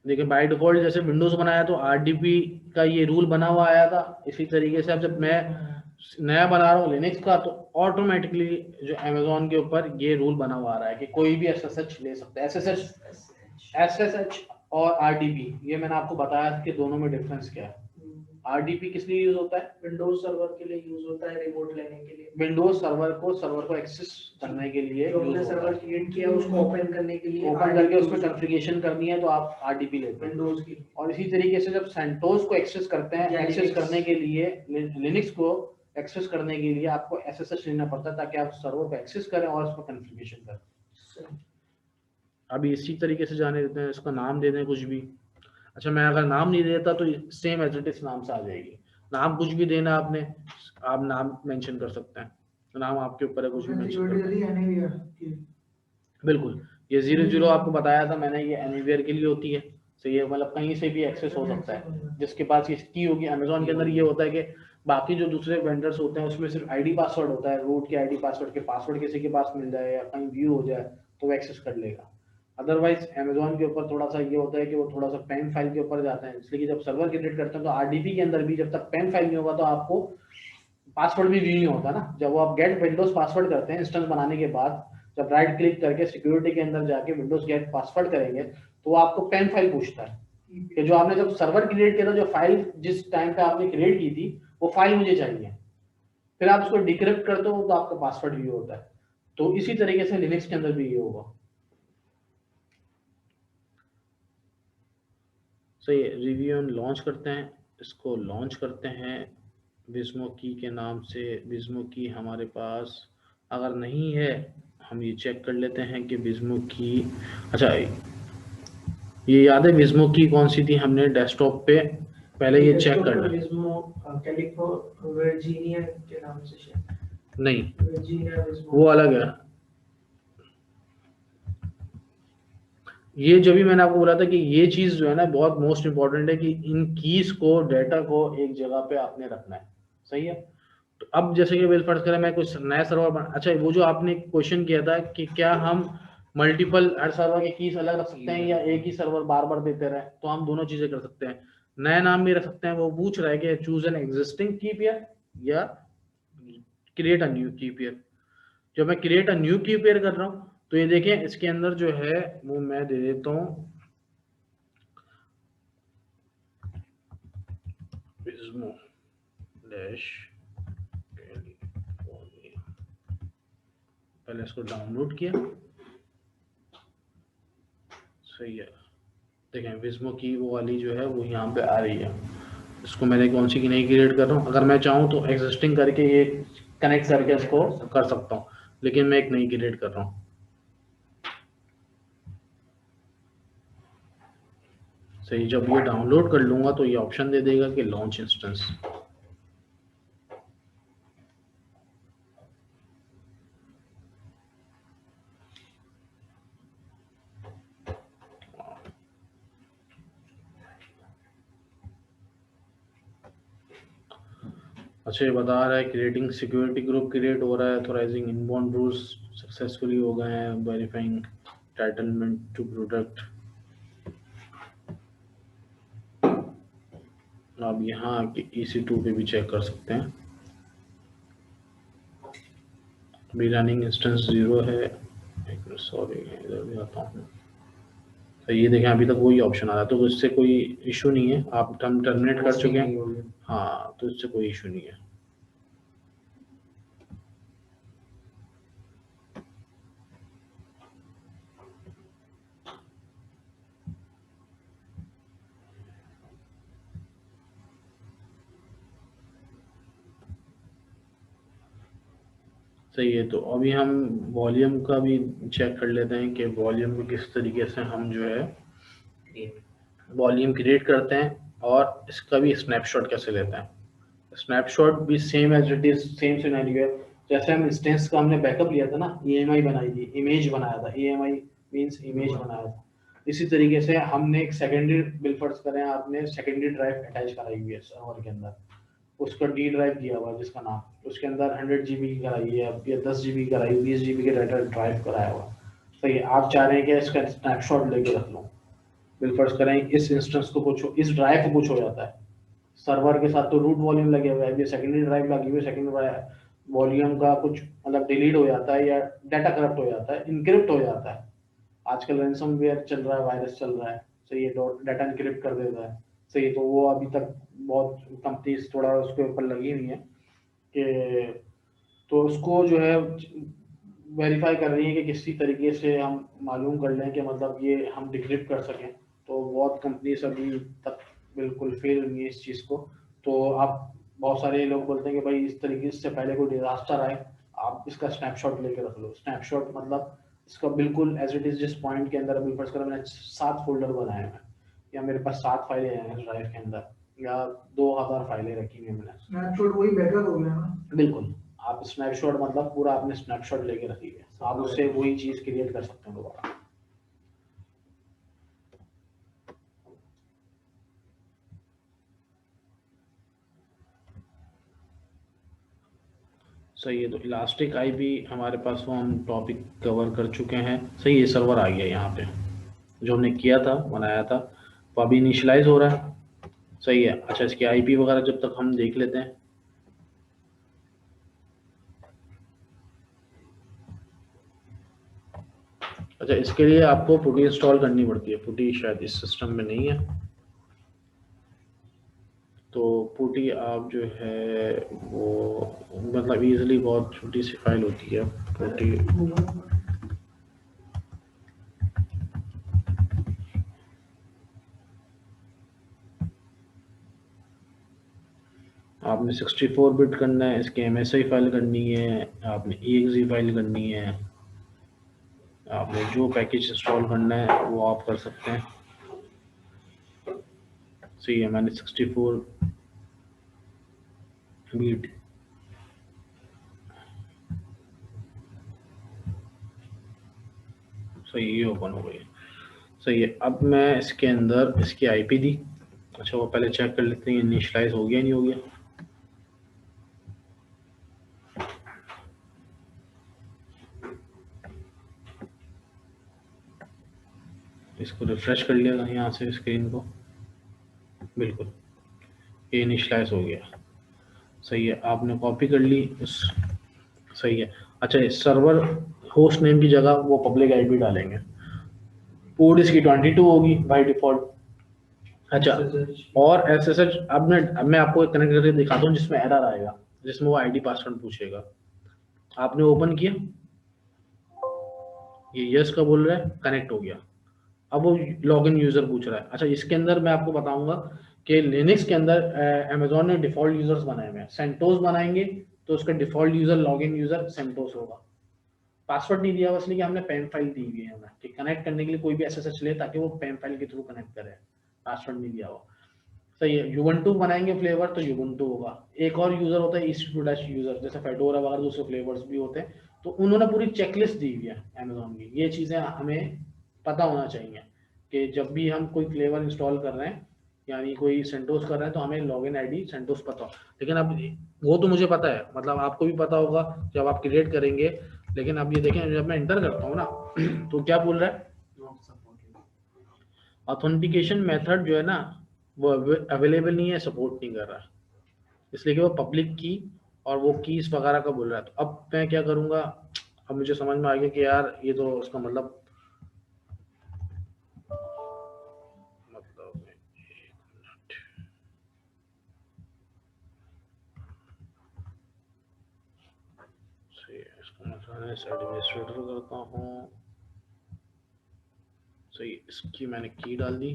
देखिए बाय डिफॉल्ट जैसे विंडोज बनाया तो RDP का ये रूल बना हुआ आया था। इसी तरीके से अब जब मैं नया बना रहा हूँ लिनक्स का, तो ऑटोमेटिकली जो अमेजोन के ऊपर ये रूल बना हुआ आ रहा है कि कोई भी SSH ले सकता है। SSH और RDP, ये मैंने आपको बताया कि दोनों में डिफरेंस क्या है। RDP किस लिए यूज होता है? विंडोज सर्वर के लिए यूज होता है, रिमोट लेने के लिए। विंडोज सर्वर को एक्सेस करने के लिए जो हमने सर्वर क्रिएट किया उसको ओपन करने के लिए, ओपन करके उसमें कॉन्फ़िगरेशन करनी है तो आप RDP लेते हैं विंडोज की। और इसी तरीके से जब सेंटोस को एक्सेस करते हैं, एक्सेस करने के लिए लिनक्स को एक्सेस करने के लिए आपको SSH लेना पड़ता है ताकि आप सर्वर को एक्सेस करें और उसमें कॉन्फ़िगरेशन करें। अभी इसी तरीके से जाने देते हैं, इसका नाम दे दें कुछ भी। अच्छा, मैं अगर नाम नहीं देता तो सेम एज इट इज नाम से आ जाएगी। नाम कुछ भी देना आपने, आप नाम मेंशन कर सकते हैं, तो नाम आपके ऊपर है, कुछ भी मेंशन कर सकते हैं। बिल्कुल, ये 00 आपको बताया था मैंने, ये एनीवेयर के लिए होती है। तो ये मतलब कहीं से भी एक्सेस हो सकता है जिसके पास ये की होगी। अमेजोन के अंदर ये होता है कि बाकी जो दूसरे वेंडर्स होते हैं उसमें सिर्फ ID पासवर्ड होता है, रूट के ID पासवर्ड के पासवर्ड किसी के पास मिल जाए या कहीं व्यू हो जाए तो वो एक्सेस कर लेगा। अदरवाइज अमेजोन के ऊपर थोड़ा सा ये होता है कि वो थोड़ा सा पैन फाइल के ऊपर जाते हैं, इसलिए कि जब सर्वर क्रिएट करते हैं तो RDP के अंदर भी जब तक पैन फाइल नहीं होगा तो आपको पासवर्ड भी व्यू नहीं होता ना। जब वो आप गेट विंडोज पासवर्ड करते हैं इंस्टेंस बनाने के बाद, जब राइट क्लिक करके सिक्योरिटी के अंदर जाके विंडोज गेट पासवर्ड करेंगे तो वो आपको पैन फाइल पूछता है कि जो आपने जब सर्वर क्रिएट किया था, जो फाइल जिस टाइम पे आपने क्रिएट की थी वो फाइल मुझे चाहिए। फिर आप उसको डिक्रिप्ट करते हो तो आपका पासवर्ड व्यू होता है। तो इसी तरीके से लिनक्स के अंदर भी ये होगा। सही है, रिव्यू लॉन्च करते हैं, इसको लॉन्च करते हैं विस्मो की के नाम से। विस्मो की हमारे पास अगर नहीं है, हम ये चेक कर लेते हैं कि विस्मो की, अच्छा ये याद है विस्मो की कौन सी थी हमने डेस्कटॉप पे पहले ये चेक करना है। विस्मो कैलिको वर्जीनिया के नाम से शायद, नहीं, वर्जीनिया विस्मो वो अलग है। ये जो भी मैंने आपको बोला था कि ये चीज जो है ना बहुत मोस्ट इंपॉर्टेंट है कि इन कीज को, डाटा को एक जगह पे आपने रखना है। सही है। तो अब जैसे कि फर्ज करें मैं कुछ नया सर्वर अच्छा, वो जो आपने क्वेश्चन किया था कि क्या हम मल्टीपल हर सर्वर के कीज अलग रख सकते हैं या एक ही सर्वर बार बार देते रहे, तो हम दोनों चीजें कर सकते हैं। नया नाम भी रख सकते हैं। वो पूछ रहा है कि चूज एन एग्जिस्टिंग की पेयर या क्रिएट अ न्यू की पेयर। जब मैं क्रिएट अ न्यू की पेयर कर रहा हूं तो ये देखें इसके अंदर जो है वो मैं दे देता हूं विस्मो डैश कैलिफोर्निया। पहले इसको डाउनलोड किया। सही है। देखें विस्मो की वो वाली जो है वो यहाँ पे आ रही है। इसको मैंने कौन सी की नहीं क्रिएट कर रहा हूँ। अगर मैं चाहूँ तो एग्जिस्टिंग करके ये कनेक्ट करके इसको कर सकता हूँ, लेकिन मैं एक नई क्रिएट कर रहा हूँ। सही। जब ये डाउनलोड कर लूंगा तो ये ऑप्शन दे देगा कि लॉन्च इंस्टेंस। अच्छा, ये बता रहा है क्रिएटिंग सिक्योरिटी ग्रुप क्रिएट हो रहा है, ऑथराइजिंग इनबाउंड रूल्स सक्सेसफुली हो गए हैं, वेरीफाइंग टाइटलमेंट टू प्रोडक्ट। आप यहाँ आके EC2 पे भी चेक कर सकते हैं। अभी रनिंग इंस्टेंस 0 है। एक मिनट, सॉरी, इधर भी आता हूँ। तो ये देखें अभी तक वही ऑप्शन आ रहा है, तो इससे कोई इशू नहीं है। आप हम टर्मिनेट कर चुके हैं। हाँ, तो इससे कोई इशू नहीं है। सही है। तो अभी हम वॉल्यूम का भी चेक कर लेते हैं कि वॉल्यूम को किस तरीके से हम जो है वॉल्यूम क्रिएट करते हैं और इसका भी स्नैपशॉट कैसे लेते हैं। स्नैपशॉट भी same as it is, same scenario है। जैसे हम इंस्टेंस का हमने बैकअप लिया था ना, EMI बनाई थी, इमेज बनाया था, EMI मींस इमेज बनाया था। इसी तरीके से हमने एक सेकेंडरी बिल फर्ज करें, आपने सेकेंडरी ड्राइव अटैच कराई हुई है सर्वर के अंदर, उसका D ड्राइव दिया हुआ है जिसका नाम, उसके अंदर 100 GB की कराई है या 10 GB कराई, 20 GB के डाटा ड्राइव कराया हुआ। सही है। आप चाह रहे हैं कि इसका स्नैपशॉट लेके रख लो। बिल फर्ज करें इस इंस्टेंस को कुछ, इस ड्राइव को कुछ हो जाता है, सर्वर के साथ तो रूट वॉल्यूम लगे हुए हैं, ये सेकेंडरी ड्राइव लगी हुई है, सेकेंडरी वॉल्यूम का कुछ मतलब डिलीट हो जाता है या डाटा करप्ट हो जाता है, इनक्रिप्ट हो जाता है। आजकल रैंसमवेयर चल रहा है, वायरस चल रहा है। सही है। डाटा इनक्रिप्ट कर देता है। सही है। तो वो अभी तक बहुत कंपनीज थोड़ा उसके ऊपर लगी हुई है कि तो उसको जो है वेरीफाई कर रही है कि किसी तरीके से हम मालूम कर लें कि मतलब ये हम डिक्रिप्ट कर सकें। तो बहुत कंपनीज अभी तक बिल्कुल फेल हुई है इस चीज़ को। तो आप बहुत सारे लोग बोलते हैं कि भाई इस तरीके से पहले कोई डिजास्टर आए आप इसका स्नैपशॉट लेके रख लो। स्नैपशॉट मतलब इसका बिल्कुल एज इट इज, जिस पॉइंट के अंदर अभी फर्स्ट कर मैंने 7 फोल्डर बनाए हैं या मेरे पास 7 फाइलें हैं ड्राइव के अंदर या 2000 फाइलें रखी हुई हैं मैंने। स्नैपशॉट वही बैकअप हो गया ना। बिल्कुल। आप स्नैपशॉट मतलब पूरा आपने स्नैपशॉट लेके रखी है, आप उससे वही चीज क्रिएट कर सकते हैं दोबारा। सही है। तो इलास्टिक आईपी हमारे पास वो हम टॉपिक कवर कर चुके हैं। सही है। सर्वर आ गया यहाँ पे जो हमने किया था, बनाया था, तो अभी इनिशियलाइज हो रहा है। सही है। अच्छा, इसकी आईपी वगैरह जब तक हम देख लेते हैं। अच्छा, इसके लिए आपको पुटी इंस्टॉल करनी पड़ती है। पुटी शायद इस सिस्टम में नहीं है, तो पुटी आप जो है वो मतलब इजीली बहुत छोटी सी फाइल होती है पुटी। आपने 64 बिट करना है, इसके MSI फाइल करनी है, आपने EXE फाइल करनी है, आपने जो पैकेज इंस्टॉल करना है वो आप कर सकते हैं। सही है, मैंने 64 बीट। सही, ये ओपन हो गई। सही है, अब मैं इसके अंदर इसकी आईपी दी। अच्छा, वो पहले चेक कर लेते हैं इनिशियलाइज हो गया नहीं हो गया। इसको रिफ्रेश कर लिया यहाँ से स्क्रीन को, बिल्कुल ये इनिशियलाइज हो गया। सही है, आपने कॉपी कर ली उस, सही है। अच्छा, इस सर्वर होस्ट नेम की जगह वो पब्लिक आईपी डालेंगे। पोर्ट इसकी 22 होगी बाय डिफॉल्ट। अच्छा, और एसएसएच अब मैं आपको कनेक्ट करके दिखाता हूँ जिसमें एरर आएगा, जिसमें वो आईडी पासवर्ड पूछेगा। आपने ओपन किया, ये यस का बोल रहा है, कनेक्ट हो गया। अब वो लॉगिन यूजर पूछ रहा है। अच्छा, इसके अंदर मैं आपको बताऊंगा कि लिनक्स के अंदर अमेजोन ने डिफॉल्ट यूजर्स बनाए हुए हैं। सेंटोस बनाएंगे तो उसका default user login user CentOS होगा। पासवर्ड नहीं दिया हुआ इसलिए कि हमने पैम फाइल दी हुई है हमें कि कनेक्ट करने के लिए कोई भी एसएसएच ले ताकि वो पैम फाइल के थ्रू कनेक्ट करे। पासवर्ड नहीं दिया हुआ। सही है, यूबंटू बनाएंगे फ्लेवर तो यूबंटू होगा। एक और यूजर होता है EC2 यूजर, जैसे फेडोरा वगैरह दूसरे फ्लेवर्स भी होते हैं। तो उन्होंने पूरी चेकलिस्ट दी हुई है अमेजोन की। ये चीजें हमें पता होना चाहिए कि जब भी हम कोई फ्लेवर इंस्टॉल कर रहे हैं, यानी कोई सेंटोस कर रहे हैं, तो हमें लॉगिन आईडी सेंटोस पता हो। लेकिन अब वो तो मुझे पता है, मतलब आपको भी पता होगा जब आप क्रिएट करेंगे। लेकिन अब ये देखें, जब मैं एंटर करता हूँ ना तो क्या बोल रहा है, ऑथेंटिकेशन मेथड जो है ना वो अवेलेबल नहीं है, सपोर्ट नहीं कर रहा है, इसलिए कि वो पब्लिक की और वो कीज वगैरह का बोल रहा है। तो अब मैं क्या करूंगा, अब मुझे समझ में आ गया कि यार ये तो उसका मतलब इसको मैं एडमिनिस्ट्रेटर करता हूँ। सही, इसकी मैंने की डाल दी।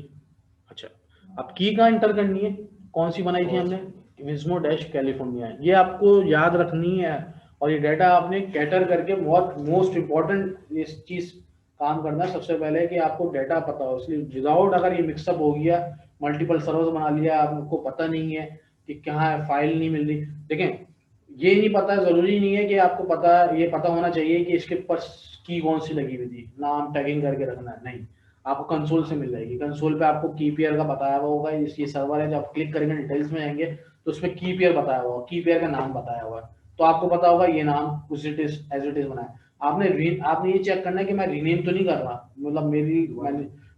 अच्छा, अब की कहाँ इंटर करनी है, कौन सी बनाई थी हमने, विज्मो डैश कैलिफोर्निया। ये आपको याद रखनी है और ये डाटा आपने कैटर करके बहुत मोस्ट इंपॉर्टेंट इस चीज काम करना है सबसे पहले कि आपको डाटा पता हो। इसलिए विदाउट अगर ये मिक्सअप हो गया, मल्टीपल सर्वर्स बना लिया, आपको पता नहीं है कि कहाँ है, फाइल नहीं मिल रही। देखें, ये नहीं पता, जरूरी नहीं है कि आपको पता, ये पता होना चाहिए कि इसके ऊपर की कौन सी लगी हुई थी, नाम टैगिंग करके रखना है, नहीं। आपको कंसोल से मिल जाएगी। कंसोल पे आपको की पेयर का बताया हुआ होगा, ये सर्वर है, जब आप क्लिक करेंगे डिटेल्स में आएंगे तो उसमें की पेयर बताया हुआ, की पेयर का नाम बताया हुआ है, तो आपको पता होगा ये नाम उस it is as it is बनाया। आपने ये चेक करना है कि मैं रीनेम तो नहीं कर रहा, मतलब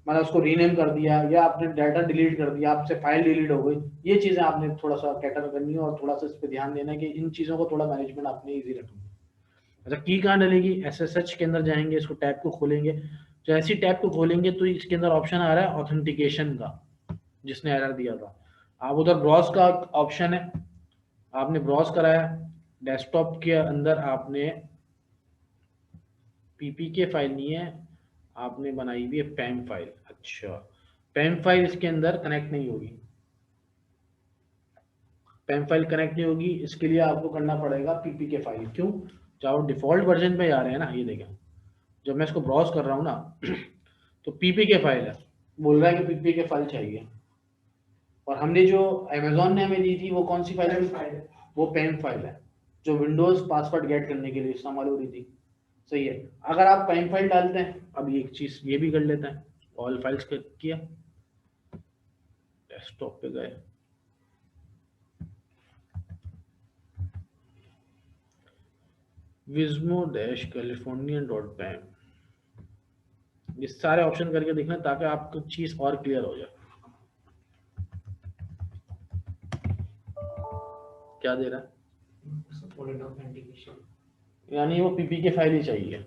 मैंने उसको रीनेम कर दिया या आपने डाटा डिलीट कर दिया, आपसे फाइल डिलीट हो गई। ये चीजें आपने थोड़ा सा कैटर करनी है और थोड़ा सा इस पर ध्यान देना है कि इन चीजों को थोड़ा मैनेजमेंट आपने ईजी रखनी है। अच्छा, की कहाँ डलेगी, एसएसएच के अंदर जाएंगे, इसको टैब को खोलेंगे। जैसे टैब को खोलेंगे तो इसके अंदर ऑप्शन आ रहा है ऑथेंटिकेशन का, जिसने एरर दिया था। आप उधर ब्राउज का ऑप्शन है, आपने ब्राउज कराया, डेस्कटॉप के अंदर आपने पीपीके फाइल नहीं है, आपने बनाई हुई है पैम फाइल। अच्छा, पैम फाइल इसके अंदर कनेक्ट नहीं होगी, पैम फाइल कनेक्ट नहीं होगी। इसके लिए आपको करना पड़ेगा पीपीके फाइल। क्यों, जब डिफॉल्ट वर्जन पे जा रहे हैं ना, ये देखें जब मैं इसको ब्राउज कर रहा हूँ ना तो पीपीके फाइल है, बोल रहा है कि पीपीके फाइल चाहिए। और हमने जो अमेजोन ने हमें दी थी वो कौन सी फाइल है, वो पैम फाइल है, जो विंडोज पासवर्ड गेट करने के लिए इस्तेमाल हो रही थी। सही है, अगर आप पैम फाइल डालते हैं, अब एक चीज ये भी कर लेते हैं, ऑल फाइल्स किया, डेस्कटॉप पे गए, विज्मो डैश कैलिफोर्नियन डॉट पैम, ये सारे ऑप्शन करके देखना ताकि आपको चीज और क्लियर हो जाए। क्या दे रहा है, यानी वो पीपी के फाइल ही चाहिए।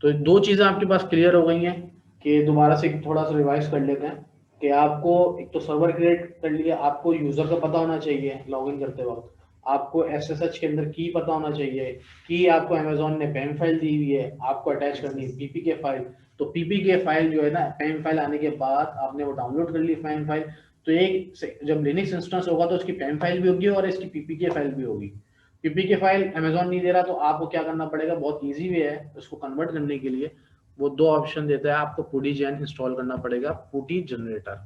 तो दो चीजें आपके पास क्लियर हो गई हैं कि दोबारा से थोड़ा सा रिवाइज कर लेते हैं कि आपको एक तो सर्वर क्रिएट कर लिया, आपको यूजर का पता होना चाहिए लॉगिन करते वक्त, आपको एसएसएच के अंदर की पता होना चाहिए, की आपको अमेजोन ने पैम फाइल दी हुई है, आपको अटैच करनी है पीपीके फाइल। तो पीपीके फाइल जो है ना, पैम फाइल आने के बाद आपने वो डाउनलोड कर ली पैम फाइल, तो एक जब लिनक्स इंस्टेंस होगा तो उसकी पैम फाइल भी होगी और इसकी पीपीके फाइल भी होगी। पीपीके फाइल अमेजोन नहीं दे रहा तो आपको क्या करना पड़ेगा, बहुत इजी वे है उसको कन्वर्ट करने के लिए। वो दो ऑप्शन देता है, आपको पुडी जैन इंस्टॉल करना पड़ेगा, पुडी जनरेटर।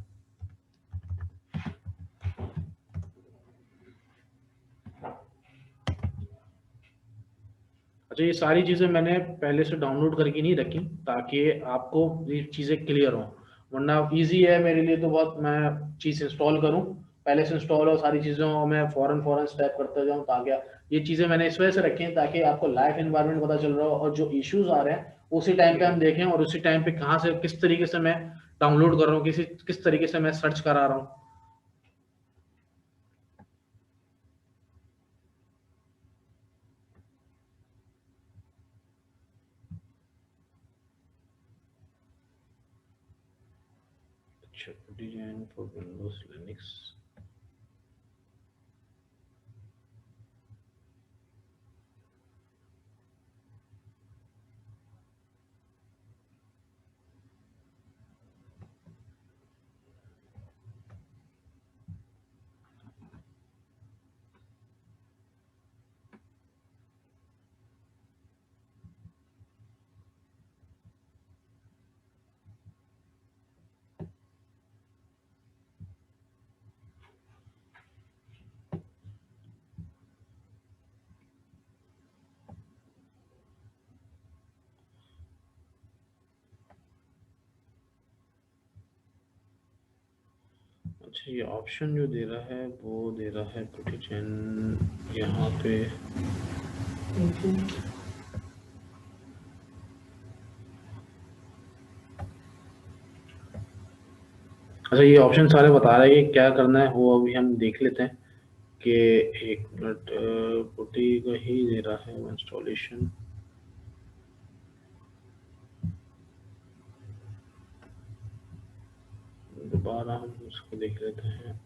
अच्छा, ये सारी चीज़ें मैंने पहले से डाउनलोड करके नहीं रखी ताकि आपको ये चीज़ें क्लियर हों, वरना इजी है मेरे लिए तो बहुत, मैं चीज़ इंस्टॉल करूं, पहले से इंस्टॉल हो सारी चीज़ें हो, मैं फ़ौरन स्टेप करता जाऊं, ताकि ये चीज़ें मैंने इस वजह से रखी हैं ताकि आपको लाइव एनवायरनमेंट पता चल रहा हो और जो इश्यूज आ रहे हैं उसी टाइम पे हम देखें और उसी टाइम पे कहाँ से किस तरीके से मैं डाउनलोड कर रहा हूँ, किस तरीके से मैं सर्च करा रहा हूँ। अच्छा, डिजाइन फॉर विंडोज लिनक्स। अच्छा, ये ऑप्शन जो दे रहा है वो दे रहा है प्रोटेक्शन यहाँ पे। अच्छा, ये ऑप्शन सारे बता रहे हैं कि क्या करना है, वो अभी हम देख लेते हैं कि एक मिनट, पुटी का ही दे रहा है इंस्टॉलेशन। दोबारा हम उसको देख लेते हैं।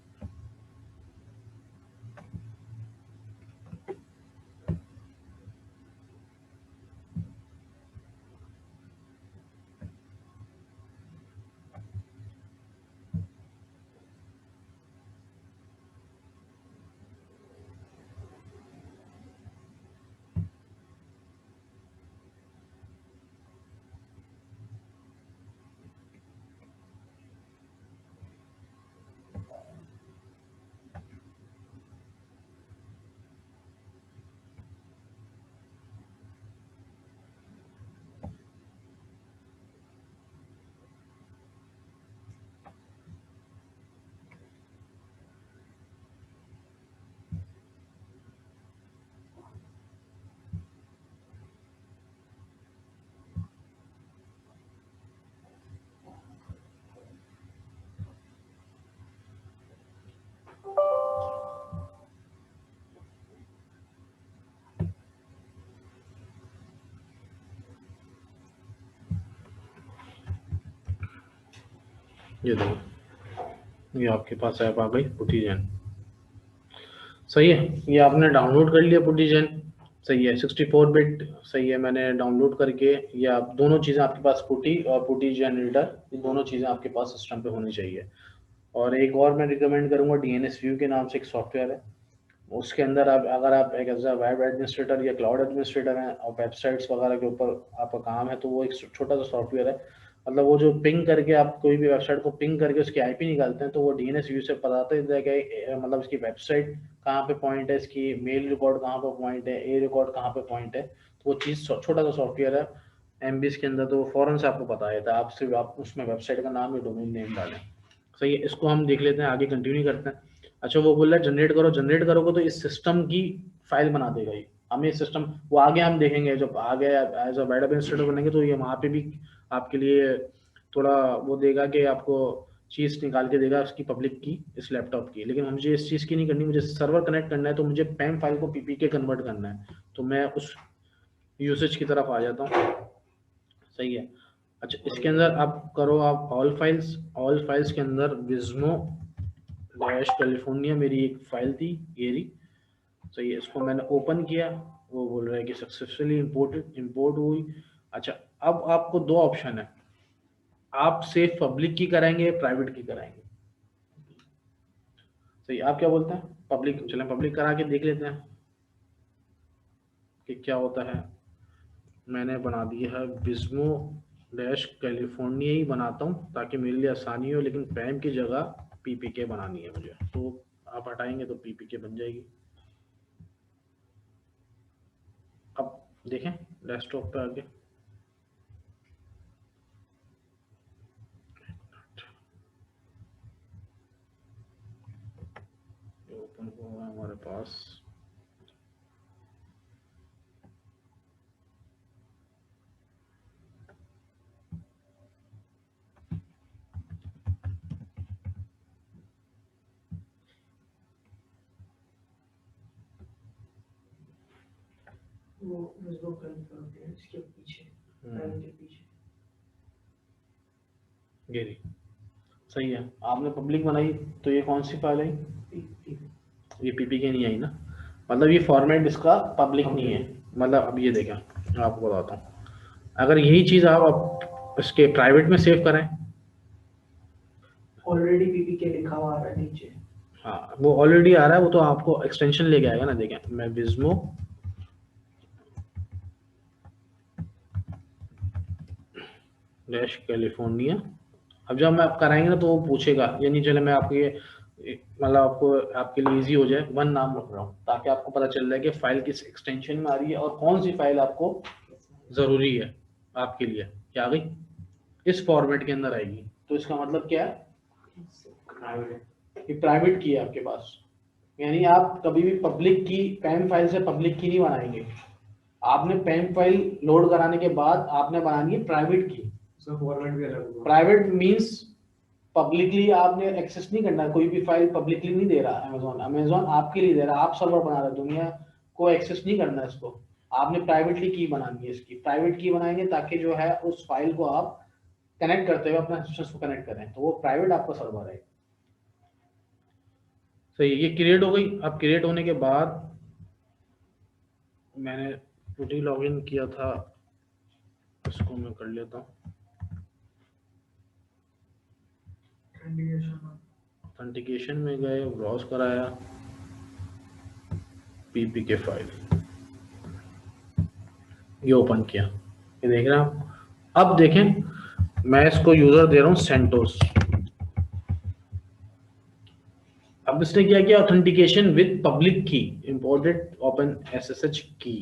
ये देखो, ये आपके पास ऐप आ गई पुटीजन। सही है, ये आपने डाउनलोड कर लिया पुटीजन। सही है, 64 बिट। सही है, मैंने डाउनलोड करके, ये आप दोनों चीज़ें आपके पास, पुटी और पुटी जनरेटर, ये दोनों चीज़ें आपके पास सिस्टम पे होनी चाहिए। और एक और मैं रिकमेंड करूँगा, डीएनएस व्यू के नाम से एक सॉफ्टवेयर है, उसके अंदर आप, अगर आप एक एज वेब एडमिनिस्ट्रेटर या क्लाउड एडमिनिस्ट्रेटर हैं और वेबसाइट्स वगैरह के ऊपर आपका काम है, तो वो एक छोटा सा सॉफ्टवेयर है। मतलब वो जो पिंग करके, आप कोई भी वेबसाइट को पिंग करके उसकी आईपी निकालते हैं, तो वो डीएनएस व्यू से पता चलता है कि मतलब इसकी वेबसाइट कहाँ पे पॉइंट है, इसकी मेल रिकॉर्ड कहाँ पे पॉइंट है, ए रिकॉर्ड कहाँ पे पॉइंट है। तो वो चीज़ छोटा सा सॉफ्टवेयर है एमबीस के अंदर, तो वो फ़ौरन से आपको पता है, आपसे आप उसमें वेबसाइट का नाम या डोमेन नेम डालें। सही है, इसको हम देख लेते हैं, आगे कंटिन्यू करते हैं। अच्छा, वो बोल रहा है जनरेट करो, जनरेट करोगे तो इस सिस्टम की फाइल बना देगा ये हमें, इस सिस्टम, वो आगे हम देखेंगे जब आगे एज अ वेब एडमिनिस्ट्रेटर बनेंगे, तो ये वहाँ पे भी आपके लिए थोड़ा वो देगा कि आपको चीज़ निकाल के देगा उसकी पब्लिक की, इस लैपटॉप की। लेकिन मुझे इस चीज़ की नहीं करनी, मुझे सर्वर कनेक्ट करना है, तो मुझे पैम फाइल को पीपीके कन्वर्ट करना है, तो मैं उस यूसेज की तरफ आ जाता हूँ। सही है। अच्छा, इसके अंदर आप करो, आप ऑल फाइल्स के अंदर विज्मो डैश कैलिफोर्निया मेरी एक फाइल थी, ये रही। सही है, इसको मैंने ओपन किया, वो बोल रहा है कि सक्सेसफुली इंपोर्ट हुई। अच्छा, अब आपको दो ऑप्शन है, आप सेफ पब्लिक की कराएंगे, प्राइवेट की कराएंगे। सही, आप क्या बोलते हैं? पब्लिक, चलें पब्लिक करा के देख लेते हैं कि क्या होता है। मैंने बना दिया है विज्मो डैश कैलिफोर्निया ही बनाता हूँ ताकि मेरे लिए आसानी हो, लेकिन पैम की जगह पीपीके बनानी है मुझे, तो आप हटाएंगे तो पीपीके बन जाएगी। अब देखें डेस्कटॉप पे आके ओपन हुआ हमारे पास। वो विजुअल कॉन्फ्रेंस है इसके पीछे, टाइम के पीछे। ये रही, सही है। आपने पब्लिक बनाई तो ये कौन सी फाइल आई? ये पीपीके नहीं आई ना, मतलब ये फॉर्मेट इसका पब्लिक नहीं है। मतलब अब ये देखें, मैं आपको बताता हूँ, अगर यही चीज़ आप इसके प्राइवेट में सेव करें, ऑलरेडी पीपीके लिखा हुआ आ रहा है नीचे। हाँ वो ऑलरेडी आ रहा है, वो तो आपको एक्सटेंशन लेके आएगा ना। देखें मैं विज्मो डैश कैलिफोर्निया, अब जब मैं आप कराएंगे ना तो वो पूछेगा, यानी चले मैं आपको ये मतलब आपको आपके लिए इजी हो जाए, वन नाम रख रहा हूँ ताकि आपको पता चल जाए कि फाइल किस एक्सटेंशन में आ रही है और कौन सी फाइल आपको ज़रूरी है आपके लिए। क्या आ गई? इस फॉर्मेट के अंदर आएगी। तो इसका मतलब क्या है? ये प्राइवेट की है आपके पास, यानी आप कभी भी पब्लिक की पैम फाइल से पब्लिक की नहीं बनाएंगे। आपने पैम फाइल लोड कराने के बाद आपने बनानी है प्राइवेट की। फॉर्मेट भी अलग होगा। प्राइवेट मींस पब्लिकली आपने एक्सेस नहीं करना, कोई भी फाइल पब्लिकली नहीं दे रहा अमेजोन आपके लिए दे रहा, आप सर्वर बना रहे, दुनिया को एक्सेस नहीं करना है इसको। आपने प्राइवेटली की बनानी है, इसकी प्राइवेट की बनाएंगे ताकि जो है उस फाइल को आप कनेक्ट करते हुए अपना सिस्टम को कनेक्ट करें, तो वो प्राइवेट आपका सर्वर है। सही, ये क्रिएट हो गई। अब क्रिएट होने के बाद मैंने टूटी लॉगिन किया था, इसको मैं कर लेता हूँ। ऑथेंटिकेशन में गए, ब्राउज कराया, पीपीके फाइल ये ओपन किया, ये देख रहे हैं आप। अब देखें मैं इसको यूजर दे रहा हूँ सेंटोस। अब इसने क्या किया? ऑथेंटिकेशन विद पब्लिक की, इंपोर्टेड ओपन एसएसएच की,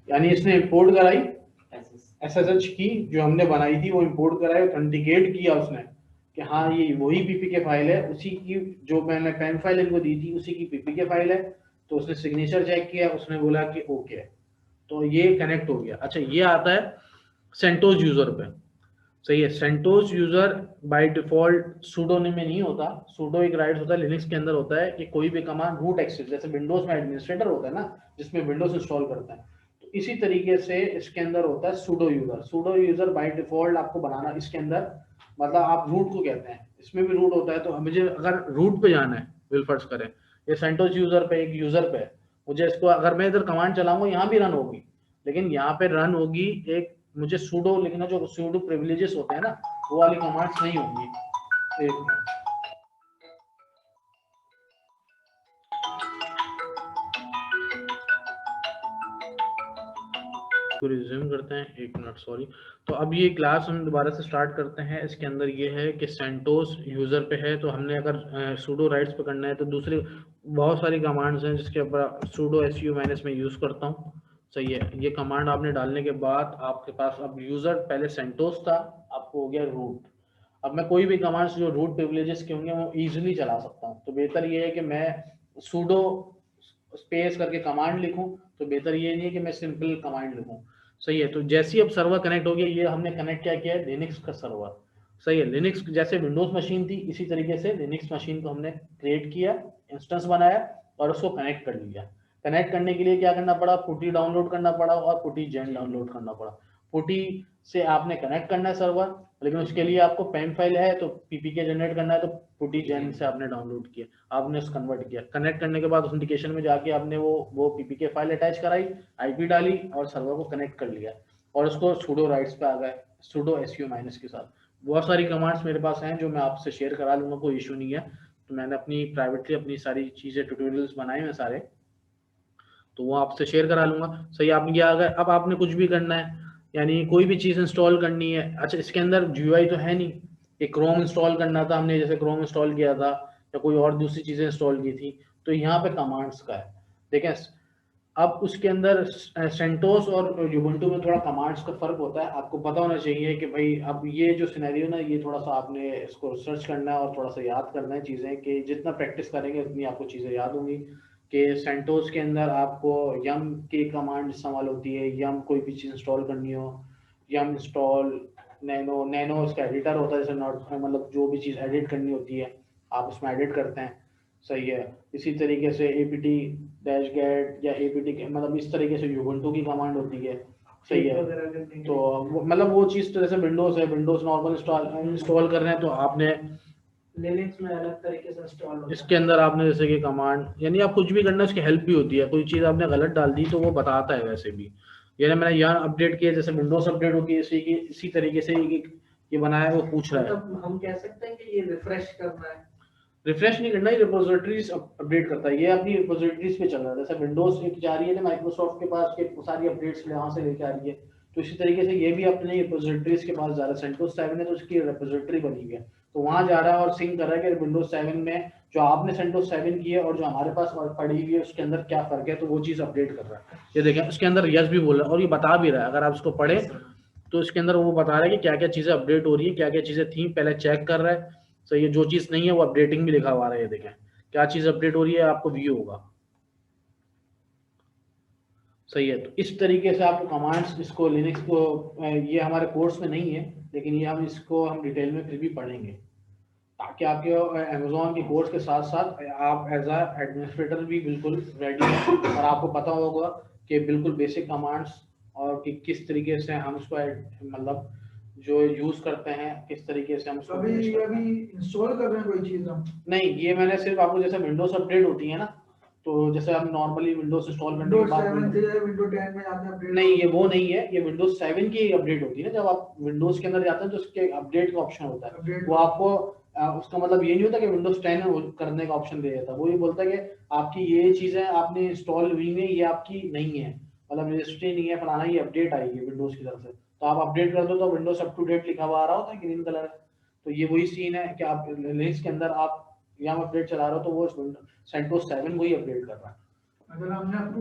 यानी इसने इंपोर्ट कराई एसएसएच की जो हमने बनाई थी, वो इंपोर्ट कराई, ऑथेंटिकेट किया उसने कि हाँ ये वही पीपीके फाइल है, उसी की जो मैंने पैन फाइल इनको दी थी उसी की पीपीके फाइल है। तो उसने सिग्नेचर चेक किया, उसने बोला कि ओके है, तो ये कनेक्ट हो गया। अच्छा, ये आता है सेंटोस यूजर पे। सही है, CentOS user by default sudo में नहीं होता। सूडो एक राइट्स होता है लिनक्स के अंदर होता है कि कोई भी कमांड रूट एक्सेस, जैसे विंडोज में एडमिनिस्ट्रेटर होता है ना जिसमें विंडोज इंस्टॉल करता है, तो इसी तरीके से इसके अंदर होता है pseudo user. Pseudo user by default आपको बनाना इसके अंदर, मतलब आप रूट को कहते हैं, इसमें भी रूट होता है। तो मुझे अगर रूट पे जाना है, विल फर्ज करें ये सेंटोस यूजर पे एक यूजर पे, मुझे इसको अगर मैं इधर कमांड चलाऊंगा यहाँ भी रन होगी, लेकिन यहाँ पे रन होगी एक, मुझे सूडो लिखना, जो सूडो प्रिविलेजेस होते हैं ना वो वाली कमांड्स नहीं होंगी। एक मिनट, रिज्यूम करते हैं, एक मिनट सॉरी। तो अब ये क्लास हम दोबारा से स्टार्ट करते हैं। इसके अंदर ये है कि सेंटोस यूजर पे है, तो हमने अगर सूडो राइट्स पे करना है तो दूसरी बहुत सारी कमांड्स हैं जिसके ऊपर सूडो su माइनस में यूज करता हूँ। सही है, ये कमांड आपने डालने के बाद आपके पास अब यूजर पहले सेंटोस था, आपको हो गया रूट। अब मैं कोई भी कमांड्स जो रूट प्रिविलेजेस के होंगे वो इजीली चला सकता हूँ। तो बेहतर ये है कि मैं सूडो स्पेस करके कमांड लिखूं, तो बेहतर ये नहीं है कि मैं सिंपल कमांड लिखूं। सही है, तो जैसे ही अब सर्वर कनेक्ट हो गया, ये हमने कनेक्ट क्या किया है? लिनक्स का सर्वर। सही है, लिनक्स जैसे विंडोज मशीन थी इसी तरीके से लिनक्स मशीन को हमने क्रिएट किया, इंस्टेंस बनाया और उसको कनेक्ट कर लिया। कनेक्ट करने के लिए क्या करना पड़ा? पुटी डाउनलोड करना पड़ा और पुटी जेन डाउनलोड करना पड़ा। पुटी से आपने कनेक्ट करना है सर्वर, लेकिन उसके लिए आपको पैम फाइल है तो पीपीके जनरेट करना है, तो पुटी जेन से आपने डाउनलोड किया, आपने उसको कन्वर्ट किया। कनेक्ट करने के बाद ऑथेंटिकेशन में जाके आपने वो पीपीके फाइल अटैच कराई, आईपी डाली और सर्वर को कनेक्ट कर लिया और उसको सूडो राइट्स पे आ गए, सूडो su माइनस के साथ। बहुत सारी कमांड्स मेरे पास हैं जो मैं आपसे शेयर करा लूंगा, कोई इशू नहीं है। तो मैंने अपनी प्राइवेटली अपनी सारी चीजें ट्यूटोरियल्स बनाए हैं सारे, तो वो आपसे शेयर करा लूंगा। सही, आपने क्या आ गए, अब आपने कुछ भी करना है, यानी कोई भी चीज इंस्टॉल करनी है। अच्छा, इसके अंदर GUI तो है नहीं, एक क्रोम इंस्टॉल करना था हमने, जैसे क्रोम इंस्टॉल किया था या कोई और दूसरी चीजें इंस्टॉल की थी, तो यहाँ पे कमांड्स का है। देखें अब उसके अंदर सेंटोस और यूबुंटू में थोड़ा कमांड्स का फर्क होता है। आपको पता होना चाहिए कि भाई अब ये जो सिनेरियो ना, ये थोड़ा सा आपने इसको सर्च करना है और थोड़ा सा याद करना है चीज़ें, कि जितना प्रैक्टिस करेंगे उतनी आपको चीज़ें याद होंगी। कि सेंटोस के अंदर आपको यम की कमांड इस्तेमाल होती है, यम कोई भी चीज़ इंस्टॉल करनी हो, यम इंस्टॉल नैनो। नैनो उसका एडिटर होता है, जैसे नॉट मतलब जो भी चीज़ एडिट करनी होती है आप उसमें एडिट करते हैं, सही है। इसी तरीके से apt डैश गेट या apt मतलब इस तरीके से यूबुंटू की कमांड होती है, सही है। तो मतलब वो चीज़ तो जैसे विंडोज़ है, विंडोज़ नॉर्मल इंस्टॉल कर रहे हैं तो आपने लिनक्स में अलग तरीके से इंस्टॉल होता है। इसके अंदर आपने जैसे कि कमांड, यानी आप कुछ भी करना उसकी हेल्प भी होती है। कोई चीज़ आपने गलत डाल दी तो वो बताता है वैसे भी। यानी मैंने यहाँ अपडेट किया, जैसे विंडोज़ अपडेट होती है इसी तरीके से ये बनाया है, वो पूछ रहा है। मतलब हम कह सकते हैं कि ये रिफ्रेश करना है, रिफ्रेश नहीं करना, ही रिपोजिटरीज अपडेट करता है। ये अपनी रिपोजिटरीज पे चल रहा है। जैसे विंडोज एक जा रही है ना माइक्रोसॉफ्ट के पास के सारी अपडेट्स यहाँ से लेके आ रही है, तो इसी तरीके से ये भी अपने रिपोजिटरीज के पास जा रहा है। सेंटोस 7 है तो उसकी रिपोजिटरी बनी हुई है, तो वहां जा रहा है और सिंक कर रहा है कि विंडोज 7 में जो आपने सेंटोस 7 की है और जो हमारे पास पड़ी हुई है उसके अंदर क्या फर्क है, तो वो चीज़ अपडेट कर रहा है। ये देखें उसके अंदर यस भी बोल रहा है और ये बता भी रहा है। अगर आप इसको पढ़े तो इसके अंदर वो बता रहा है कि क्या क्या चीज़ें अपडेट हो रही है, क्या क्या चीज़ें थी, पहले चेक कर रहा है। तो ये जो चीज़ नहीं है वो अपडेटिंग भी लिखा हुआ है। ये देखें क्या चीज़ अपडेट हो रही है, आपको व्यू होगा, सही है। तो इस तरीके से आपको कमांड्स, इसको लिनक्स को, ये हमारे कोर्स में नहीं है लेकिन ये हम डिटेल में फिर भी पढ़ेंगे, ताकि आपके अमेजोन के कोर्स के साथ साथ आप एज अ एडमिनिस्ट्रेटर भी बिल्कुल रेडी हैं और आपको पता होगा कि बिल्कुल बेसिक कमांड्स और कि किस तरीके से हम उसको मतलब जो यूज करते हैं, किस तरीके से हम उसको अभी यूज करते हैं। अभी इंस्टॉल कर रहे हैं कोई चीज हम? नहीं, ये मैंने सिर्फ आपको, जैसे विंडोज अपडेट होती है ना, तो जैसे हम नॉर्मली विंडोज इंस्टॉल करने के विंडोज बाद 7 से विंडो 10 में जाते हैं अपडेट? नहीं, ये वो नहीं है, ये विंडोज 7 की अपडेट होती है ना। जब आप विंडोज के अंदर जाते हैं तो उसके अपडेट का ऑप्शन होता है, अपडेट वो आपको उसका मतलब ये नहीं होता कि विंडोज 10 करने का ऑप्शन दे देता है। वो ये बोलता है कि आपकी ये चीजें आपने इंस्टॉल हुई है, ये आपकी नहीं है, मतलब रजिस्ट्री नहीं है फलाना, ये अपडेट आई है विंडोज की तरफ से, तो आप अपडेट कर दो तो विंडोज अप टू डेट लिखा हुआ आ रहा होता है ग्रीन कलर। तो ये वही सीन है कि आप लिनक्स के अंदर आप यहाँ अपडेट चला रहे हो तो वो सेंटोस 7 वही अपडेट कर रहा है। अगर हमने अप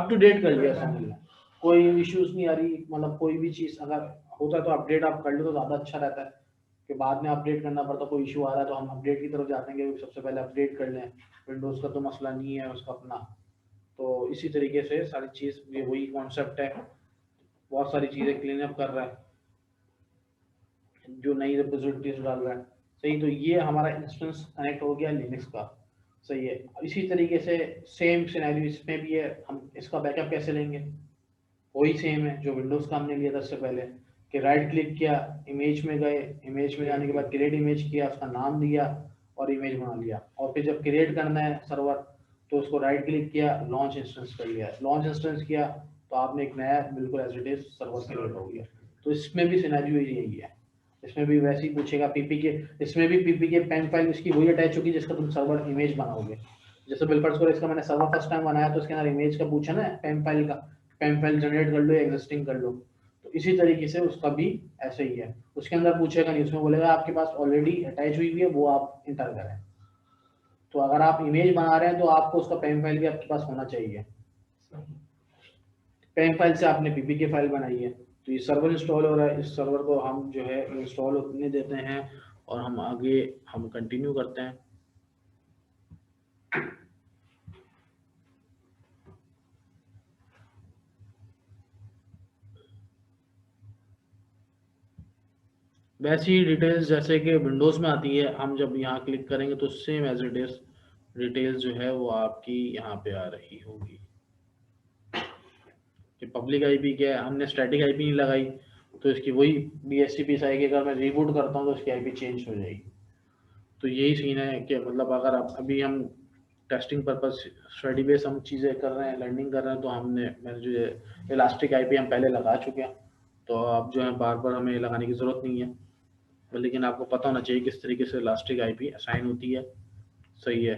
टू डेट कर लिया समझ लें, कोई इश्यूज नहीं आ रही। मतलब कोई भी चीज़ अगर होता है तो अपडेट आप कर लो तो ज़्यादा अच्छा रहता है, कि बाद में अपडेट करना पड़ता। कोई इशू आ रहा है तो हम अपडेट की तरफ जाते हैं कि सबसे पहले अपडेट कर लें, विंडोज़ का तो मसला नहीं है उसका अपना। तो इसी तरीके से सारी चीज़, ये वही कॉन्सेप्ट है। बहुत सारी चीज़ें क्लीन अप कर रहा है, जो नई रिपोजिटरीज डाल रहा है, सही। तो ये हमारा इंस्टेंस कनेक्ट हो गया लिनक्स का, सही है। इसी तरीके से सेम सिनेरियो इसमें भी है। हम इसका बैकअप कैसे लेंगे, वही सेम है जो विंडोज का हमने लिया था इससे पहले, कि राइट क्लिक किया, इमेज में गए, इमेज में जाने के बाद क्रिएट इमेज किया, उसका नाम दिया और इमेज बना लिया। और फिर जब क्रिएट करना है सर्वर तो उसको राइट क्लिक किया, लॉन्च इंस्टेंस कर लिया। लॉन्च इंस्टेंस किया तो आपने एक नया बिल्कुल as it is server create हो गया। तो इसमें भी सिनेरियो यही है, इसमें भी वैसे ही पूछेगा पीपी के, इसमें भी पीपी के पेन फाइल इसकी वही अटैच होगी जिसका तुम सर्वर इमेज बनाओगे। जैसे बिलफर्स को इसका मैंने सर्वर फर्स्ट टाइम बनाया तो इसके अंदर इमेज का पूछा ना, पेन फाइल का, पेन फाइल जनरेट कर लो या एग्जिस्टिंग कर लो। तो इसी तरीके से उसका भी ऐसे ही है, उसके अंदर पूछेगा नहीं, उसमें बोलेगा आपके पास ऑलरेडी अटैच हुई है वो आप इंटर करें। तो अगर आप इमेज बना रहे हैं तो आपको उसका पेन फाइल भी आपके पास होना चाहिए। पेन फाइल से आपने पीपीके फाइल बनाई है, तो ये सर्वर इंस्टॉल हो रहा है। इस सर्वर को हम जो है इंस्टॉल होने देते हैं और हम आगे हम कंटिन्यू करते हैं। वैसी डिटेल्स जैसे कि विंडोज़ में आती है, हम जब यहाँ क्लिक करेंगे तो same as it is details जो है वो आपकी यहाँ पे आ रही होगी। कि पब्लिक आईपी क्या है, हमने स्टैटिक आईपी नहीं लगाई तो इसकी वही BSCP आएगी। अगर मैं रीबूट करता हूँ तो इसकी आईपी चेंज हो जाएगी। तो यही सीन है कि मतलब अगर आप अभी हम टेस्टिंग पर्पस स्टडी बेस हम चीज़ें कर रहे हैं, लर्निंग कर रहे हैं, तो मैंने जो इलास्टिक आईपी हम पहले लगा चुके हैं, तो अब जो है बार बार हमें लगाने की ज़रूरत नहीं है। लेकिन आपको पता होना चाहिए किस तरीके से इलास्टिक आईपी असाइन होती है, सही है।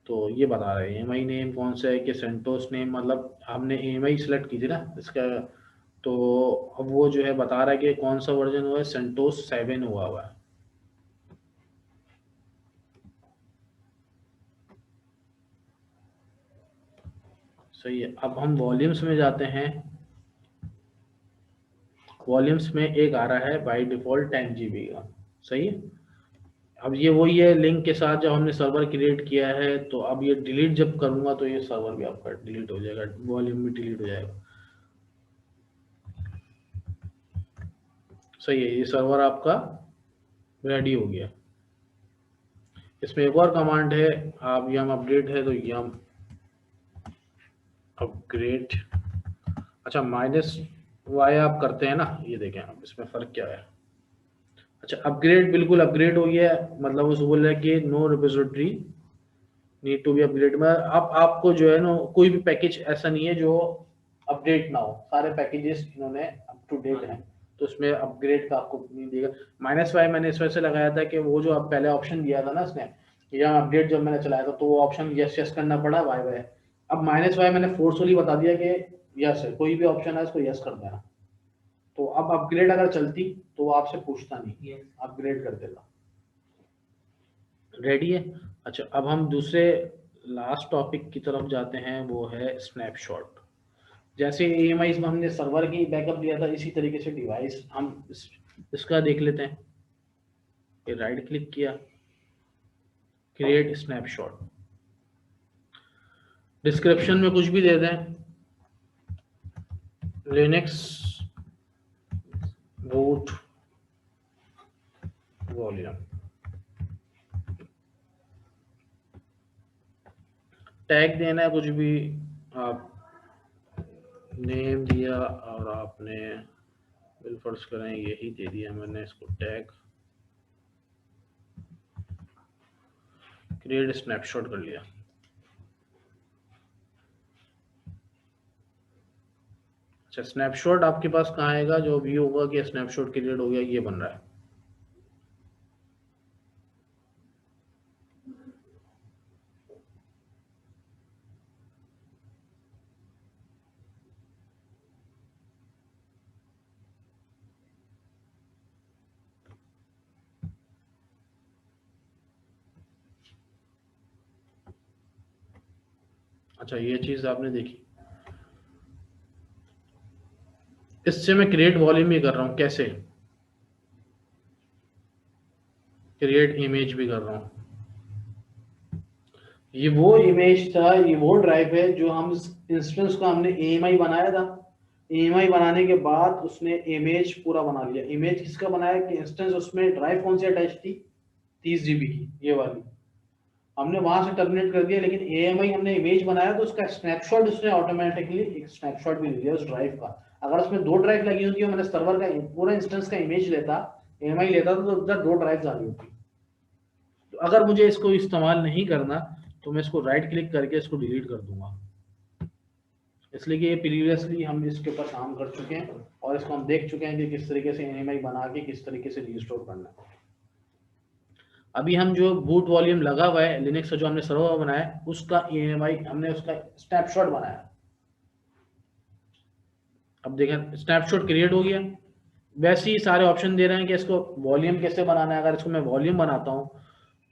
तो ये बता रहे हैं एमआई नेम कौन सा है, कि सेंटोस नेम, मतलब हमने एमआई सेलेक्ट की थी ना इसका, तो अब वो जो है बता रहा है कि कौन सा वर्जन हुआ है, सेंटोस 7 हुआ है। सही है। अब हम वॉल्यूम्स में जाते हैं। वॉल्यूम्स में एक आ रहा है बाय डिफॉल्ट 10 GB का। सही है। अब ये वही है लिंक के साथ जब हमने सर्वर क्रिएट किया है, तो अब ये डिलीट जब करूंगा तो ये सर्वर भी आपका डिलीट हो जाएगा, वॉल्यूम भी डिलीट हो जाएगा। सही है, ये सर्वर आपका रेडी हो गया। इसमें एक और कमांड है, आप ये हम अपडेट है तो ये हम अपग्रेड, अच्छा -y आप करते हैं ना, ये देखें अब इसमें फ़र्क क्या है। अच्छा अपग्रेड, बिल्कुल अपग्रेड हो गया, मतलब उसको बोल रहा है कि no repository need to be upgrade में। अब आपको जो है ना कोई भी पैकेज ऐसा नहीं है जो अपडेट ना हो, सारे पैकेजेस इन्होंने अप टू डेट हैं, तो उसमें अपग्रेड का आपको नहीं देगा। -y मैंने इस वजह से लगाया था कि वो जो अब पहले ऑप्शन दिया था ना इसने, या अपडेट जब मैंने चलाया था तो वो ऑप्शन यस यस करना पड़ा, y अब -y मैंने फोर्सफुली बता दिया कि यस है, कोई भी ऑप्शन है इसको यस कर देना। तो अब अपग्रेड अगर चलती तो वो आपसे पूछता नहीं, अपग्रेड कर देगा। रेडी है। अच्छा अब हम दूसरे लास्ट टॉपिक की तरफ जाते हैं, वो है स्नैपशॉट। जैसे EMI में हमने सर्वर की बैकअप लिया था, इसी तरीके से डिवाइस हम इसका देख लेते हैं। ये राइट क्लिक किया, क्रिएट स्नैपशॉट, डिस्क्रिप्शन में कुछ भी दे दें, लिनक्स बूट वॉल्यूम, टैग देना है कुछ भी, आप नेम दिया और आपने बिलफर्स करें यही दे दिया मैंने इसको टैग, क्रिएट स्नैपशॉट कर लिया। अच्छा स्नैपशॉट आपके पास कहाँ आएगा, जो व्यू होगा कि स्नैपशॉट क्रिएट हो गया, ये बन रहा है। अच्छा ये चीज आपने देखी, इससे मैं क्रिएट वॉल्यूम भी कर रहा हूँ, कैसे क्रिएट इमेज भी कर रहा हूँ। ये वो इमेज था, ये वो ड्राइव है जो हम इंस्टेंस का हमने EMI बनाया था। EMI बनाने के बाद उसने इमेज पूरा बना लिया। इमेज किसका बनाया कि इंस्टेंस, उसमें ड्राइव कौन सी अटैच थी, 30 GB की, ये वाली हमने वहां से टर्मिनेट कर दिया, लेकिन EMI हमने इमेज बनाया तो उसका स्नैपशॉट उसने ऑटोमेटिकली एक स्नैपशॉट भी ले लिया उस ड्राइव का। अगर उसमें 2 ड्राइव लगी होती है, मैंने सर्वर का पूरा इंस्टेंस का इमेज लेता, EMI लेता तो उधर 2 ड्राइव आ रही होती। तो अगर मुझे इसको इस्तेमाल नहीं करना तो मैं इसको राइट क्लिक करके इसको डिलीट कर दूंगा, इसलिए कि ये प्रीवियसली हम इसके ऊपर काम कर चुके हैं और इसको हम देख चुके हैं कि किस तरीके से EMI बना के किस तरीके से रिस्टोर करना है। अभी हम जो बूट वॉल्यूम लगा हुआ है लिनक्स का जो हमने सर्वर बनाया है, उसका EMI हमने उसका स्नैपशॉट बनाया। अब देखें स्नैपशॉट क्रिएट हो गया। वैसे ही सारे ऑप्शन दे रहे हैं कि इसको वॉल्यूम कैसे बनाना है। अगर इसको मैं वॉल्यूम बनाता हूँ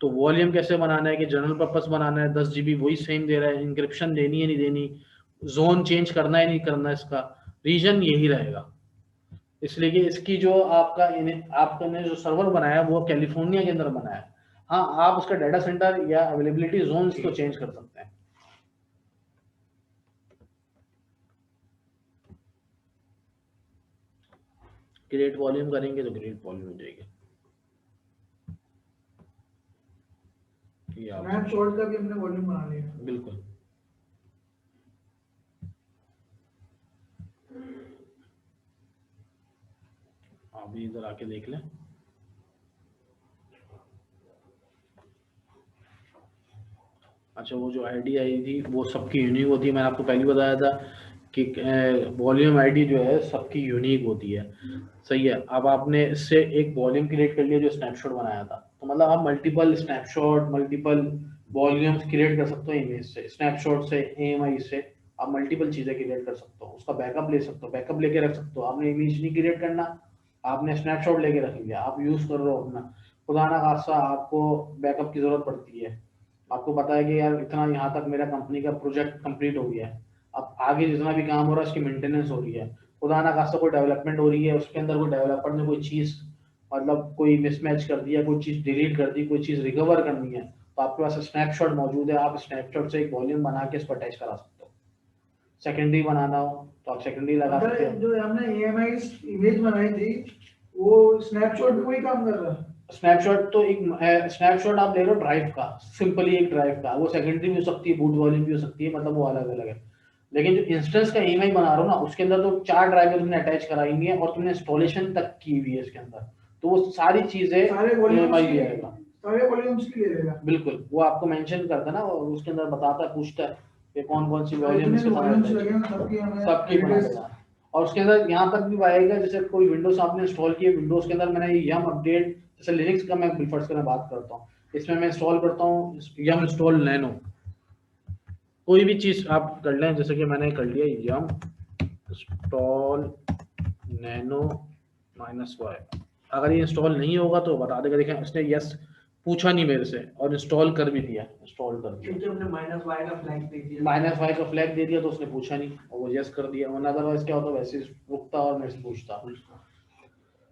तो वॉल्यूम कैसे बनाना है, कि जनरल पर्पस बनाना है 10 GB, वही सेम दे रहा है। इंक्रिप्शन देनी है नहीं देनी, जोन चेंज करना है नहीं करना, इसका रीजन यही रहेगा। इसलिए कि इसकी जो आपने जो सर्वर बनाया वो कैलिफोर्निया के अंदर बनाया है। हाँ आप उसका डाटा सेंटर या अवेलेबिलिटी जोन को चेंज कर सकते हैं। क्रिएट वॉल्यूम करेंगे तो क्रिएट वॉल्यूम हो जाएगी। स्नैपशॉट का भी हमने वॉल्यूम बना लिया। बिल्कुल। आप भी इधर आके देख लें। अच्छा वो जो आईडी आई थी वो सबकी यूनिक होती है, मैंने आपको पहले बताया था कि वॉल्यूम आईडी जो है सबकी यूनिक होती है। सही है। अब आपने इससे एक वॉल्यूम क्रिएट कर लिया जो स्नैपशॉट बनाया था, तो मतलब आप multiple snapshot multiple volumes create कर सकते हो इमेज से, स्नैपशॉट से, EMI से आप मल्टीपल चीजें क्रिएट कर सकते हो। उसका बैकअप ले सकते हो, बैकअप लेके रख सकते हो। आपने इमेज नहीं क्रिएट करना, आपने स्नैपशॉट लेके रख लिया, आप यूज कर रहे हो अपना, खुदा ना खास्ता आपको बैकअप की जरूरत पड़ती है, आपको पता है कि यार इतना यहाँ तक मेरा कंपनी का प्रोजेक्ट कंप्लीट हो गया है, अब आगे जितना भी काम हो रहा है उसकी मेंटेनेंस हो रही है, खुदा ना खास्ता कोई डेवलपमेंट हो रही है, उसके अंदर कोई डेवलपर ने कोई चीज़ मतलब कोई मिसमैच कर दिया, कोई चीज़ डिलीट कर दी, कोई चीज़ रिकवर करनी है, तो आपके पास स्नैपशॉट मौजूद है, आप स्नैपशॉट से एक वॉल्यूम बना के इसको अटैच करा सकते हो। सेकेंडरी बनाना हो तो आप सेकेंडरी लगा सकते हो। जो हमने EMI इमेज बनाई थी वो स्नैपशॉट में वही काम कर रहा है। स्नैपशॉट तो एक स्नैपशॉट आप ले लो ड्राइव का, सिंपली एक ड्राइव का, वो सेकेंडरी भी हो सकती है, बूट वॉल्यूम भी हो सकती है, मतलब वो अलग अलग है। लेकिन जो इंस्टेंस का EMI बना रहा हो ना, उसके अंदर तो 4 ड्राइव तुमने अटैच कराई हुई है और तुमने इंस्टॉलेशन तक की हुई है इसके अंदर, तो वो सारी चीजें सारे EMI ले आएगा। सारे वॉल्यूम्स की ले लेगा। बिल्कुल, वो आपको मेंशन करता है ना, और उसके अंदर बताता है, पूछता है कि कौन कौन सी वॉल्यूम जितने इसके साथ वॉल्यूम्स attach लगे है। हैं सबकी हमें सबकी बना एड्रेस देगा। और उसके अंदर यहाँ तक भी आएगा, जैसे कोई विंडोज आपने इंस्टॉल किया, विंडोज के अंदर मैंने यम अपडेट, जैसे लिनक्स का मैं प्रीफर्स करना बात करता हूँ, इसमें मैं इंस्टॉल करता हूँ यम इंस्टॉल नैनो, कोई भी चीज आप कर लें, जैसे कि मैंने कर लिया यम इंस्टॉल नैनो -y, अगर ये इंस्टॉल नहीं होगा तो बता देगा, देखें उसने यस पूछा नहीं मेरे से और इंस्टॉल कर भी दिया, इंस्टॉल कर दिया, क्योंकि हमने -y का फ्लैग दे दिया, -y का फ्लैग दे दिया तो उसने पूछा नहीं और वो यस कर दिया, वरना अदरवाइज क्या होता, वैसे रुकता और मेरे से पूछता।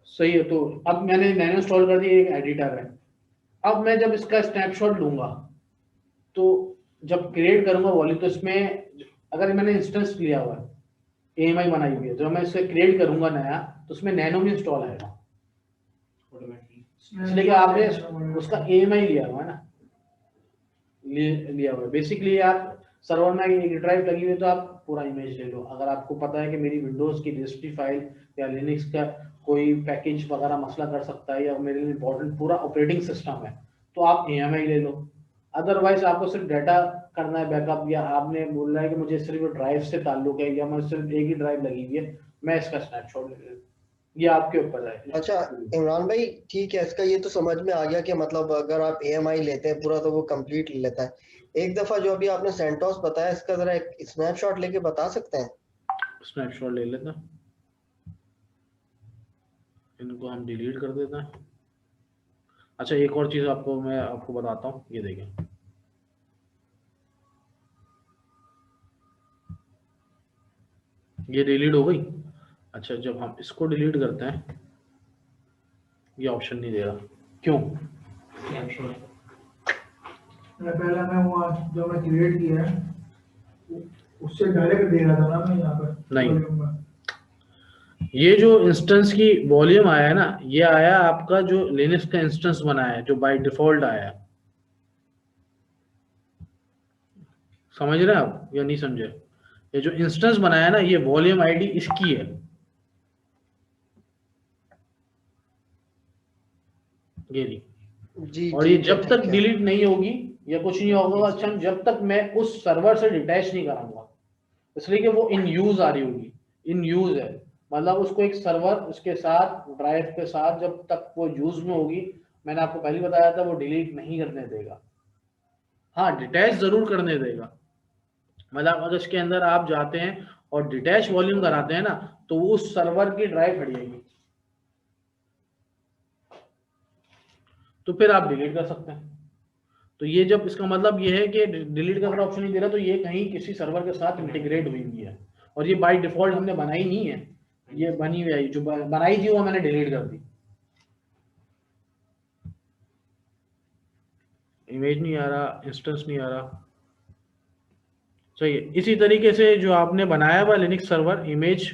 सही है, तो अब मैंने नैनो इंस्टॉल कर दिया, एक एडिटर है। अब मैं जब इसका स्नैपशॉट लूंगा तो जब क्रिएट करूंगा वॉल्यूम, तो इसमें अगर मैंने इंस्टेंस लिया हुआ है, EMI बनाई हुई है, जब मैं इसे क्रिएट करूंगा नया, तो उसमें नैनो भी इंस्टॉल आएगा, इसलिए कि आपने उसका EMI लिया हुआ है ना, लिया हुआ है। बेसिकली आप सर्वर में एक ड्राइव लगी हुई है तो आप पूरा इमेज ले लो, अगर आपको पता है कि मेरी विंडोज की रजिस्ट्री फाइल या लिनक्स का कोई पैकेज वगैरह मसला कर सकता है, या मेरे लिए इंपॉर्टेंट पूरा ऑपरेटिंग सिस्टम है, तो आप EMI ले लो। अदरवाइज आपको सिर्फ डाटा करना है बैकअप, या आपने बोल रहा है कि मुझे सिर्फ ड्राइव से ताल्लुक है, या मुझे सिर्फ एक ही ड्राइव लगी हुई है, मैं इसका स्नैपशॉट ले लूँ, ये आपके ऊपर है। अच्छा इमरान भाई, ठीक है, इसका ये तो समझ में आ गया कि मतलब अगर आप EMI लेते हैं पूरा तो वो कंप्लीट ले लेता है। एक दफा जो अभी आपने सेंटोस बताया, इसका जरा एक स्नैपशॉट लेके बता सकते हैं? स्नैपशॉट ले लेता, इनको हम डिलीट कर देते हैं। अच्छा, एक और चीज मैं आपको बताता हूँ, ये देखें, ये डिलीट हो गई। अच्छा, जब हम इसको डिलीट करते हैं, ये ऑप्शन नहीं दे रहा, क्यों? पहले मैं वो जो मैं क्रिएट किया है उससे डायरेक्ट दे रहा था ना मैं यहाँ पर नहीं। वॉल्यूम में। ये जो इंस्टेंस की वॉल्यूम आया है ना, ये आया आपका जो लिनक्स का इंस्टेंस बनाया है, जो बाय डिफॉल्ट आया है। समझ रहे हैं आप या नहीं समझे? ये जो इंस्टेंस बनाया है ना, ये वॉल्यूम आईडी इसकी है, ये नहीं। जी और ये ठीक है, जब तक ठीक है। डिलीट नहीं होगी या कुछ नहीं होगा, अच्छा, जब तक मैं उस सर्वर से डिटैच नहीं कराऊंगा, इसलिए कि वो इन यूज आ रही होगी, इन यूज है, मतलब उसको एक सर्वर उसके साथ ड्राइव के साथ जब तक वो यूज में होगी, मैंने आपको पहले बताया था, वो डिलीट नहीं करने देगा। हाँ, डिटैच जरूर करने देगा, मतलब अगर इसके अंदर आप जाते हैं और डिटैच वॉल्यूम कराते हैं ना, तो वो उस सर्वर की ड्राइव हटेगी, तो फिर आप डिलीट कर सकते हैं। तो ये जब इसका मतलब ये है कि डिलीट का अगर ऑप्शन नहीं दे रहा, तो ये कहीं किसी सर्वर के साथ इंटीग्रेट हुई हुई है, और ये बाय डिफॉल्ट हमने बनाई नहीं है, ये बनी हुई है, जो बनाई थी वो मैंने डिलीट कर दी। इमेज नहीं आ रहा, इंस्टेंस नहीं आ रहा, सही है। इसी तरीके से जो आपने बनाया हुआ लिनक्स सर्वर इमेज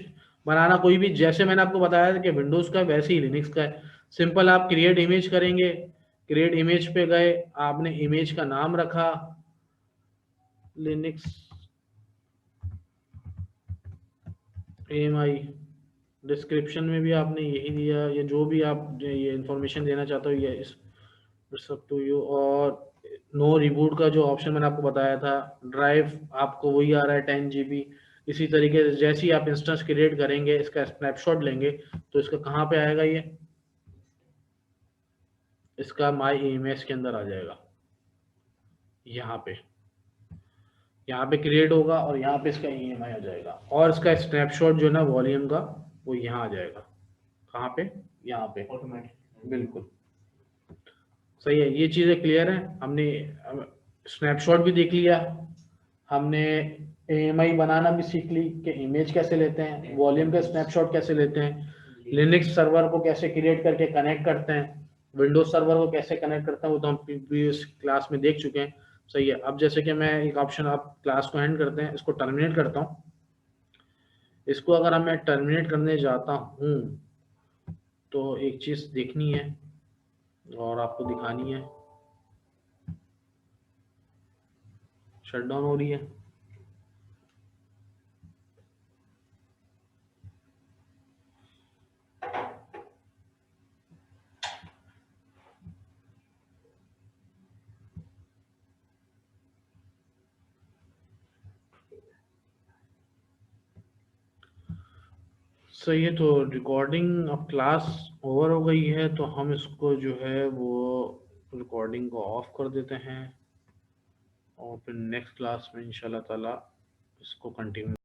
बनाना, कोई भी, जैसे मैंने आपको बताया था कि विंडोज का वैसे ही लिनक्स का है। सिंपल आप क्रिएट इमेज करेंगे, क्रिएट इमेज पे गए, आपने इमेज का नाम रखा लिनक्स EMI, डिस्क्रिप्शन में भी आपने यही दिया, या जो भी आप ये इंफॉर्मेशन देना चाहते हो, ये इट्स अप टू यू। और नो रिबूट का जो ऑप्शन मैंने आपको बताया था, ड्राइव आपको वही आ रहा है 10 GB। इसी तरीके से जैसे ही आप इंस्टेंस क्रिएट करेंगे, इसका स्नैपशॉट लेंगे, तो इसका कहाँ पे आएगा, ये इसका माई EMS के अंदर आ जाएगा, यहाँ पे क्रिएट होगा और यहाँ पे इसका EMI आ जाएगा, और इसका स्नैपशॉट जो है ना वॉल्यूम का, वो यहाँ आ जाएगा, कहाँ पे, यहाँ पे ऑटोमेटिक, बिल्कुल सही है। ये चीज़ें क्लियर है, हमने स्नैपशॉट भी देख लिया, हमने AMI बनाना भी सीख ली कि इमेज कैसे लेते हैं, वॉल्यूम का स्नैपशॉट कैसे लेते हैं, लिनक्स सर्वर को कैसे क्रिएट करके कनेक्ट करते हैं, विंडोज सर्वर को कैसे कनेक्ट करते हैं, वो तो हम प्रीवियस क्लास में देख चुके हैं। सही है। अब जैसे कि मैं एक ऑप्शन, आप क्लास को एंड करते हैं, इसको टर्मिनेट करता हूँ। इसको अगर मैं टर्मिनेट करने जाता हूँ तो एक चीज़ देखनी है और आपको दिखानी है, शटडाउन हो रही है। सही है। तो रिकॉर्डिंग अब क्लास ओवर हो गई है, तो हम इसको जो है वो रिकॉर्डिंग को ऑफ कर देते हैं और फिर नेक्स्ट क्लास में इंशाल्लाह ताला इसको कंटिन्यू